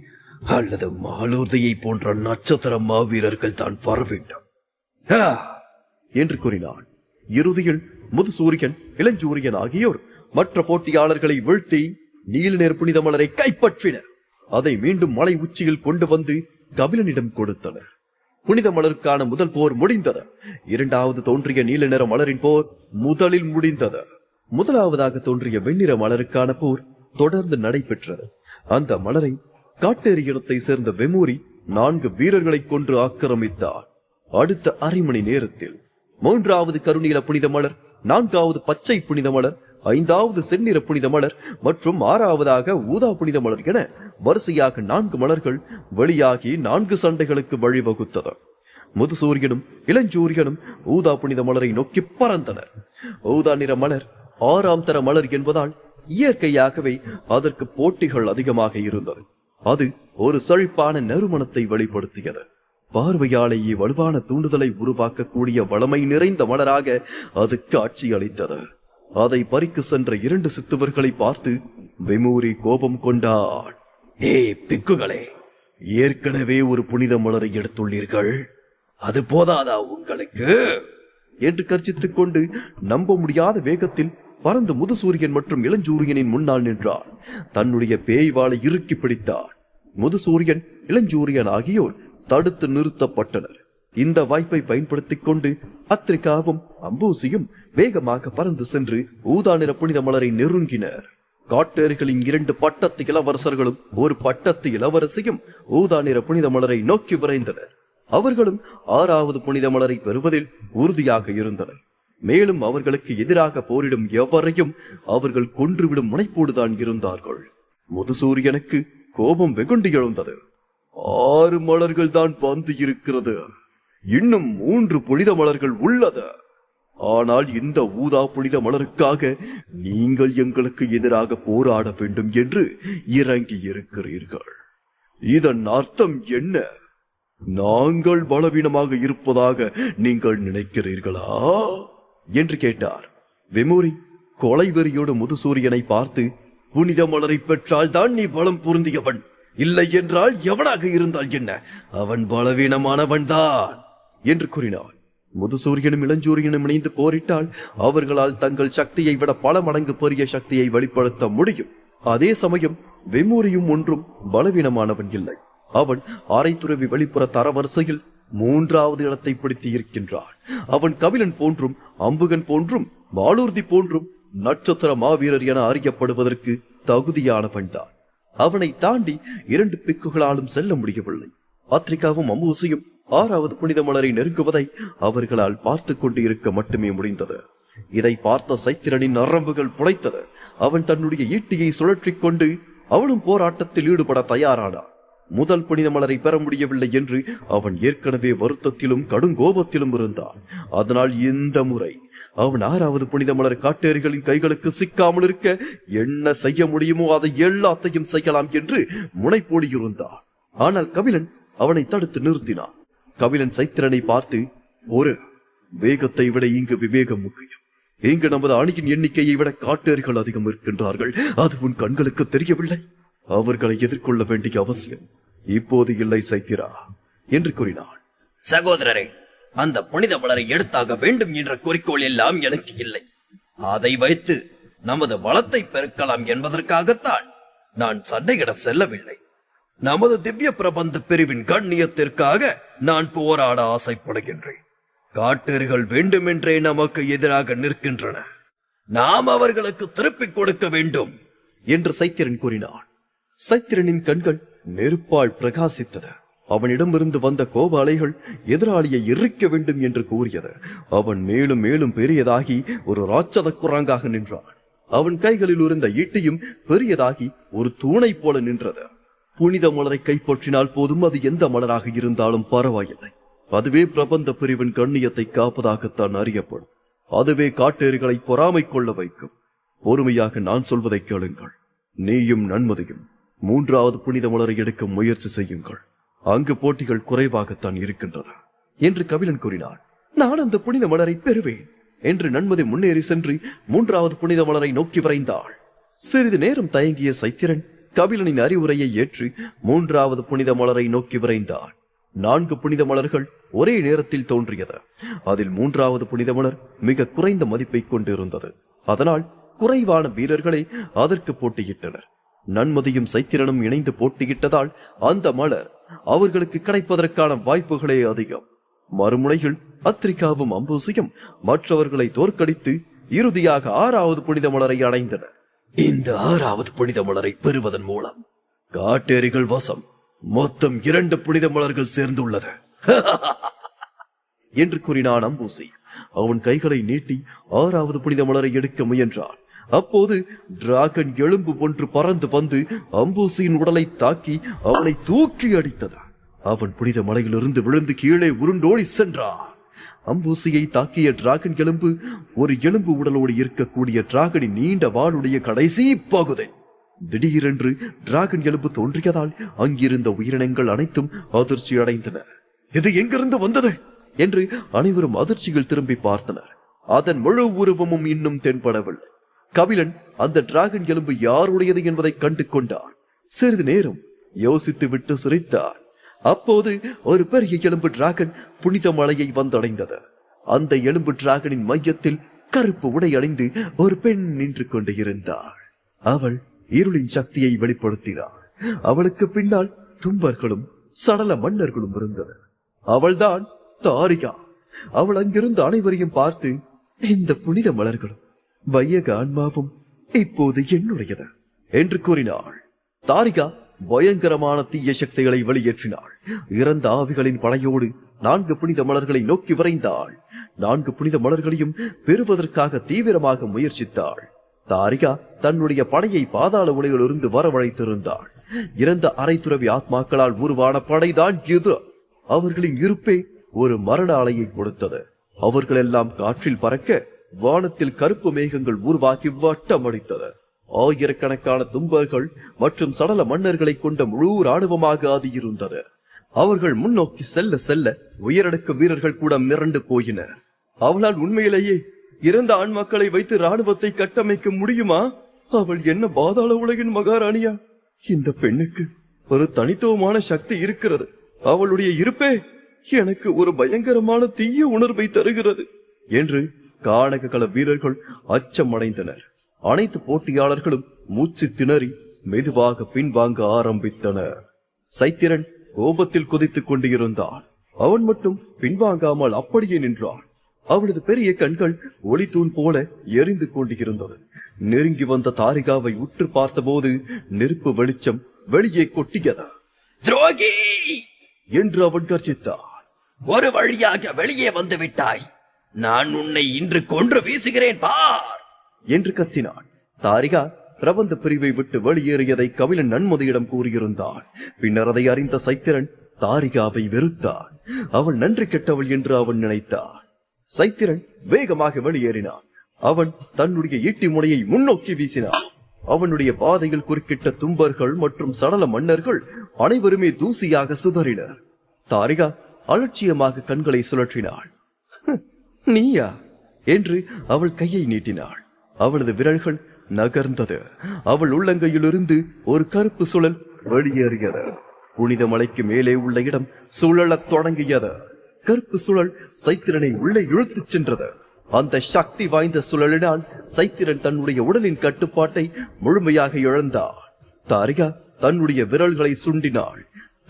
அல்லது மாலூர்தியை போன்ற நட்சத்திர மாவீரர்கள் தான் வர வேண்டும் என்று கூறினான். இறுதியில் முதுசூரியன் இளஞ்சூரியன் ஆகியோர் மற்ற போட்டியாளர்களை வீழ்த்தி நீல நிற புனித மலரை கைப்பற்றினர். அதை மீண்டும் மலை உச்சியில் கொண்டு வந்து கபிலனிடம் கொடுத்தனர். புனித மலருக்கான முதல் போர் முடிந்தது. இரண்டாவது தோன்றிய நீல நிற மலரின் போர் முதலில் முடிந்தது. முதலாவதாக தோன்றிய வெண்ணிற மலருக்கான போர் தொடர்ந்து நடைபெற்றது. அந்த மலரை காட்டேரி இனத்தை சேர்ந்த வெமூரி 4 வீரர்களை கொன்று ஆக்கிரமித்தார். அடுத்த அரை மணி நேரத்தில் 3வது கருநீல புனித மலர், 4வது பச்சை புனித மலர், 5வது செந்நிற புனித மலர் மற்றும் 6வதாக ஊதா புனித மலர் என வரிசையாக 4 மலர்கள் வெளியாகி 4 சண்டைகளுக்கு வழிவகுத்தது. முதுசூரியனும் இளஞ்சூரியனும் ஊதா புனித மலரை நோக்கி பறந்தனர். ஊதா நிற மலர் 6ஆம் தர மலர் என்பதால் இயற்கையாகவே அதற்கு போட்டிகள் அதிகமாக இருந்தது. அது ஒரு செழிப்பான நறுமணத்தை வெளிப்படுத்தியது. பார்வையாலேயே வலுவான தூண்டுதலை உருவாக்கக்கூடிய வளமை நிறைந்த மலராக அது காட்சி அளித்தது. அதை பறிக்க சென்ற 2 சித்துவர்களை பார்த்து விமூரி கோபம் கொண்டான். பிக்குகளே, ஏற்கனவே ஒரு புனித மலரை எடுத்துள்ளீர்கள், அது போதாதா உங்களுக்கு என்று கர்ஜித்துக் கொண்டு நம்ப முடியாத வேகத்தில் பறந்து முதுசூரியன் மற்றும் இளஞ்சூரியனின் முன்னால் நின்றான். தன்னுடைய பேய் வாளை இறுக்கி பிடித்தான். முதுசூரியன் இளஞ்சூரியன் ஆகியோர் தடுத்து நிறுத்தப்பட்டனர். இந்த வாய்ப்பை பயன்படுத்திக் கொண்டு அத்ரிகாவும் அம்பூசியும் வேகமாக பறந்து சென்று ஊதா நிற புனித மலரை நெருங்கினர். காட்டேரிகளின் 2 பட்டத்து இளவரசர்களும் ஒரு பட்டத்து இளவரசியும் ஊதா நிற புனித மலரை நோக்கி விரைந்தனர். அவர்களும் 6வது புனித மலரை பெறுவதில் உறுதியாக இருந்தனர். மேலும் அவர்களுக்கு எதிராக போரிடும் எவரையும் அவர்கள் கொன்றுவிடும் முனைப்போடுதான் இருந்தார்கள். முதுசூரியனுக்கு கோபம் வெகுண்டு எழுந்தது. 6 மலர்கள் தான் வந்து இருக்கிறது, இன்னும் 3 புனித மலர்கள் உள்ளது. ஆனால் இந்த ஊதா புனித மலருக்காக நீங்கள் எங்களுக்கு எதிராக போராட வேண்டும் என்று இறங்கி இருக்கிறீர்கள். இதன் அர்த்தம் என்ன? நாங்கள் பலவீனமாக இருப்பதாக நீங்கள் நினைக்கிறீர்களா என்று கேட்டார். வெமோரி கொலைவெறியோடு முதுசூரியனை பார்த்து, புனித மலரை பெற்றால் தான் நீ பலம் பொருந்தியவன், இல்லை என்றால் எவனாக இருந்தால் என்ன, அவன் பலவீனமானவன் தான் என்று கூறினான். முதுசூரியனும் இளஞ்சூரியனும் இணைந்து போரிட்டால் அவர்களால் தங்கள் சக்தியை விட பல மடங்கு பெரிய சக்தியை வெளிப்படுத்த முடியும். அதே சமயம் வெமோரியும் ஒன்றும் பலவீனமானவன் இல்லை. அவன் அரைத்துறவி வெளிப்புற தரவரிசையில் 3வது இடத்தை பிடித்து இருக்கின்றான். அவன் கபிலன் போன்றும் அம்புகன் போன்றும் மாலூர்தி போன்றும் நட்சத்திர மாவீரர் என அறியப்படுவதற்கு தகுதியானவன் தான். அவனை தாண்டி 2 பிக்குகளாலும் செல்ல முடியவில்லை. அத்ரிகாவும் அம்பூசியும் 6வது புனித மலரை நெருங்குவதை அவர்களால் பார்த்து கொண்டு இருக்க மட்டுமே முடிந்தது. இதை பார்த்த சைத்திரனின் நரம்புகள் புடைத்தது. அவன் தன்னுடைய ஈட்டியை சுழற்றிக் கொண்டு அவனும் போராட்டத்தில் ஈடுபட தயாரானான். முதல் புனித மலரை பெற முடியவில்லை என்று அவன் ஏற்கனவே வருத்தத்திலும் கடுங்கோபத்திலும் இருந்தான். அதனால் இந்த முறை அவன் 6வது புனித மலர் காட்டேரிகளின் கைகளுக்கு சிக்காமல் இருக்க என்ன செய்ய முடியுமோ அதை எல்லாத்தையும் செய்யலாம் என்று முனைப்போடி இருந்தான். ஆனால் கபிலன் அவனை தடுத்து நிறுத்தினான். கபிலன் சைத்திரனை பார்த்து, ஒரு வேகத்தை விட இங்கு விவேகம் முக்கியம். இங்கு நமது அணியின் எண்ணிக்கையை விட காட்டேரிகள் அதிகம் இருக்கின்றார்கள். அது உன் கண்களுக்கு தெரியவில்லை? அவர்களை எதிர்கொள்ள வேண்டிய அவசியம் இப்போது இல்லை சைத்திரா என்று கூறினான். சகோதரரே, அந்த புனித மலரை எடுத்தாக வேண்டும் என்ற குறிக்கோள் எல்லாம் எனக்கு இல்லை. அதை வைத்து நமது வளத்தை பெருக்கலாம் என்பதற்காகத்தான் நான் சண்டையிட செல்லவில்லை. நமது திவ்ய பிரபந்த பிரிவின் கண்ணியத்திற்காக நான் போராட ஆசைப்படுகின்றேன். காட்டேரிகள் வேண்டுமென்றே நமக்கு எதிராக நிற்கின்றன. நாம் அவர்களுக்கு திருப்பிக் கொடுக்க வேண்டும் என்று சைத்திரன் கூறினான். சைத்திரனின் கண்கள் நெருப்பால் பிரகாசித்தது. அவனிடமிருந்து வந்த கோப அலைகள் எதிராளியை எரிக்க வேண்டும் என்று கூறியது. அவன் மேலும் மேலும் பெரியதாகி ஒரு ராட்சத குரங்காக நின்றான். அவன் கைகளில் இருந்த ஈட்டியும் பெரியதாகி ஒரு தூணை போல நின்றது. புனித மலரை கைப்பற்றினால் போதும், அது எந்த மலராக இருந்தாலும் பரவாயில்லை. அதுவே பிரபந்த பிரிவின் கண்ணியத்தை காப்பதாகத்தான் அறியப்படும். அதுவே காட்டேரிகளை பொறாமை கொள்ள வைக்கும். பொறுமையாக நான் சொல்வதை கேளுங்கள். நீயும் நன்மதியும் 3வது புனித மலரை எடுக்க முயற்சி செய்யுங்கள். அங்கு போட்டிகள் குறைவாகத்தான் இருக்கின்றது என்று கபிலன் கூறினான். நான் அந்த புனித மலரை பெறுவேன் என்று நன்மதி முன்னேறி சென்று 3வது புனித மலரை நோக்கி விரைந்தாள். சிறிது நேரம் தயங்கிய சைத்திரன் கபிலனின் அறிவுரையை ஏற்று 3வது புனித மலரை நோக்கி விரைந்தான். 4 புனித மலர்கள் ஒரே நேரத்தில் தோன்றியது. அதில் 3வது புனித மலர் மிக குறைந்த மதிப்பை கொண்டிருந்தது. அதனால் குறைவான வீரர்களே அதற்கு போட்டியிட்டனர். நன்மதியும் சைத்திரனும் இணைந்து போட்டியிட்டதால் அந்த மலர் அவர்களுக்கு கிடைப்பதற்கான வாய்ப்புகளே அதிகம். மறுமுனையில் அத்ரிகாவும் அம்பூசியும் மற்றவர்களை தோற்கடித்து இறுதியாக 6வது புனித மலரை அடைந்தனர். இந்த 6வது புனித மலரை பெறுவதன் மூலம் காட்டேரிகள் வசம் மொத்தம் 2 புனித மலர்கள் சேர்ந்துள்ளது என்று கூறினான் அம்பூசி. அவன் கைகளை நீட்டி 6வது புனித மலரை எடுக்க முயன்றான். அப்போது டிராகன் எலும்பு ஒன்று பறந்து வந்து அம்பூசியின் உடலை தாக்கி அவனை தூக்கி அடித்தது. அவன் புனித மலையிலிருந்து விழுந்து கீழே உருண்டோடி சென்றான். அம்பூசியை தாக்கிய டிராகன் எலும்பு ஒரு எலும்பு உடலோடு இருக்கக்கூடிய டிராகனின் நீண்ட வாளுடைய கடைசி பகுதி. திடீரென்று டிராகன் எலும்பு தோன்றியதால் அங்கிருந்த உயிரினங்கள் அனைத்தும் அதிர்ச்சி அடைந்தன. இது எங்கிருந்து வந்தது என்று அனைவரும் அதிர்ச்சியில் திரும்பி பார்த்தனர். அதன் முழு உருவமும் இன்னும் தென்படவில்லை. கபிலன் அந்த டிராகன் எலும்பு யாருடையது என்பதை கண்டு கொண்டான். சிறிது நேரம் யோசித்து விட்டு சிரித்தார். அப்போது ஒரு பெரிய எலும்பு டிராகன் புனித மலையை வந்தடைந்தது. அந்த எலும்பு டிராகனின் மையத்தில் கருப்பு உடை அணிந்து ஒரு பெண் நின்று கொண்டு இருந்தாள். அவள் இருளின் சக்தியை வெளிப்படுத்தினாள். அவளுக்கு பின்னால் தும்பர்களும் சடல மன்னர்களும் இருந்தனர். அவள்தான் தாரிகா. அவள் அங்கிருந்து அனைவரையும் பார்த்து, இந்த புனித மலர்களும் வையக ஆன்மாவும் இப்போது என்னுடையது என்று கூறினாள். தாரிகா பயங்கரமான தீய சக்திகளை வெளியேற்றினாள். இறந்த ஆவிகளின் படையோடு 4 புனித மலர்களை நோக்கி விரைந்தாள். 4 புனித மலர்களையும் பெறுவதற்காக தீவிரமாக முயற்சித்தாள். தாரிகா தன்னுடைய படையை பாதாள உலகிலிருந்து வரவழைத்திருந்தாள். இறந்த அரைத்துறவி ஆத்மாக்களால் உருவான படைதான் இது. அவர்களின் இருப்பே ஒரு மரண அலையை கொடுத்தது. அவர்கள் எல்லாம் காற்றில் பறக்க வானத்தில் கருப்பு மேகங்கள் உருவாகி வட்டமடித்தது. ஆயிரக்கணக்கான தும்பர்கள் மற்றும் சடல மன்னர்களை கொண்ட முழு ராணுவமாக அது இருந்தது. அவர்கள் முன்னோக்கி செல்ல செல்ல உயரடுக்கு வீரர்கள் கூட மிரண்டு போயினர். அவளால் உண்மையிலேயே இறந்த ஆண்மக்களை வைத்து ராணுவத்தை கட்டமைக்க முடியுமா? அவள் என்ன பாதாள உலகின் மகாராணியா? இந்த பெண்ணுக்கு ஒரு தனித்துவமான சக்தி இருக்கிறது. அவளுடைய இருப்பே எனக்கு ஒரு பயங்கரமான தீய உணர்வை தருகிறது என்று கானககள வீரர்கள் அச்சமடைந்தனர். அனைத்து போட்டியாளர்களும் மூச்சு திணறி மெதுவாக பின்வாங்க ஆரம்பித்தனர். சைத்திரன் கோபத்தில் கொதித்துக் கொண்டு இருந்தான். அவன் மட்டும் பின்வாங்காமல் அப்படியே நின்றான். அவளது பெரிய கண்கள் ஒளி தூண் போல எரிந்து கொண்டிருந்தது. நெருங்கி வந்த தாரிகாவை உற்று பார்த்தபோது நெருப்பு வெளிச்சம் வெளியே கொட்டியது. துரோகி என்று அவன் கர்ஜித்தான். ஒரு வழியாக வெளியே வந்து விட்டாய். நான் உன்னை இன்று கொன்று வீசுகிறேன் பார் என்று கத்தினான். தாரிகா பிரபந்த பிரிவை விட்டு வெளியேறியதை கபிலன் நன்மதியிடம் கூறியிருந்தான். பின்னர் அதை அறிந்த சைத்திரன் தாரிகாவை வெறுத்தான். அவள் நன்றி கெட்டவள் என்று அவன் நினைத்தான். சைத்திரன் வேகமாக வெளியேறினான். அவன் தன்னுடைய ஈட்டி முனையை முன்னோக்கி வீசினான். அவனுடைய பாதையில் குறுக்கிட்ட தும்பர்கள் மற்றும் சடல மன்னர்கள் அனைவருமே தூசியாக சிதறினர். தாரிகா அலட்சியமாக கண்களை சுழற்றினாள். நீயா என்று அவள் கையை நீட்டினாள். அவளது விரல்கள் நகர்ந்தது. அவள் உள்ளங்கையிலிருந்து ஒரு கருப்பு சுழல் வெளியேறியது. புனித மலைக்கு மேலே உள்ள இடம் சுழலத் தொடங்கியது. கருப்பு சுழல் சைத்திரனை உள்ளே இழுத்துச் சென்றது. அந்த சக்தி வாய்ந்த சுழலினால் சைத்திரன் தன்னுடைய உடலின் கட்டுப்பாட்டை முழுமையாக இழந்தார். தாரிகா தன்னுடைய விரல்களை சுண்டினாள்.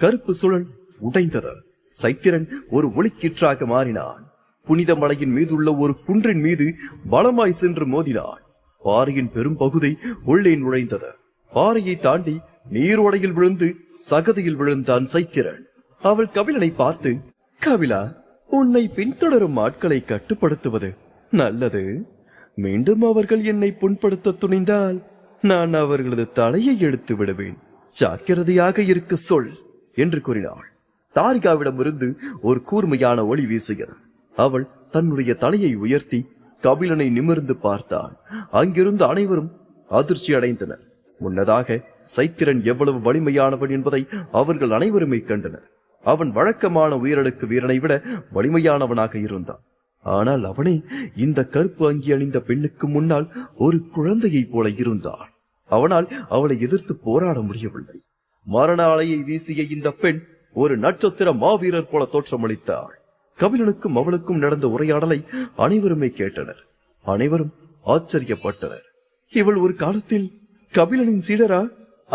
கருப்பு சுழல் உடைந்தது. சைத்திரன் ஒரு ஒளிக்கீற்றாக மாறினான். புனித மலையின் மீது உள்ள ஒரு குன்றின் மீது பலமாய் சென்று மோதினான். பாறையின் பெரும் பகுதி உள்ளே நுழைந்தது. பாறையை தாண்டி நீரோடையில் விழுந்து சகதியில் விழுந்தான் சைத்திரன். அவள் கபிலனை பார்த்து, கபிலா, உன்னை பின்தொடரும் ஆட்களை கட்டுப்படுத்துவது நல்லது. மீண்டும் அவர்கள் என்னை புண்படுத்த துணிந்தால் நான் அவர்களது தலையை எடுத்து விடுவேன். ஜாக்கிரதையாக இருக்க சொல் என்று கூறினாள். தாரிகாவிடமிருந்து ஒரு கூர்மையான ஒளி வீசியது. அவள் தன்னுடைய தலையை உயர்த்தி கபிலனை நிமிர்ந்து பார்த்தாள். அங்கிருந்த அனைவரும் அதிர்ச்சி அடைந்தனர். முன்னதாக சைத்திரன் எவ்வளவு வலிமையானவன் என்பதை அவர்கள் அனைவருமே கண்டனர். அவன் வழக்கமான உயரடுக்கு வீரனை விட வலிமையானவனாக இருந்தான். ஆனால் அவனே இந்த கருப்பு அங்கி அணிந்த பெண்ணுக்கு முன்னால் ஒரு குழந்தையைப் போல இருந்தான். அவனால் அவளை எதிர்த்து போராட முடியவில்லை. மரண அலையை வீசிய இந்த பெண் ஒரு நட்சத்திர மாவீரர் போல தோற்றமளித்தாள். கபிலனுக்கும் அவளுக்கும் நடந்த உரையாடலை அனைவருமே கேட்டனர். அனைவரும் ஆச்சரியப்பட்டனர். இவள் ஒரு காலத்தில் கபிலனின் சீடரா?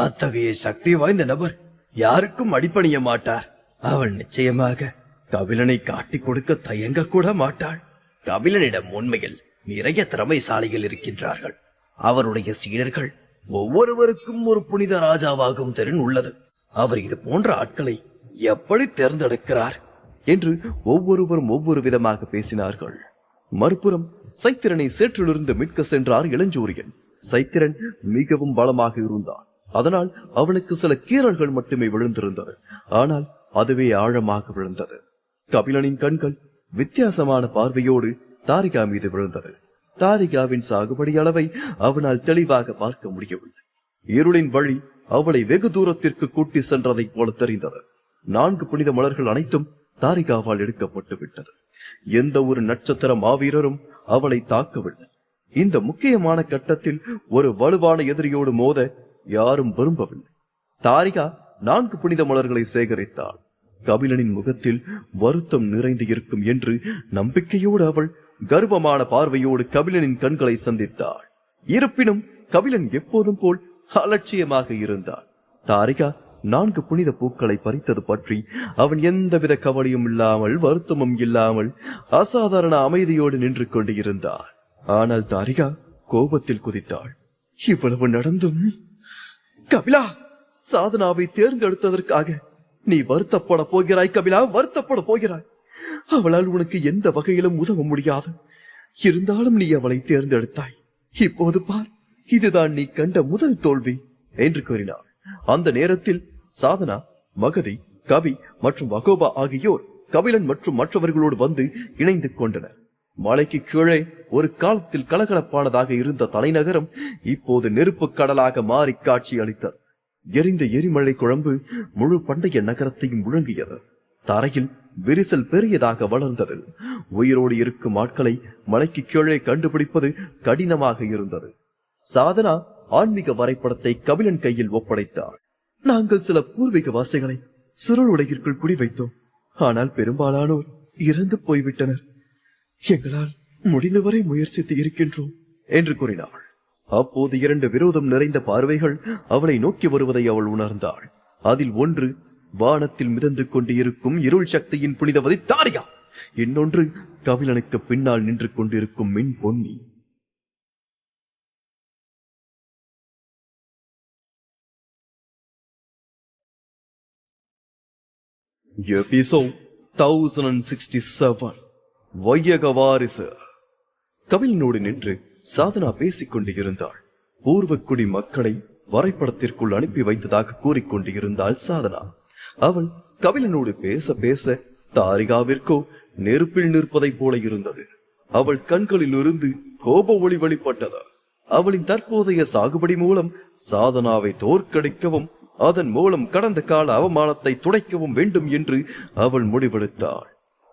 அத்தகைய சக்தி வாய்ந்த நபர் யாருக்கும் அடிபணிய மாட்டார். அவள் நிச்சயமாக கபிலனை காட்டிக் கொடுக்க தயங்க கூட மாட்டாள். கபிலனிடம் உண்மையில் நிறைய திறமைசாலிகள் இருக்கின்றார்கள். அவருடைய சீடர்கள் ஒவ்வொருவருக்கும் ஒரு புனித ராஜாவாகும் திறன் உள்ளது. அவர் இது போன்ற ஆட்களை எப்படி தேர்ந்தெடுக்கிறார் என்று ஒவ்வொருவரும் ஒவ்வொரு விதமாக பேசினார்கள். மறுபுறம் சைத்திரனை சேற்றிலிருந்து மீட்க சென்றார் இளஞ்சூரியன். சைத்திரன் மிகவும் பலமாக இருந்தான். அதனால் அவனுக்கு சில கீறல்கள் மட்டுமே விழுந்திருந்தது. ஆனால் அதுவே ஆழமாக விழுந்தது. கபிலனின் கண்கள் வித்தியாசமான பார்வையோடு தாரிகா மீது விழுந்தது. தாரிகாவின் சாகுபடி அளவை அவனால் தெளிவாக பார்க்க முடியவில்லை. இருளின் வழி அவளை வெகு தூரத்திற்கு கூட்டி சென்றதைப் போல தெரிந்தது. 4 புனித மலர்கள் அனைத்தும் தாரிகாவால் எடுக்கப்பட்டு விட்டது. எந்த ஒரு நட்சத்திர மாவீரரும் அவளை தாக்கவில்லை. இந்த முக்கியமான கட்டத்தில் ஒரு வலுவான எதிரியோடு மோத யாரும் விரும்பவில்லை. தாரிகா 4 புனித மலர்களை சேகரித்தாள். கபிலனின் முகத்தில் வருத்தம் நிறைந்து இருக்கும் என்று நம்பிக்கையோடு அவள் கர்வமான பார்வையோடு கபிலனின் கண்களை சந்தித்தாள். இருப்பினும் கபிலன் எப்போதும் போல் அலட்சியமாக இருந்தான். தாரிகா 4 புனித பூக்களை பறித்தது பற்றி அவன் எந்தவித கவலையும் இல்லாமல் வருத்தமும் இல்லாமல் அசாதாரண அமைதியோடு நின்று கொண்டு இருந்தான். ஆனால் தாரிகா கோபத்தில் குதித்தாள். இவ்வளவு நடந்தும் கபிலா, சாதனாவை தேர்ந்தெடுத்ததற்காக நீ வருத்தப்பட போகிறாய். கபிலா, வருத்தப்பட போகிறாய். அவளால் உனக்கு எந்த வகையிலும் உதவ முடியாது. இருந்தாலும் நீ அவளை தேர்ந்தெடுத்தாய். இப்போது பார், இதுதான் நீ கண்ட முதல் தோல்வி என்று கூறினாள். அந்த நேரத்தில் சாதனா, மகதி, கவி மற்றும் வகோபா ஆகியோர் கபிலன் மற்றும் மற்றவர்களோடு வந்து இணைந்து கொண்டனர். மலைக்கு கீழே ஒரு காலத்தில் கலகலப்பானதாக இருந்த தலைநகரம் இப்போது நெருப்பு கடலாக மாறி காட்சி அளித்தது. எரிந்த எரிமலை குழம்பு முழு பண்டைய நகரத்தையும் விழுங்கியது. தரையில் விரிசல் பெரியதாக வளர்ந்தது. உயிரோடு இருக்கும் ஆட்களை மலைக்கு கீழே கண்டுபிடிப்பது கடினமாக இருந்தது. சாதனா ஆன்மீக வரைபடத்தை கபிலன் கையில் ஒப்படைத்தாள். நாங்கள் சில பூர்வீக வாசிகளை சுருள் உலகிற்குள் குடி வைத்தோம். ஆனால் பெரும்பாலானோர் இறந்து போய்விட்டனர். எங்களால் முடிந்தவரை முயற்சித்து இருக்கின்றோம் என்று கூறினாள். அப்போது 2 விரோதம் நிறைந்த பார்வைகள் அவளை நோக்கி வருவதை அவள் உணர்ந்தாள். அதில் ஒன்று வானத்தில் மிதந்து கொண்டு இருக்கும் இருள் சக்தியின் புனிதவதி தாரியா, இன்னொன்று கபிலனுக்கு பின்னால் நின்று கொண்டிருக்கும் மின் பொன்னி. எபிசோட் 1067 வையக வாரிசு. கபிலனோடு நின்று சாதனா பேசிக் கொண்டு இருந்தாள். பூர்வக்குடி மக்களை வரைபடத்திற்குள் அனுப்பி வைத்ததாக கூறிக்கொண்டு இருந்தாள் சாதனா. அவள் கபிலனோடு பேச பேச தாரிகாவிற்கோ நெருப்பில் நிற்பதை போல இருந்தது. அவள் கண்களில் இருந்து கோப ஒளி வெளிப்பட்டது. அவளின் தற்போதைய சாகுபடி மூலம் சாதனாவை தோற்கடிக்கவும் அதன் மூலம் கடந்த கால அவமானத்தை துடைக்கவும் வேண்டும் என்று அவள் முடிவெடுத்தாள்.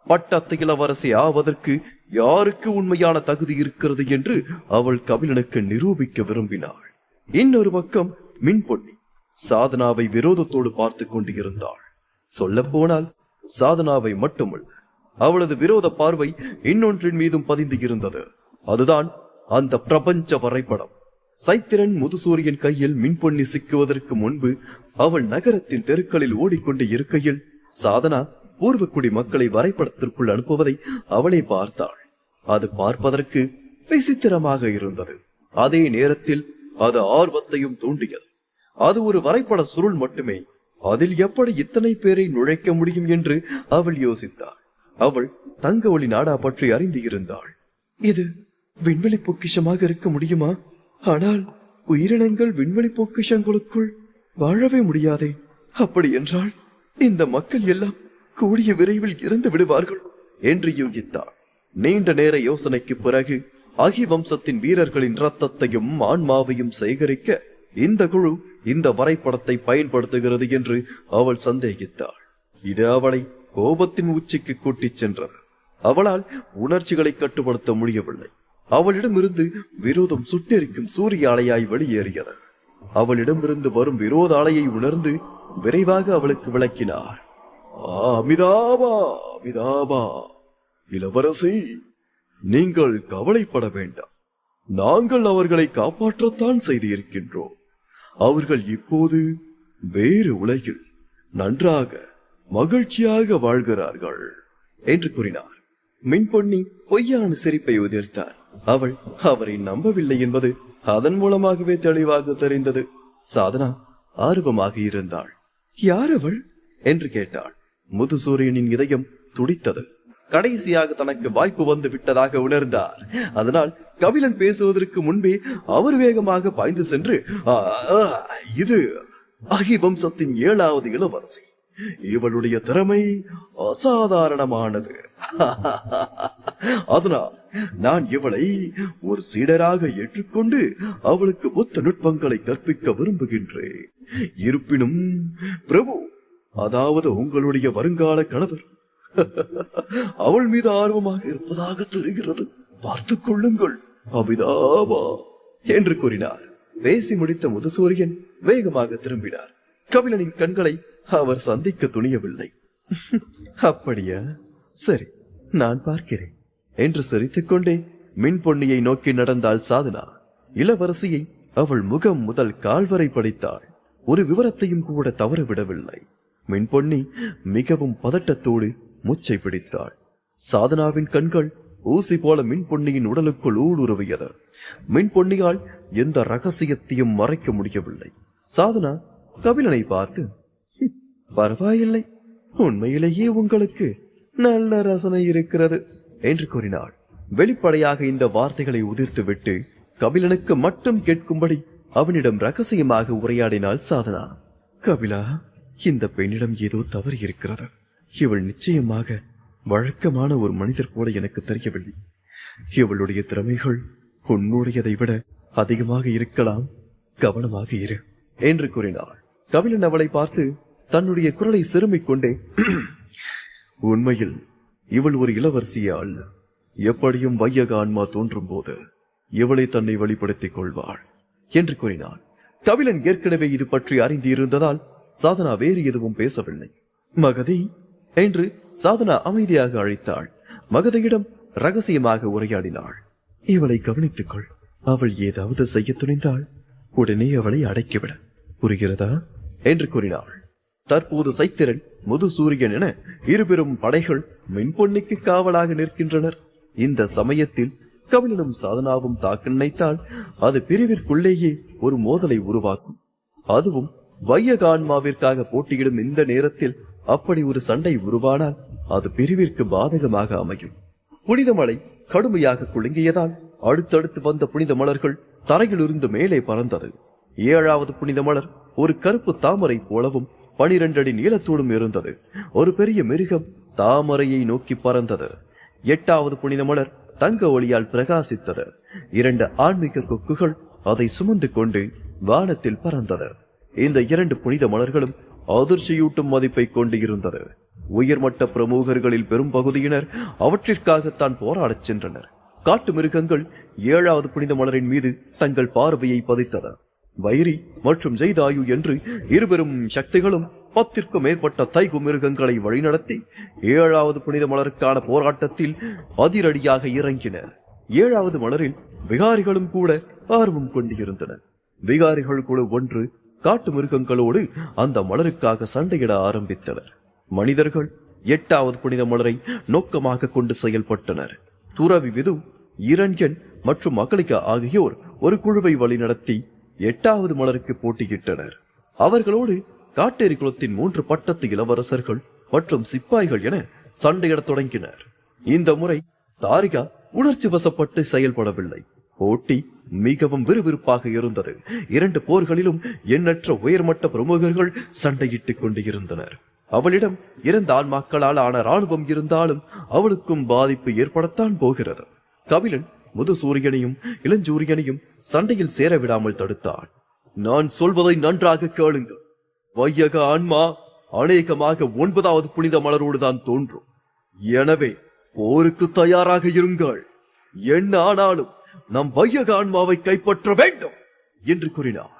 பட்டத்து இளவரசி ஆவதற்கு யாருக்கு உண்மையான தகுதி இருக்கிறது என்று அவள் கபிலனுக்கு நிரூபிக்க விரும்பினாள். இன்னொரு பக்கம் மின்பொன்னி சாதனாவை விரோதத்தோடு பார்த்து கொண்டு இருந்தாள். சொல்ல போனால் சாதனாவை மட்டுமல்ல, அவளது விரோத பார்வை இன்னொன்றின் மீதும் பதிந்து இருந்தது. அதுதான் அந்த பிரபஞ்ச வரைபடம். சைத்திரன் முதுசூரியன் கையில் மின்பொன்னி சிக்குவதற்கு முன்பு அவள் நகரத்தின் தெருக்களில் ஓடிக்கொண்டு இருக்கையில் சாதனா பூர்வக்குடி மக்களை வரைபடத்திற்குள் அனுப்புவதை அவளை பார்த்தாள். அது பார்ப்பதற்கு விசித்திரமாக இருந்தது. அதே நேரத்தில் அது ஆர்வத்தையும் தூண்டியது. அது ஒரு வரைபட சுருள் மட்டுமே. அதில் எப்படி இத்தனை பேரை நுழைக்க முடியும் என்று அவள் யோசித்தாள். அவள் தங்க ஒளி நாடா பற்றி அறிந்து இருந்தாள். இது விண்வெளி பொக்கிஷமாக இருக்க முடியுமா? ஆனால் உயிரினங்கள் விண்வெளி பொக்கிஷங்களுக்குள் வாழவே முடியாதே. அப்படி என்றால் இந்த மக்கள் எல்லாம் கூடிய விரைவில் இறந்து விடுவார்கள் என்று யூகித்தாள். நீண்ட நேர யோசனைக்கு பிறகு அகி வம்சத்தின் வீரர்களின் ரத்தத்தையும் ஆன்மாவையும் சேகரிக்க இந்த குழு இந்த வரைபடத்தை பயன்படுத்துகிறது என்று அவள் சந்தேகித்தாள். இது அவளை கோபத்தின் உச்சிக்கு கூட்டிச் சென்றது. அவளால் உணர்ச்சிகளை கட்டுப்படுத்த முடியவில்லை. அவளிடமிருந்து விரோதம் சுட்டெரிக்கும் சூரிய அலையாய் வெளியேறியது. அவளிடமிருந்து வரும் விரோத அலையை உணர்ந்து விரைவாக அவளுக்கு விளக்கினார். அமிதாபா அமிதாபா, இளவரசி, நீங்கள் கவலைப்பட வேண்டாம். நாங்கள் அவர்களை காப்பாற்றத்தான் செய்து இருக்கின்றோம். அவர்கள் இப்போது வேறு உலகில் நன்றாக மகிழ்ச்சியாக வாழ்கிறார்கள் என்று கூறினார். மின்பொன்னி பொய்யான சிரிப்பை உதிர்த்தார். அவள் அவரை நம்பவில்லை என்பது அதன் மூலமாகவே தெளிவாக தெரிந்தது. சாதனா ஆர்வமாக இருந்தாள். யார் அவள் என்று கேட்டாள். முதுசூரியனின் இதயம் துடித்தது. கடைசியாக தனக்கு வாய்ப்பு வந்து விட்டதாக உணர்ந்தார். அதனால் கபிலன் பேசுவதற்கு முன்பே அவர் வேகமாக பாய்ந்து சென்று, இது அகி வம்சத்தின் 7வது இளவரசி. இவளுடைய திறமை அசாதாரணமானது. அதனால் நான் இவளை ஒரு சீடராக ஏற்றுக்கொண்டு அவளுக்கு புத்த நுட்பங்களை கற்பிக்க விரும்புகின்றேன். இருப்பினும் பிரபு, அதாவது உங்களுடைய வருங்கால கணவர் அவள் மீது ஆர்வமாக இருப்பதாக தெரிகிறது. பார்த்துக் கொள்ளுங்கள் அபிதாபா என்று கூறினார். பேசி முடித்த முதுசூரியன் வேகமாக திரும்பினார். கபிலனின் கண்களை அவர் சந்திக்க துணியவில்லை. அப்படியா, சரி, நான் பார்க்கிறேன் என்று சிரித்துக் கொண்டே மின்பொன்னியை நோக்கி நடந்தாள் சாதனா. இளவரசியை அவள் முகம் முதல் கால்வரை படித்தாள். ஒரு விவரத்தையும் கூட தவற விடவில்லை. மின்பொன்னி மிகவும் பதட்டத்தோடு மூச்சை பிடித்தாள். சாதனாவின் கண்கள் ஊசி போல மின்பொன்னியின் உடலுக்குள் ஊடுருவியது. மின்பொன்னியால் எந்த ரகசியத்தையும் மறைக்க முடியவில்லை. சாதனா கபிலனை பார்த்து, பரவாயில்லை, உண்மையிலேயே உங்களுக்கு நல்ல ரசனை இருக்கிறது என்று கூறினாள். வெளிப்படையாக இந்த வார்த்தைகளை உதிர்த்துவிட்டு கபிலனுக்கு மட்டும் கேட்கும்படி அவனிடம் ரகசியமாக உரையாடினாள் சாதனா. கபிலா, இந்த பெண்ணிடம் ஏதோ தவறு இருக்கிறது. இவள் நிச்சயமாக வழக்கமான ஒரு மனிதர் போல எனக்கு தெரியவில்லை. இவளுடைய திறமைகள் உன்னுடையதை விட அதிகமாக இருக்கலாம், கவனமாக இரு என்று கூறினாள். கபிலன் அவளை பார்த்து தன்னுடைய குரலை சிறுமிக் கொண்டே, உண்மையில் இவள் ஒரு இளவரசியே அல்ல. எப்படியும் வையக ஆன்மா தோன்றும் போது இவளை தன்னை வெளிப்படுத்திக் கொள்வாள் என்று கூறினான். கபிலன் ஏற்கனவே இது பற்றி அறிந்து இருந்ததால் சாதனா வேறு எதுவும் பேசவில்லை. மகதி என்று சாதனா அமைதியாக அழைத்தாள். மகதியிடம் ரகசியமாக உரையாடினாள். இவளை கவனித்துக் கொள். அவள் ஏதாவது செய்ய துணிந்தாள், உடனே அவளை அடக்கிவிட. புரிகிறதா என்று கூறினாள். தற்போது சைத்திரன், முது சூரியன் என இருபெரும் படைகள் மின்பொன்னிக்கு காவலாக நிற்கின்றனர். இந்த சமயத்தில் கபிலனும் சாதனாவும் தாக்க நினைத்தால் அது பிரிவிற்குள்ளேயே ஒரு மோதலை உருவாக்கும். அதுவும் வையக ஆன்மாவிற்காக போட்டியிடும் இந்த நேரத்தில் அப்படி ஒரு சண்டை உருவானால் அது பிரிவிற்கு பாதகமாக அமையும். புனித மலை கடுமையாக குலுங்கியதால் அடுத்தடுத்து வந்த புனித மலர்கள் தரையிலிருந்து மேலே பறந்தது. 7வது புனித மலர் ஒரு கருப்பு தாமரை போலவும் 12 அடி நீளத்தோடும் இருந்தது. ஒரு பெரிய மிருகம் தாமரையை நோக்கி பறந்தது. 8வது புனித மலர் தங்க ஒளியால் பிரகாசித்தது. 2 ஆன்மீக கொக்குகள் அதை சுமந்து கொண்டு வானத்தில் பறந்தது. இந்த 2 புனித மலர்களும் அதிர்ச்சியூட்டும் மதிப்பை கொண்டு இருந்தது. உயர்மட்ட பிரமுகர்களில் பெரும் பகுதியினர் அவற்றிற்காகத்தான் போராடச் சென்றனர். காட்டு மிருகங்கள் 7வது புனித மலரின் மீது தங்கள் பார்வையை பதித்தன. வைரி மற்றும் ஜெய்தாயு என்று இருவரும் சக்திகளும் 10க்கும் மேற்பட்ட தைகு மிருகங்களை வழிநடத்தி 7வது புனித மலருக்கான போராட்டத்தில் அதிரடியாக இறங்கினர். 7வது மலரில் விகாரிகளும் கூட ஆர்வம் கொண்டிருந்தனர். விகாரிகள் குழு ஒன்று காட்டு மிருகங்களோடு அந்த மலருக்காக சண்டையிட ஆரம்பித்தனர். மனிதர்கள் 8வது புனித மலரை நோக்கமாக கொண்டு செயல்பட்டனர். துறவி விது, இரண்யன் மற்றும் அகலிகா ஆகியோர் ஒரு குழுவை வழிநடத்தி 8வது மலருக்கு போட்டியிட்டனர். அவர்களோடு காட்டேரி குலத்தின் 3 பட்டத்து இளவரசர்கள் மற்றும் சிப்பாய்கள் என சண்டையிடத் தொடங்கினர். இந்த முறை தாரிகா உணர்ச்சி வசப்பட்டு செயல்படவில்லை. போட்டி மிகவும் விறுவிறுப்பாக இருந்தது. 2 போர்களிலும் எண்ணற்ற உயர்மட்ட பிரமுகர்கள் சண்டையிட்டுக் கொண்டு இருந்தனர். அவளிடம் 2 ஆன்மாக்களால் ஆன ராணுவம் இருந்தாலும் அவளுக்கும் பாதிப்பு ஏற்படத்தான் போகிறது. கபிலன் முது சூரியனையும் இளஞ்சூரியனையும் சண்டையில் சேர விடாமல் தடுத்தான். நான் சொல்வதை நன்றாக கேளுங்கள். வையக ஆன்மா அநேகமாக 9வது புனித மலரோடுதான் தோன்றும். எனவே போருக்கு தயாராக இருங்கள். என்ன ஆனாலும் நம் வையக ஆன்மாவை கைப்பற்ற வேண்டும் என்று கூறினான்.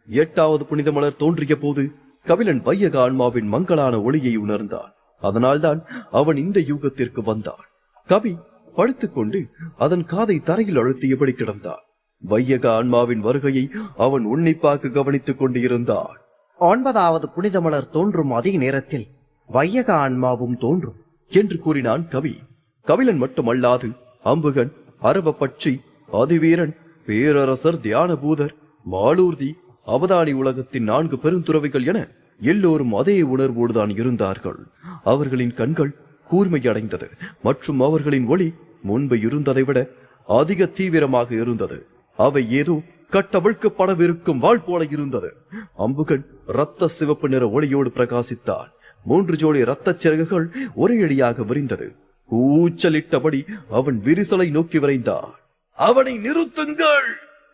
8வது புனித மலர் தோன்றிய போது கபிலன் வையக ஆன்மாவின் மங்களான ஒளியை உணர்ந்தான். அதனால்தான் அவன் இந்த யூகத்திற்கு வந்தான். கபி படுத்துக்கொண்டு அதன் காதை தரையில் அழுத்தியபடி கிடந்தான். வையக ஆன்மாவின் வருகையை அவன் உன்னிப்பாக கவனித்துக் கொண்டு இருந்தான். 9வது புனித மலர் தோன்றும் அதே நேரத்தில் வையக ஆன்மாவும் தோன்றும் என்று கூறினான் கவி. கபிலன் மட்டுமல்லாது அம்புகன், அரவப்பட்சி, அதிவீரன், பேரரசர், தியானபூதர், மாலூர்தி, அவதானி உலகத்தின் 4 பெருந்துறவிகள் என எல்லோரும் அதே உணர்வோடுதான் இருந்தார்கள். அவர்களின் கண்கள் கூர்மையடைந்தது மற்றும் அவர்களின் ஒளி முன்பு இருந்ததை விட அதிக தீவிரமாக இருந்தது. அவை ஏதோ கட்டவிழ்க்கப்படவிருக்கும் வாழ் போல இருந்தது. அம்புகன் இரத்த சிவப்பு நிற ஒளியோடு பிரகாசித்தான். 3 ஜோடி இரத்த சிறகுகள் ஒரே அடியாக விரிந்தது. கூச்சலிட்டபடி அவன் விரிசலை நோக்கி விரைந்தான். அவனை நிறுத்துங்கள்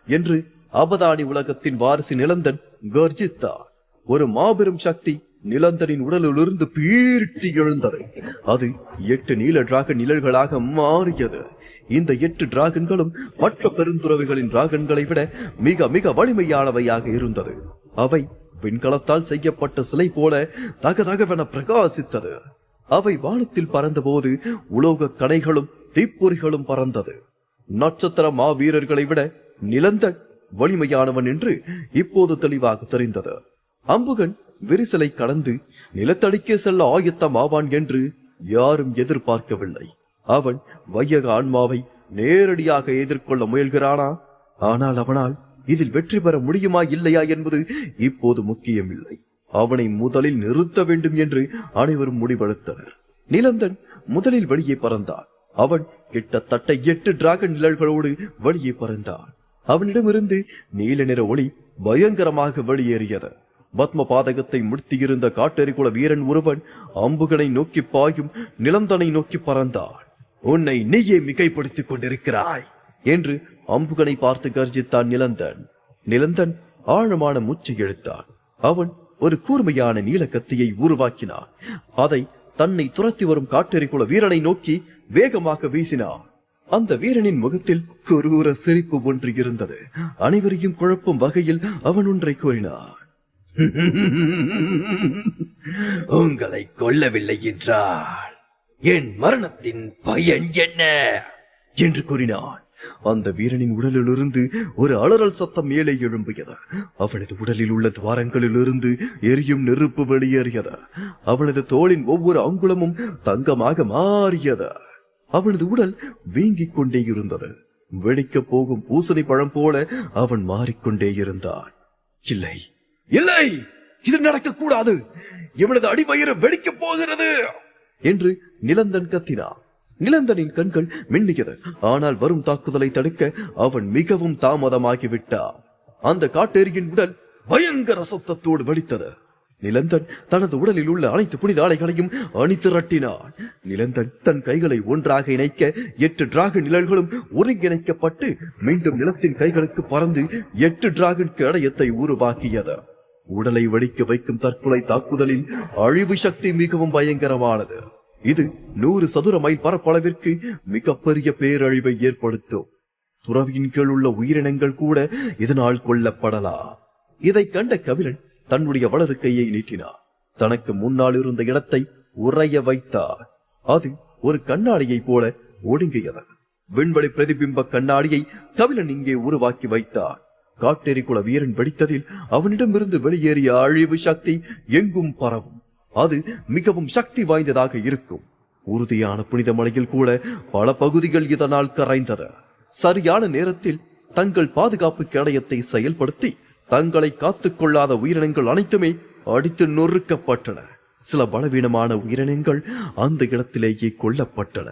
என்று அவதானி உலகத்தின் வாரிசு நிலந்தன் கர்ஜித்தான். ஒரு மாபெரும் சக்தி நிலந்தனின் உடலிலிருந்து பீரிட்டு எழுந்தது. அது 8 நீல டிராகன் நிழல்களாக மாறியது. இந்த 8 டிராகன்களும் மற்ற பெருந்துறவிகளின் டிராகன்களை விட மிக மிக வலிமையானவையாக இருந்தது. அவை விண்கலத்தால் செய்யப்பட்ட சிலை போல தகதகவென பிரகாசித்தது. அவை வானத்தில் பறந்தபோது உலோக கணைகளும் தீப்பொறிகளும் பறந்தது. நட்சத்திர மாவீரர்களை விட நிலந்தன் வலிமையானவன் என்று இப்போது தெளிவாக தெரிந்தது. அம்புகன் விரிசலை கடந்து நிலத்தடிக்கே செல்ல ஆயத்தம் ஆவான் என்று யாரும் எதிர்பார்க்கவில்லை. அவன் வையக ஆன்மாவை நேரடியாக எதிர்கொள்ள முயல்கிறானா? ஆனால் அவனால் இதில் வெற்றி பெற முடியுமா இல்லையா என்பது இப்போது முக்கியமில்லை. அவனை முதலில் நிறுத்த வேண்டும் என்று அனைவரும் முடிவெடுத்தனர். நிலந்தன் முதலில் வெளியே பறந்தான். அவன் கிட்டத்தட்ட 8 டிராகன் நிழல்களோடு வெளியே பறந்தான். அவனிடமிருந்து நீல நிற ஒளி பயங்கரமாக வெளியேறியது. பத்ம பாதகத்தை முடித்திருந்த காட்டெரிகுல வீரன் ஒருவன் அம்புகனை நோக்கி பாயும் நிலந்தனை நோக்கி பறந்தான். உன்னை நீயே மிகைப்படுத்திக் கொண்டிருக்கிறாய் என்று அம்புகனை பார்த்து கர்ஜித்தான் நிலந்தன். நிலந்தன் ஆழமான மூச்சை இழுத்தான். அவன் ஒரு கூர்மையான நீல கத்தியை உருவாக்கினான். அதை தன்னை துரத்தி வரும் காட்டெறிகுல வீரனை நோக்கி வேகமாக வீசினான். அந்த வீரனின் முகத்தில் குரூர சிரிப்பு ஒன்று இருந்தது. அனைவரையும் குழப்பும் வகையில் அவன் ஒன்றை கூறினான். உங்களை கொல்லவில்லை என்றால் என் மரணத்தின் பயன் என்ன என்று கூறினான். அந்த வீரனின் உடலிலிருந்து ஒரு அலறல் சத்தம் மேலே எழும்பியது. அவனது உடலில் உள்ள துவாரங்களிலிருந்து எரியும் நெருப்பு வெளியேறியது. அவனது தோளின் ஒவ்வொரு அங்குலமும் தங்கமாக மாறியது. அவனது உடல் வீங்கிக் கொண்டே இருந்தது. வெடிக்கப் போகும் பூசணி பழம் போல அவன் மாறிக்கொண்டே இருந்தான். இல்லை இல்லை, இது நடக்கக்கூடாது. இவனது அடிவயிறு வெடிக்கப் போகிறது என்று நிலந்தன் கத்தினான். நிலந்தனின் கண்கள் மின்னியது. ஆனால் வரும் தாக்குதலை தடுக்க அவன் மிகவும் தாமதமாகிவிட்டான். அந்த காட்டேரியின் உடல் பயங்கர சத்தத்தோடு வெடித்தது. நிலந்தன் தனது உடலில் உள்ள அனைத்து புனித ஆலைகளையும் அணிதிரட்டினான். நிலந்தன் தன் கைகளை ஒன்றாக இணைக்க 8 டிராகன் நிழல்களும் ஒருங்கிணைக்கப்பட்டு மீண்டும் நிலத்தின் கைகளுக்கு பறந்து 8 டிராகன் கேடயத்தை உருவாக்கியது. உடலை வெடிக்க வைக்கும் தற்கொலை தாக்குதலின் அழிவு சக்தி மிகவும் பயங்கரமானது. இது 100 சதுர மைல் பரப்பளவிற்கு மிகப்பெரிய பேரழிவை ஏற்படுத்தும். துறவியின் கீழ் உள்ள உயிரினங்கள் கூட இதனால் கொல்லப்படலாம். இதை கண்ட கபிலன் தன்னுடைய வலது கையை நீட்டினார். தனக்கு முன்னால் இருந்த இடத்தை உறைய வைத்தார். அது ஒரு கண்ணாடியை போல ஒடுங்கியது. விண்வெளி பிரதிபிம்ப கண்ணாடியை கபிலன் இங்கே உருவாக்கி வைத்தார். காட்டெறிகுல வீரன் வெடித்ததில் அவனிடமிருந்து வெளியேறிய அழிவு சக்தி எங்கும் பரவும். அது மிகவும் சக்தி வாய்ந்ததாக இருக்கும். உறுதியான புனித மலையில் கூட பல பகுதிகள் இதனால் கரைந்தது. சரியான நேரத்தில் தங்கள் பாதுகாப்பு கேடயத்தை செயல்படுத்தி தங்களை காத்துக் கொள்ளாத உயிரினங்கள் அனைத்துமே அடித்து நொறுக்கப்பட்டன. சில பலவீனமான உயிரினங்கள் அந்த இடத்திலேயே கொல்லப்பட்டன.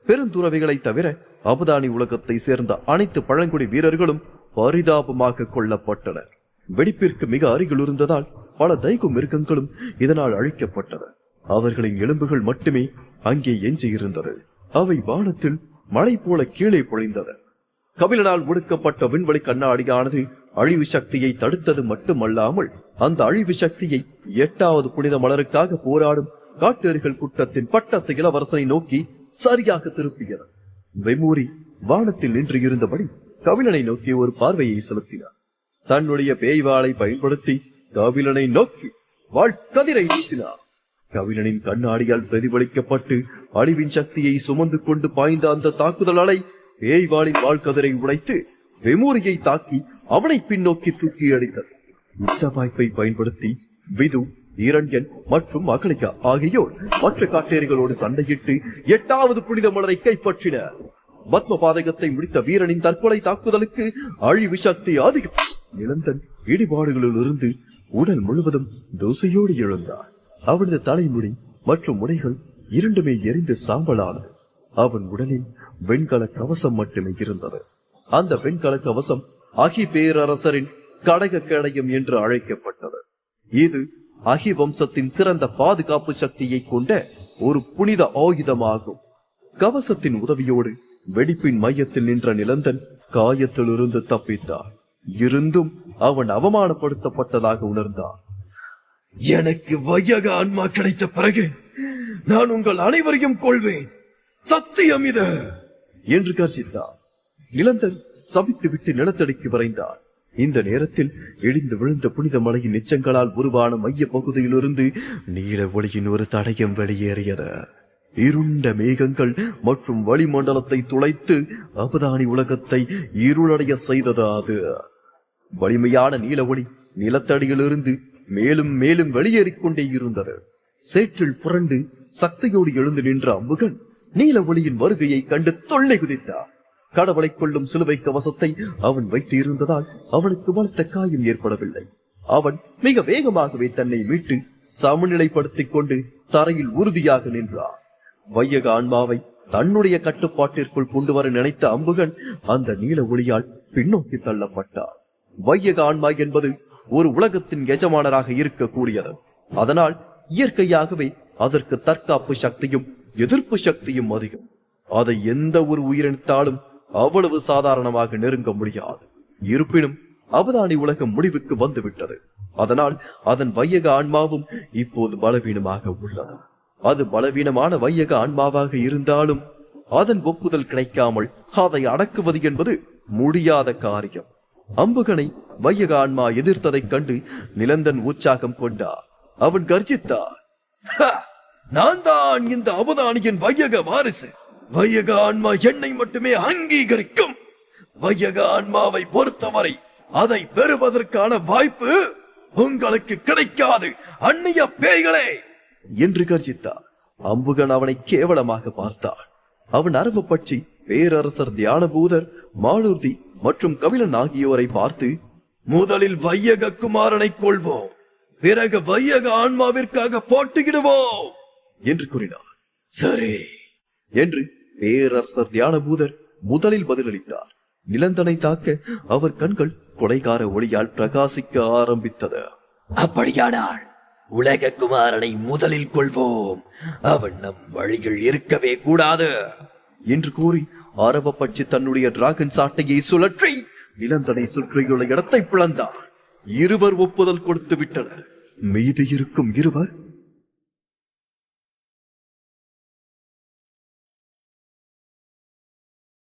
பெருந்துறவிகளை தவிர அபதானி உலகத்தை சேர்ந்த அனைத்து பழங்குடி வீரர்களும் பரிதாபமாக கொல்லப்பட்டனர். வெடிப்பிற்கு மிக அருகில் இருந்ததால் பல தைகு மிருகங்களும் இதனால் அழிக்கப்பட்டன. அவர்களின் எலும்புகள் மட்டுமே அங்கே எஞ்சி இருந்தது. அவை வானத்தில் மழை போல கீழே பொழிந்தது. கபிலனால் ஒடுக்கப்பட்ட விண்வெளி கண்ணாடியானது அழிவு சக்தியை தடுத்தது மட்டுமல்லாமல் அந்த அழிவு சக்தியை 8வது புனித மலருக்காக போராடும் காட்டேரிகள் கூட்டத்தின் பட்டத்து இளவரசனை நோக்கி சரியாக திருப்பியது. வெமூரி வானத்தில் நின்று இருந்தபடி கபிலனை நோக்கி ஒரு பார்வையை செலுத்தினார். தன்னுடைய பேய்வாளை பயன்படுத்தி கபிலனை நோக்கி வாழ்கதிரை வீசினார். கபிலனின் கண்ணாடியால் பிரதிபலிக்கப்பட்டு அழிவின் சக்தியை சுமந்து கொண்டு பாய்ந்த அந்த தாக்குதல் அலை பேய்வாளின் வாழ்கதிரை உடைத்து வெமூரியை தாக்கி அவனை பின்னோக்கி தூக்கி அடித்தது. இந்த வாய்ப்பை பயன்படுத்தி விது, இரண்யன் மற்றும் அகலிகா ஆகியோர் மற்ற காட்டேரிகளோடு சண்டையிட்டு 8வது புனித மலரை கைப்பற்றினர். பத்ம பாதகத்தை முடித்த வீரனின் தற்கொலை தாக்குதலுக்கு அழிவு சக்தி அதிகம். நிலந்தன் இடிபாடுகளில் இருந்து உடல் முழுவதும் தூசையோடு எழுந்தார். அவனது தலைமுடி மற்றும் முனைகள் இரண்டுமே எரிந்து சாம்பலானது. அவன் உடலில் வெண்கல கவசம் மட்டுமே இருந்தது. அந்த வெண்கல கவசம் அகி பேரரசரின் கடக கேடயம் என்று அழைக்கப்பட்டது. இது அகி வம்சத்தின் சிறந்த பாதுகாப்பு சக்தியை கொண்ட ஒரு புனித ஆயுதமாகும். கவசத்தின் உதவியோடு வெடிப்பின் மையத்தில் நின்ற நிலந்தன் காயத்திலிருந்து தப்பித்தார். இருந்தும் அவன் அவமானப்படுத்தப்பட்டதாக உணர்ந்தான். எனக்கு வையக ஆன்மா கிடைத்த பிறகு நான் உங்கள் அனைவரையும் கொள்வேன், சத்தியம் இது என்று கர்ஜித்தார். நிலந்தன் சபித்து விட்டு நிலத்தடிக்கு வரைந்தார். இந்த நேரத்தில் இடிந்து விழுந்த புனித மலையின் எச்சங்களால் உருவான மைய பகுதியிலிருந்து நீல ஒளியின் ஒரு தடயம் வெளியேறியது. இருண்ட மேகங்கள் மற்றும் வளிமண்டலத்தை துளைத்து அபதானி உலகத்தை இருளடைய செய்தது. அது வலிமையான நீல ஒளி நிலத்தடியிலிருந்து மேலும் மேலும் வெளியேறிக் கொண்டே இருந்தது. சேற்றில் புரண்டு சக்தியோடு எழுந்து நின்ற அம்புகன் நீல ஒளியின் வருகையை கண்டு தொல்லை குதித்தார். கடவுளை கொள்ளும் சிலுவை கவசத்தை அவன் வைத்து இருந்ததால் அவனுக்கு பலத்த காயம் ஏற்படவில்லை. அவன் மிக வேகமாகவே தன்னை மீட்டு சமநிலைப்படுத்திக் கொண்டு தரையில் உறுதியாக நின்றார். வையக ஆன்மாவை தன்னுடைய கட்டுப்பாட்டிற்குள் கொண்டு வர நினைத்த அம்புகன் அந்த நீல ஒளியால் பின்னோக்கி தள்ளப்பட்டார். வையக ஆன்மா என்பது ஒரு உலகத்தின் எஜமானராக இருக்கக்கூடியது. அதனால் இயற்கையாகவே அதற்கு தற்காப்பு சக்தியும் எதிர்ப்பு சக்தியும் அதிகம். அதை எந்த ஒரு உயிரினத்தாலும் அவ்வளவு சாதாரணமாக நெருங்க முடியாது. இருப்பினும் அவதானி உலகம் முடிவுக்கு வந்துவிட்டது. அதனால் அதன் வையக ஆன்மாவும் இப்போது பலவீனமாக உள்ளது. அது பலவீனமான வையக ஆன்மாவாக இருந்தாலும் அதன் ஒப்புதல் கிடைக்காமல் அதை அடக்குவது என்பது முடியாத காரியம். அம்புகனை வையக ஆன்மா எதிர்த்ததைக் கண்டு நிலந்தன் உற்சாகம் கொண்டார். அவன் கர்ஜித்தார். நான் தான் இந்த அவதானியின் வையக வாரிசு. வையக ஆன்மா என்னை மட்டுமே அங்கீகரிக்கும். வையக ஆன்மாவை பொறுத்தவரை அதை பெறுவதற்கான வாய்ப்பு உங்களுக்கு கிடைக்காது, அந்நிய பேய்களே என்று கர்ஜித்தார். அம்புகன் அவனை கேவலமாக பார்த்தான். அவன் அரவு பற்றி பேரரசர் தியானபூதர், மாலூர்தி மற்றும் கபிலன் ஆகியோரை பார்த்து, முதலில் வையக குமாரனை கொள்வோம், பிறகு வையக ஆன்மாவிற்காக போட்டியிடுவோம் என்று கூறினார். சரி என்று பேரரசர் தியானபூதர் முதலில் பதிலளித்தார். நிலந்தனை தாக்க அவர் கண்கள் கொடைகார ஒளியால் பிரகாசிக்க ஆரம்பித்தது. அப்படியானால் உலக குமாரனை முதலில் கொள்வோம், அவன் நம் வழியில் இருக்கவே கூடாது என்று கூறி அரவப்பட்சி தன்னுடைய டிராகன் சாட்டையை சுழற்றி நிலந்தனை சுற்றியுள்ள இடத்தை பிளந்தார். இருவர் ஒப்புதல் கொடுத்து விட்டனர். மீதி இருக்கும் இருவர்